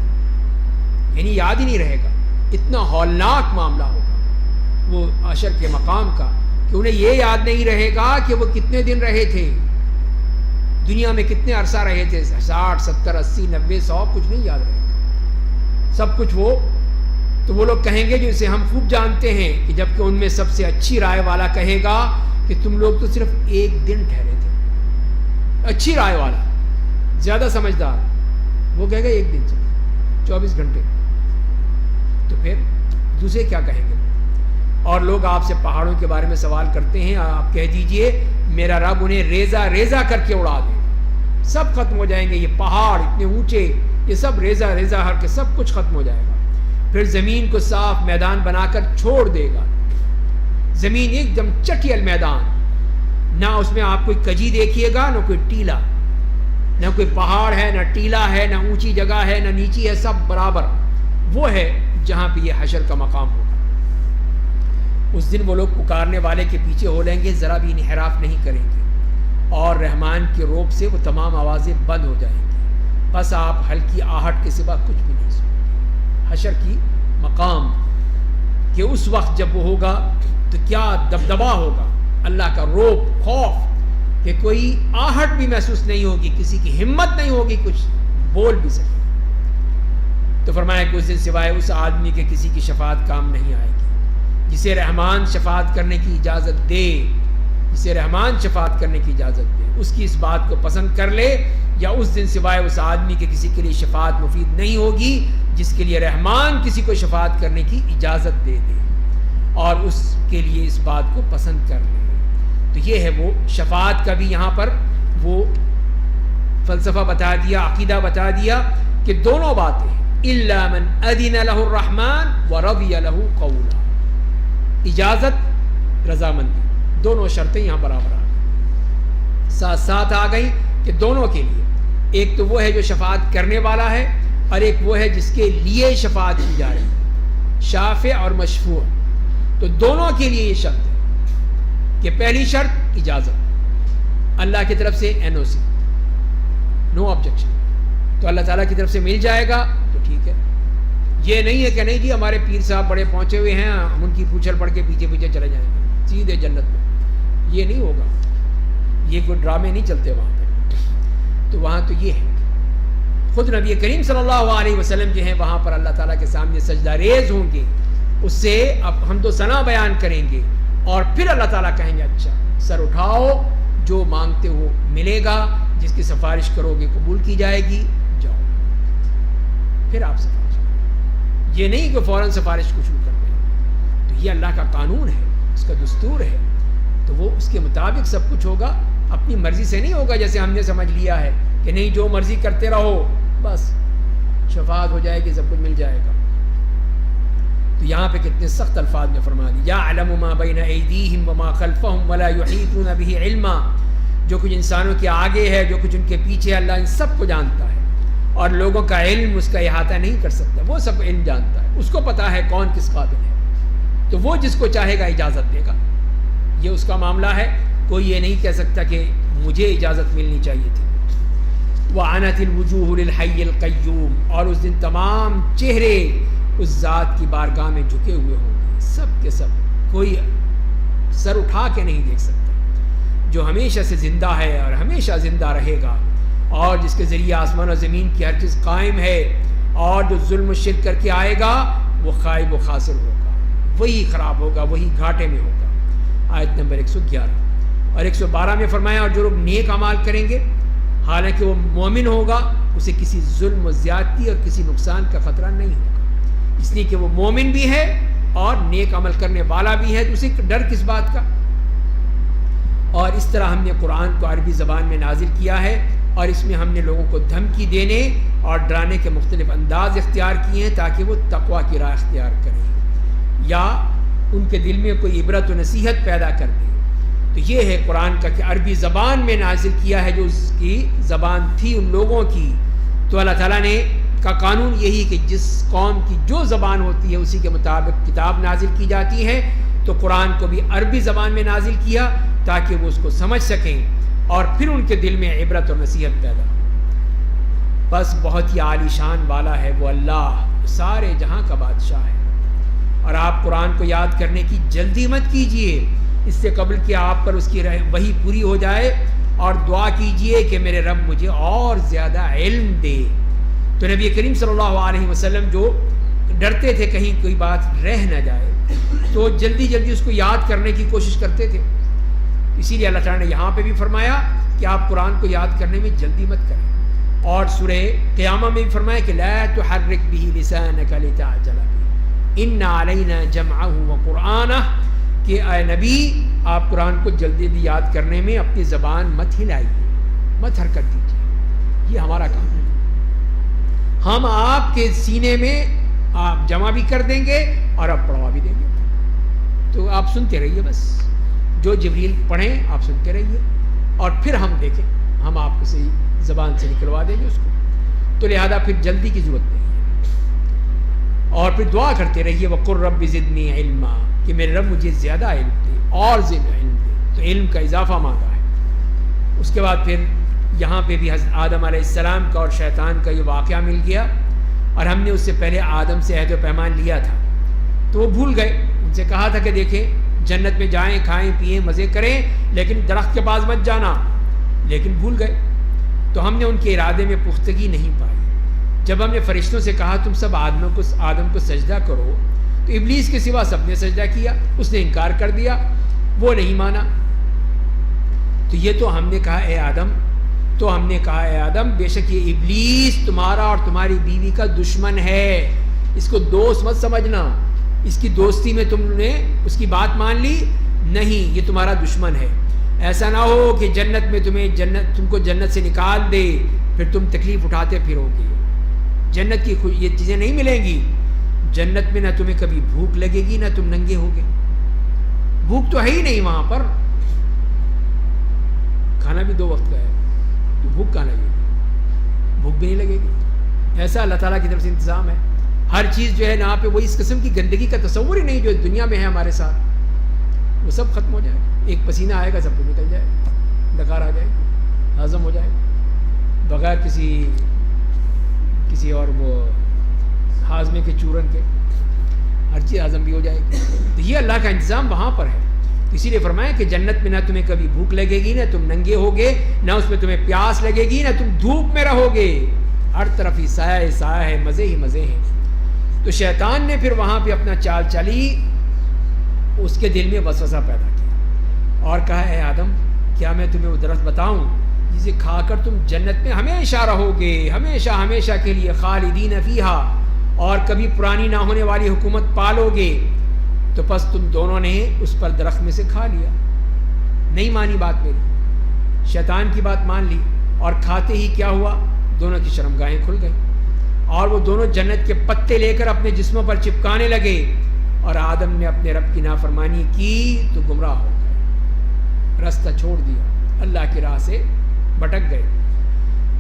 یعنی یاد ہی نہیں رہے گا. اتنا ہولناک معاملہ ہوگا وہ حشر کے مقام کا کہ انہیں یہ یاد نہیں رہے گا کہ وہ کتنے دن رہے تھے, دنیا میں کتنے عرصہ رہے تھے, 60 70 80 90 100, کچھ نہیں یاد رہے گا سب کچھ وہ. تو وہ لوگ کہیں گے جسے ہم خوب جانتے ہیں کہ جبکہ ان میں سب سے اچھی رائے والا کہے گا کہ تم لوگ تو صرف 1 دن ٹھہرے تھے. اچھی رائے والا, زیادہ سمجھدار, وہ کہے گا 1 دن سے 24 گھنٹے. تو پھر دوسرے کیا کہیں گے؟ اور لوگ آپ سے پہاڑوں کے بارے میں سوال کرتے ہیں, آپ کہہ دیجئے میرا رب انہیں ریزہ ریزہ کر کے اڑا دے, سب ختم ہو جائیں گے. یہ پہاڑ اتنے اونچے, یہ سب ریزہ ریزہ ہر کے سب کچھ ختم ہو جائے گا. پھر زمین کو صاف میدان بنا کر چھوڑ دے گا, زمین ایک دم چٹیل میدان, نہ اس میں آپ کوئی کجی دیکھیے گا نہ کوئی ٹیلا, نہ کوئی پہاڑ ہے، نہ ٹیلا ہے، نہ اونچی جگہ ہے، نہ نیچی ہے، سب برابر وہ ہے جہاں پہ یہ حشر کا مقام ہوگا۔ اس دن وہ لوگ پکارنے والے کے پیچھے ہو لیں گے، ذرا بھی انحراف نہیں کریں گے، اور رحمان کے روب سے وہ تمام آوازیں بند ہو جائیں گی، بس آپ ہلکی آہٹ کے سوا کچھ بھی نہیں سنیں گے۔ حشر کی مقام کہ اس وقت جب وہ ہوگا تو کیا دبدبا ہوگا، اللہ کا روب، خوف کہ کوئی آہٹ بھی محسوس نہیں ہوگی، کسی کی ہمت نہیں ہوگی کچھ بول بھی سکے۔ تو فرمایا کہ اس دن سوائے اس آدمی کے کسی کی شفاعت کام نہیں آئے گی، جسے رحمان شفاعت کرنے کی اجازت دے، جسے رحمان شفاعت کرنے کی اجازت دے، اس کی اس بات کو پسند کر لے، یا اس دن سوائے اس آدمی کے کسی کے لیے شفاعت مفید نہیں ہوگی جس کے لیے رحمان کسی کو شفاعت کرنے کی اجازت دے دے اور اس کے لیے اس بات کو پسند کر لے۔ تو یہ ہے وہ شفاعت کا بھی یہاں پر وہ فلسفہ بتا دیا، عقیدہ بتا دیا کہ دونوں باتیں الا من اذن له الرحمن ورضی له قولا، اجازت، رضامندی، دونوں شرطیں یہاں برابر آ گئی، ساتھ ساتھ آ گئی کہ دونوں کے لیے، ایک تو وہ ہے جو شفاعت کرنے والا ہے، اور ایک وہ ہے جس کے لیے شفاعت کی جا رہی ہے، شافع اور مشفوع۔ تو دونوں کے لیے یہ شرط ہے کہ پہلی شرط اجازت، اللہ کی طرف سے NOC، نو آبجیکشن، تو اللہ تعالیٰ کی طرف سے مل جائے گا تو ٹھیک ہے۔ یہ نہیں ہے کہ نہیں جی ہمارے پیر صاحب بڑے پہنچے ہوئے ہیں، ہم ان کی پوچھل پڑھ کے پیچھے پیچھے چلے جائیں گے سیدھے جنت میں، یہ نہیں ہوگا، یہ کوئی ڈرامے نہیں چلتے وہاں پہ۔ تو وہاں تو یہ ہے خود نبی کریم صلی اللہ علیہ وسلم جو ہیں وہاں پر اللہ تعالیٰ کے سامنے سجدہ ریز ہوں گے، اس سے اب حمد و ثنا بیان کریں گے، اور پھر اللہ تعالیٰ کہیں گے اچھا سر اٹھاؤ، جو مانگتے ہو ملے گا، جس کی سفارش کرو گے قبول کی جائے گی، جاؤ پھر آپ سفارش کرو۔ یہ نہیں کہ فوراً سفارش کو شروع کر دیں، تو یہ اللہ کا قانون ہے، اس کا دستور ہے، تو وہ اس کے مطابق سب کچھ ہوگا، اپنی مرضی سے نہیں ہوگا جیسے ہم نے سمجھ لیا ہے کہ نہیں جو مرضی کرتے رہو بس شفاعت ہو جائے گی، سب کچھ مل جائے گا۔ تو یہاں پہ کتنے سخت الفاظ میں فرما دی، یعلم ما بین ایدیہم وما خلفہم ولا یحیطون بہ علما، جو کچھ انسانوں کے آگے ہے، جو کچھ ان کے پیچھے ہے، اللہ ان سب کو جانتا ہے، اور لوگوں کا علم اس کا احاطہ نہیں کر سکتا، وہ سب علم جانتا ہے، اس کو پتا ہے کون کس قابل ہے، تو وہ جس کو چاہے گا اجازت دے گا، یہ اس کا معاملہ ہے۔ کوئی یہ نہیں کہہ سکتا کہ مجھے اجازت ملنی چاہیے تھی۔ وعنت الوجوہ للحی القیوم، اور اس دن تمام چہرے اس ذات کی بارگاہ میں جھکے ہوئے ہوں گے، سب کے سب، کوئی سر اٹھا کے نہیں دیکھ سکتا، جو ہمیشہ سے زندہ ہے اور ہمیشہ زندہ رہے گا، اور جس کے ذریعے آسمان و زمین کی ہر چیز قائم ہے، اور جو ظلم و شرک کر کے آئے گا وہ خائب و خاسر ہوگا، وہی خراب ہوگا، وہی گھاٹے میں ہوگا۔ آیت نمبر 111 اور 112 میں فرمایا، اور جو لوگ نیک اعمال کریں گے حالانکہ وہ مومن ہوگا، اسے کسی ظلم و زیادتی اور کسی نقصان کا خطرہ نہیں ہوگا، اس لیے کہ وہ مومن بھی ہے اور نیک عمل کرنے والا بھی ہے، تو اسے ڈر کس بات کا۔ اور اس طرح ہم نے قرآن کو عربی زبان میں نازل کیا ہے، اور اس میں ہم نے لوگوں کو دھمکی دینے اور ڈرانے کے مختلف انداز اختیار کیے ہیں تاکہ وہ تقویٰ کی راہ اختیار کریں یا ان کے دل میں کوئی عبرت و نصیحت پیدا کر دیں۔ تو یہ ہے قرآن کا کہ عربی زبان میں نازل کیا ہے، جو اس کی زبان تھی ان لوگوں کی، تو اللہ تعالیٰ نے کا قانون یہی کہ جس قوم کی جو زبان ہوتی ہے اسی کے مطابق کتاب نازل کی جاتی ہے، تو قرآن کو بھی عربی زبان میں نازل کیا تاکہ وہ اس کو سمجھ سکیں اور پھر ان کے دل میں عبرت اور نصیحت پیدا ہو۔ بس بہت ہی عالی شان والا ہے وہ اللہ، سارے جہاں کا بادشاہ ہے، اور آپ قرآن کو یاد کرنے کی جلدی مت کیجئے، اس سے قبل کہ آپ پر اس کی وحی پوری ہو جائے، اور دعا کیجئے کہ میرے رب مجھے اور زیادہ علم دے۔ تو نبی کریم صلی اللہ علیہ وسلم جو ڈرتے تھے کہیں کوئی بات رہ نہ جائے، تو جلدی جلدی اس کو یاد کرنے کی کوشش کرتے تھے، اسی لیے اللہ تعالیٰ نے یہاں پہ بھی فرمایا کہ آپ قرآن کو یاد کرنے میں جلدی مت کریں، اور سورہ قیامہ میں بھی فرمایا کہ لا تحرک بہ لسانک لتعجل بہ ان علینا جمعہ وقرآنہ، کہ اے نبی آپ قرآن کو جلدی جلدی یاد کرنے میں اپنی زبان مت ہلائیے، مت حرکت دیجیے، یہ ہمارا کام ہے، ہم آپ کے سینے میں آپ جمع بھی کر دیں گے اور آپ پڑھوا بھی دیں گے، تو آپ سنتے رہیے، بس جو جبریل پڑھیں آپ سنتے رہیے، اور پھر ہم دیکھیں ہم آپ سے زبان سے نکلوا دیں گے اس کو. تو لہذا پھر جلدی کی ضرورت نہیں ہے. اور پھر دعا کرتے رہیے وقل رب زدنی علما, کہ میرے رب مجھے زیادہ علم دے اور زیادہ علم دے. تو علم کا اضافہ مانگا ہے. اس کے بعد پھر یہاں پہ بھی حضرت آدم علیہ السلام کا اور شیطان کا یہ واقعہ مل گیا, اور ہم نے اس سے پہلے آدم سے عہد و پیمان لیا تھا تو وہ بھول گئے. ان سے کہا تھا کہ دیکھیں جنت میں جائیں, کھائیں پئیں, مزے کریں, لیکن درخت کے پاس مت جانا, لیکن بھول گئے. تو ہم نے ان کے ارادے میں پختگی نہیں پائی. جب ہم نے فرشتوں سے کہا تم سب آدم کو سجدہ کرو, تو ابلیس کے سوا سب نے سجدہ کیا, اس نے انکار کر دیا, وہ نہیں مانا. تو یہ تو ہم نے کہا اے آدم بے شک یہ ابلیس تمہارا اور تمہاری بیوی کا دشمن ہے, اس کو دوست مت سمجھنا. اس کی دوستی میں تم نے اس کی بات مان لی نہیں, یہ تمہارا دشمن ہے. ایسا نہ ہو کہ جنت میں تم کو جنت سے نکال دے, پھر تم تکلیف اٹھاتے پھرو گے. جنت کی یہ چیزیں نہیں ملیں گی. جنت میں نہ تمہیں کبھی بھوک لگے گی, نہ تم ننگے ہوگے. بھوک تو ہے ہی نہیں وہاں پر, کھانا بھی 2 وقت کا ہے, تو بھوک کہاں لگے گی, بھوک بھی نہیں لگے گی. ایسا اللہ تعالیٰ کی طرف سے انتظام ہے. ہر چیز جو ہے یہاں پہ وہ اس قسم کی گندگی کا تصور ہی نہیں جو دنیا میں ہے ہمارے ساتھ, وہ سب ختم ہو جائے گا. ایک پسینہ آئے گا سب کو نکل جائے گا, ڈکار آ جائے گا, ہضم ہو جائے گا بغیر کسی اور وہ ہاضمے کے چورن کے, ہر چیز ہضم بھی ہو جائے گی. تو یہ اللہ کا انتظام وہاں پر ہے. اسی لیے فرمایا کہ جنت میں نہ تمہیں کبھی بھوک لگے گی, نہ تم ننگے ہوگے, نہ اس میں تمہیں پیاس لگے گی, نہ تم دھوپ میں رہو گے. ہر طرف ہی سایہ سایہ ہے, مزے ہی مزے ہیں. تو شیطان نے پھر وہاں پہ اپنا چال چلی, اس کے دل میں وسوسہ پیدا کیا اور کہا اے آدم کیا میں تمہیں وہ درخت بتاؤں جسے کھا کر تم جنت میں ہمیشہ رہو گے, ہمیشہ کے لیے, خالدین فیہا, اور کبھی پرانی نہ ہونے والی حکومت پالو گے. تو پس تم دونوں نے اس پر درخت میں سے کھا لیا, نہیں مانی بات میری, شیطان کی بات مان لی, اور کھاتے ہی کیا ہوا, دونوں کی شرمگاہیں کھل گئیں, اور وہ دونوں جنت کے پتے لے کر اپنے جسموں پر چپکانے لگے, اور آدم نے اپنے رب کی نافرمانی کی تو گمراہ ہو گئے, رستہ چھوڑ دیا, اللہ کی راہ سے بھٹک گئے.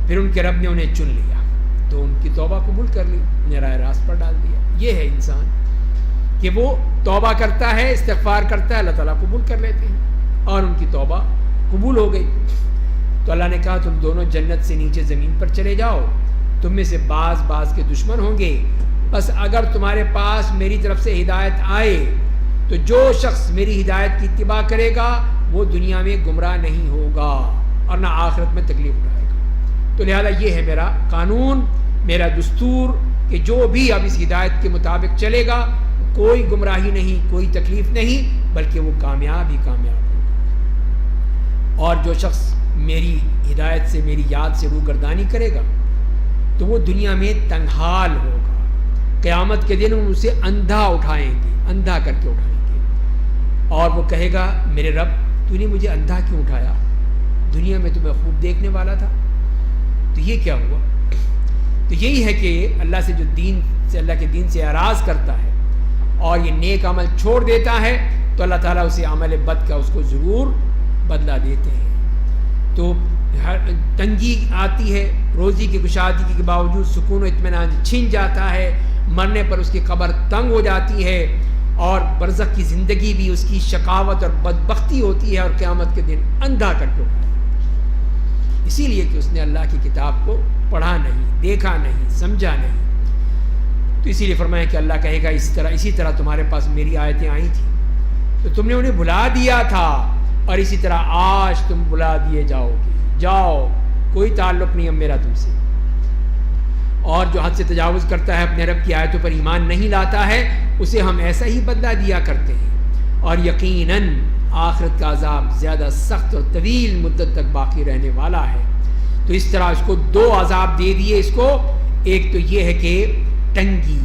پھر ان کے رب نے انہیں چن لیا تو ان کی توبہ قبول کر لی, انہیں راہ راست پر ڈال دیا. یہ ہے انسان کہ وہ توبہ کرتا ہے, استغفار کرتا ہے, اللہ تعالیٰ قبول کر لیتے ہیں, اور ان کی توبہ قبول ہو گئی. تو اللہ نے کہا تم دونوں جنت سے نیچے زمین پر چلے جاؤ, تم میں سے بعض کے دشمن ہوں گے, بس اگر تمہارے پاس میری طرف سے ہدایت آئے تو جو شخص میری ہدایت کی اتباع کرے گا وہ دنیا میں گمراہ نہیں ہوگا اور نہ آخرت میں تکلیف اٹھائے گا. تو لہذا یہ ہے میرا قانون, میرا دستور, کہ جو بھی اب اس ہدایت کے مطابق چلے گا کوئی گمراہی نہیں, کوئی تکلیف نہیں, بلکہ وہ کامیاب ہی کامیاب ہوگا. اور جو شخص میری ہدایت سے, میری یاد سے روگردانی کرے گا تو وہ دنیا میں تنگحال ہوگا. قیامت کے دن اسے اندھا اٹھائیں گے, اندھا کر کے اٹھائیں گے, اور وہ کہے گا میرے رب تو نے مجھے اندھا کیوں اٹھایا, دنیا میں تو میں خوب دیکھنے والا تھا. تو یہ کیا ہوا؟ تو یہی ہے کہ اللہ سے جو اللہ کے دین سے اعراض کرتا ہے اور یہ نیک عمل چھوڑ دیتا ہے تو اللہ تعالیٰ اسے عمل بد کا اس کو ضرور بدلہ دیتے ہیں. تو تنگی آتی ہے, روزی کی کشادگی کے باوجود سکون و اطمینان چھن جاتا ہے, مرنے پر اس کی قبر تنگ ہو جاتی ہے, اور برزخ کی زندگی بھی اس کی شقاوت اور بدبختی ہوتی ہے, اور قیامت کے دن اندھا کر کے اٹھاتا ہے, اسی لیے کہ اس نے اللہ کی کتاب کو پڑھا نہیں, دیکھا نہیں, سمجھا نہیں. تو اسی لیے فرمایا کہ اللہ کہے گا اسی طرح تمہارے پاس میری آیتیں آئی تھیں تو تم نے انہیں بھلا دیا تھا, اور اسی طرح آج تم بھلا دیے جاؤ گے. جاؤ, کوئی تعلق نہیں اب میرا تم سے. اور جو حد سے تجاوز کرتا ہے, اپنے رب کی آیتوں پر ایمان نہیں لاتا ہے, اسے ہم ایسا ہی بدلہ دیا کرتے ہیں. اور یقیناً آخرت کا عذاب زیادہ سخت اور طویل مدت تک باقی رہنے والا ہے. تو اس طرح اس کو 2 عذاب دے دیے اس کو. ایک تو یہ ہے کہ تنگی,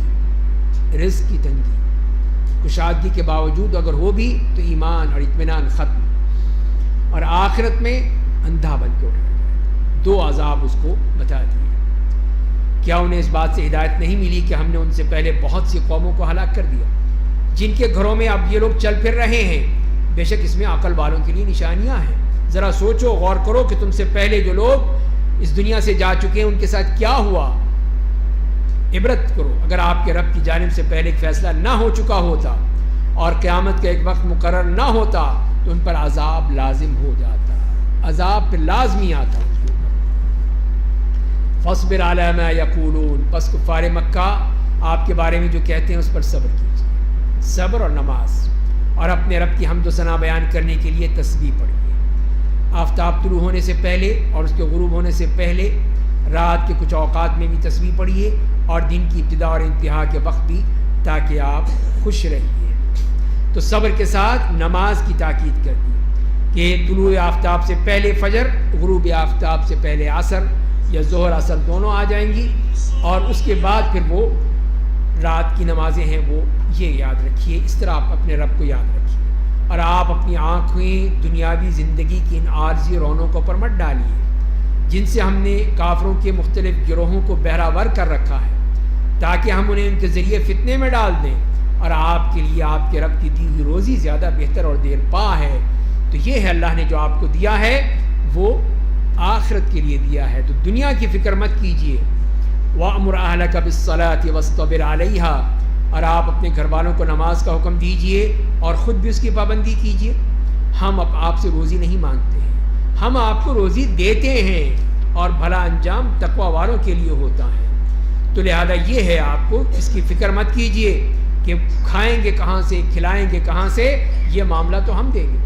رزق کی تنگی, کشادگی کے باوجود اگر ہو بھی تو ایمان اور اطمینان ختم, اور آخرت میں اندھا بن کے اٹھایا جائے. 2 عذاب اس کو بتا دیے. کیا انہیں اس بات سے ہدایت نہیں ملی کہ ہم نے ان سے پہلے بہت سی قوموں کو ہلاک کر دیا جن کے گھروں میں اب یہ لوگ چل پھر رہے ہیں؟ بے شک اس میں عقل والوں کے لیے نشانیاں ہیں. ذرا سوچو, غور کرو کہ تم سے پہلے جو لوگ اس دنیا سے جا چکے ہیں ان کے ساتھ کیا ہوا، عبرت کرو۔ اگر آپ کے رب کی جانب سے پہلے ایک فیصلہ نہ ہو چکا ہوتا اور قیامت کا ایک وقت مقرر نہ ہوتا تو ان پر عذاب لازم ہو جاتا، عذاب پہ لازمی آتا ان کے اوپر۔ فاصبر علی ما یقولون، پس کفار مکہ آپ کے بارے میں جو کہتے ہیں اس پر صبر کیجیے، صبر اور نماز، اور اپنے رب کی حمد و ثنا بیان کرنے کے لیے تسبیح پڑھیے۔ آفتاب طلوع ہونے سے پہلے اور اس کے غروب ہونے سے پہلے رات کے کچھ اوقات میں بھی تسبیح پڑھیے، اور دن کی ابتدا اور انتہا کے وقت بھی، تاکہ آپ خوش رہیے۔ تو صبر کے ساتھ نماز کی تاکید کر دی کہ طلوع آفتاب سے پہلے فجر، غروب آفتاب سے پہلے عصر یا ظہر عصر دونوں آ جائیں گی، اور اس کے بعد پھر وہ رات کی نمازیں ہیں وہ یہ یاد رکھیے۔ اس طرح آپ اپنے رب کو یاد رکھیے، اور آپ اپنی آنکھیں دنیاوی زندگی کی ان عارضی رونقوں پر مت ڈالیے جن سے ہم نے کافروں کے مختلف گروہوں کو بہراور کر رکھا ہے، تاکہ ہم انہیں ان کے ذریعے فتنے میں ڈال دیں، اور آپ کے لیے آپ کے رب کی دی ہوئی روزی زیادہ بہتر اور دیر پا ہے۔ تو یہ ہے اللہ نے جو آپ کو دیا ہے وہ آخرت کے لیے دیا ہے، تو دنیا کی فکر مت کیجیے۔ وَأْمُرْ أَهْلَكَ بِالصَّلَاةِ وَاصْطَبِرْ عَلَيْهَا، اور آپ اپنے گھر والوں کو نماز کا حکم دیجیے اور خود بھی اس کی پابندی کیجیے۔ ہم آپ سے روزی نہیں مانگتے ہیں، ہم آپ کو روزی دیتے ہیں، اور بھلا انجام تقوی والوں کے لیے ہوتا ہے۔ تو لہذا یہ ہے، آپ کو اس کی فکر مت کیجیے کہ کھائیں گے کہاں سے، کھلائیں گے کہاں سے، یہ معاملہ تو ہم دیں گے،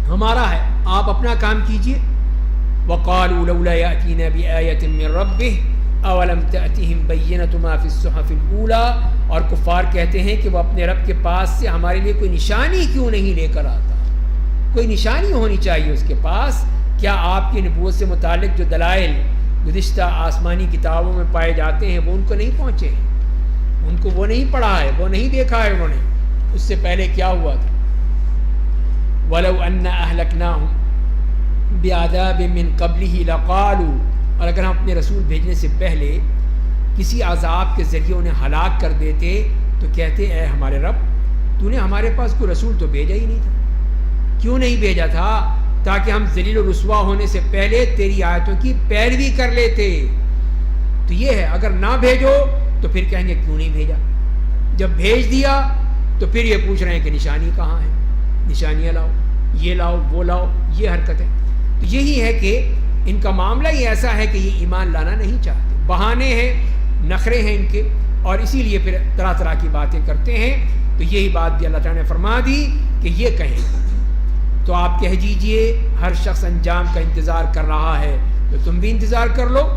ہمارا ہے، آپ اپنا کام کیجیے۔ وَقَالُوا لَوْلَا يَأْتِينَا بِآيَةٍ مِّن رَّبِّهِ اولم تأتهم بینۃ ما فی الصحف الاولی، اور کفار کہتے ہیں کہ وہ اپنے رب کے پاس سے ہمارے لیے کوئی نشانی کیوں نہیں لے کر آتا، کوئی نشانی ہونی چاہیے اس کے پاس۔ کیا آپ کی نبوت سے متعلق جو دلائل گزشتہ آسمانی کتابوں میں پائے جاتے ہیں وہ ان کو نہیں پہنچے ہیں، ان کو وہ نہیں پڑھا ہے، وہ نہیں دیکھا ہے انہوں نے، اس سے پہلے کیا ہوا تھا۔ وَلَوْ أَنَّ أَهْلَكْنَاهُمْ بِعَذَابٍ مِّن قَبْلِهِ لَقَالُوا، اور اگر ہم اپنے رسول بھیجنے سے پہلے کسی عذاب کے ذریعے انہیں ہلاک کر دیتے تو کہتے اے ہمارے رب، تو نے ہمارے پاس کوئی رسول تو بھیجا ہی نہیں تھا، کیوں نہیں بھیجا تھا؟ تاکہ ہم ذلیل و رسوا ہونے سے پہلے تیری آیتوں کی پیروی کر لیتے۔ تو یہ ہے، اگر نہ بھیجو تو پھر کہیں گے کیوں نہیں بھیجا، جب بھیج دیا تو پھر یہ پوچھ رہے ہیں کہ نشانی کہاں ہے، نشانیاں لاؤ، یہ لاؤ، وہ لاؤ، یہ حرکتیں۔ تو یہی ہے کہ ان کا معاملہ ہی ایسا ہے کہ یہ ایمان لانا نہیں چاہتے، بہانے ہیں، نخرے ہیں ان کے، اور اسی لیے پھر طرح طرح کی باتیں کرتے ہیں۔ تو یہی بات بھی اللہ تعالیٰ نے فرما دی کہ یہ کہیں، تو آپ کہہ دیجئے ہر شخص انجام کا انتظار کر رہا ہے، تو تم بھی انتظار کر لو،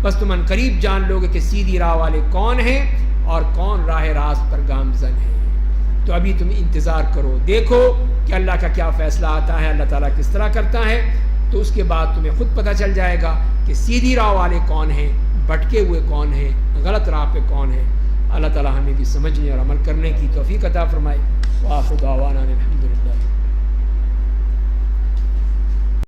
بس تم ان قریب جان لو گے کہ سیدھی راہ والے کون ہیں اور کون راہ راست پر گامزن ہیں۔ تو ابھی تم انتظار کرو، دیکھو کہ اللہ کا کیا فیصلہ آتا ہے، اللہ تعالیٰ کس طرح کرتا ہے، تو اس کے بعد تمہیں خود پتہ چل جائے گا کہ سیدھی راہ والے کون ہیں، بھٹکے ہوئے کون ہیں، غلط راہ پہ کون ہیں۔ اللہ تعالیٰ ہمیں بھی سمجھنے اور عمل کرنے کی توفیق عطا فرمائے۔ وآخر دعوانا الحمد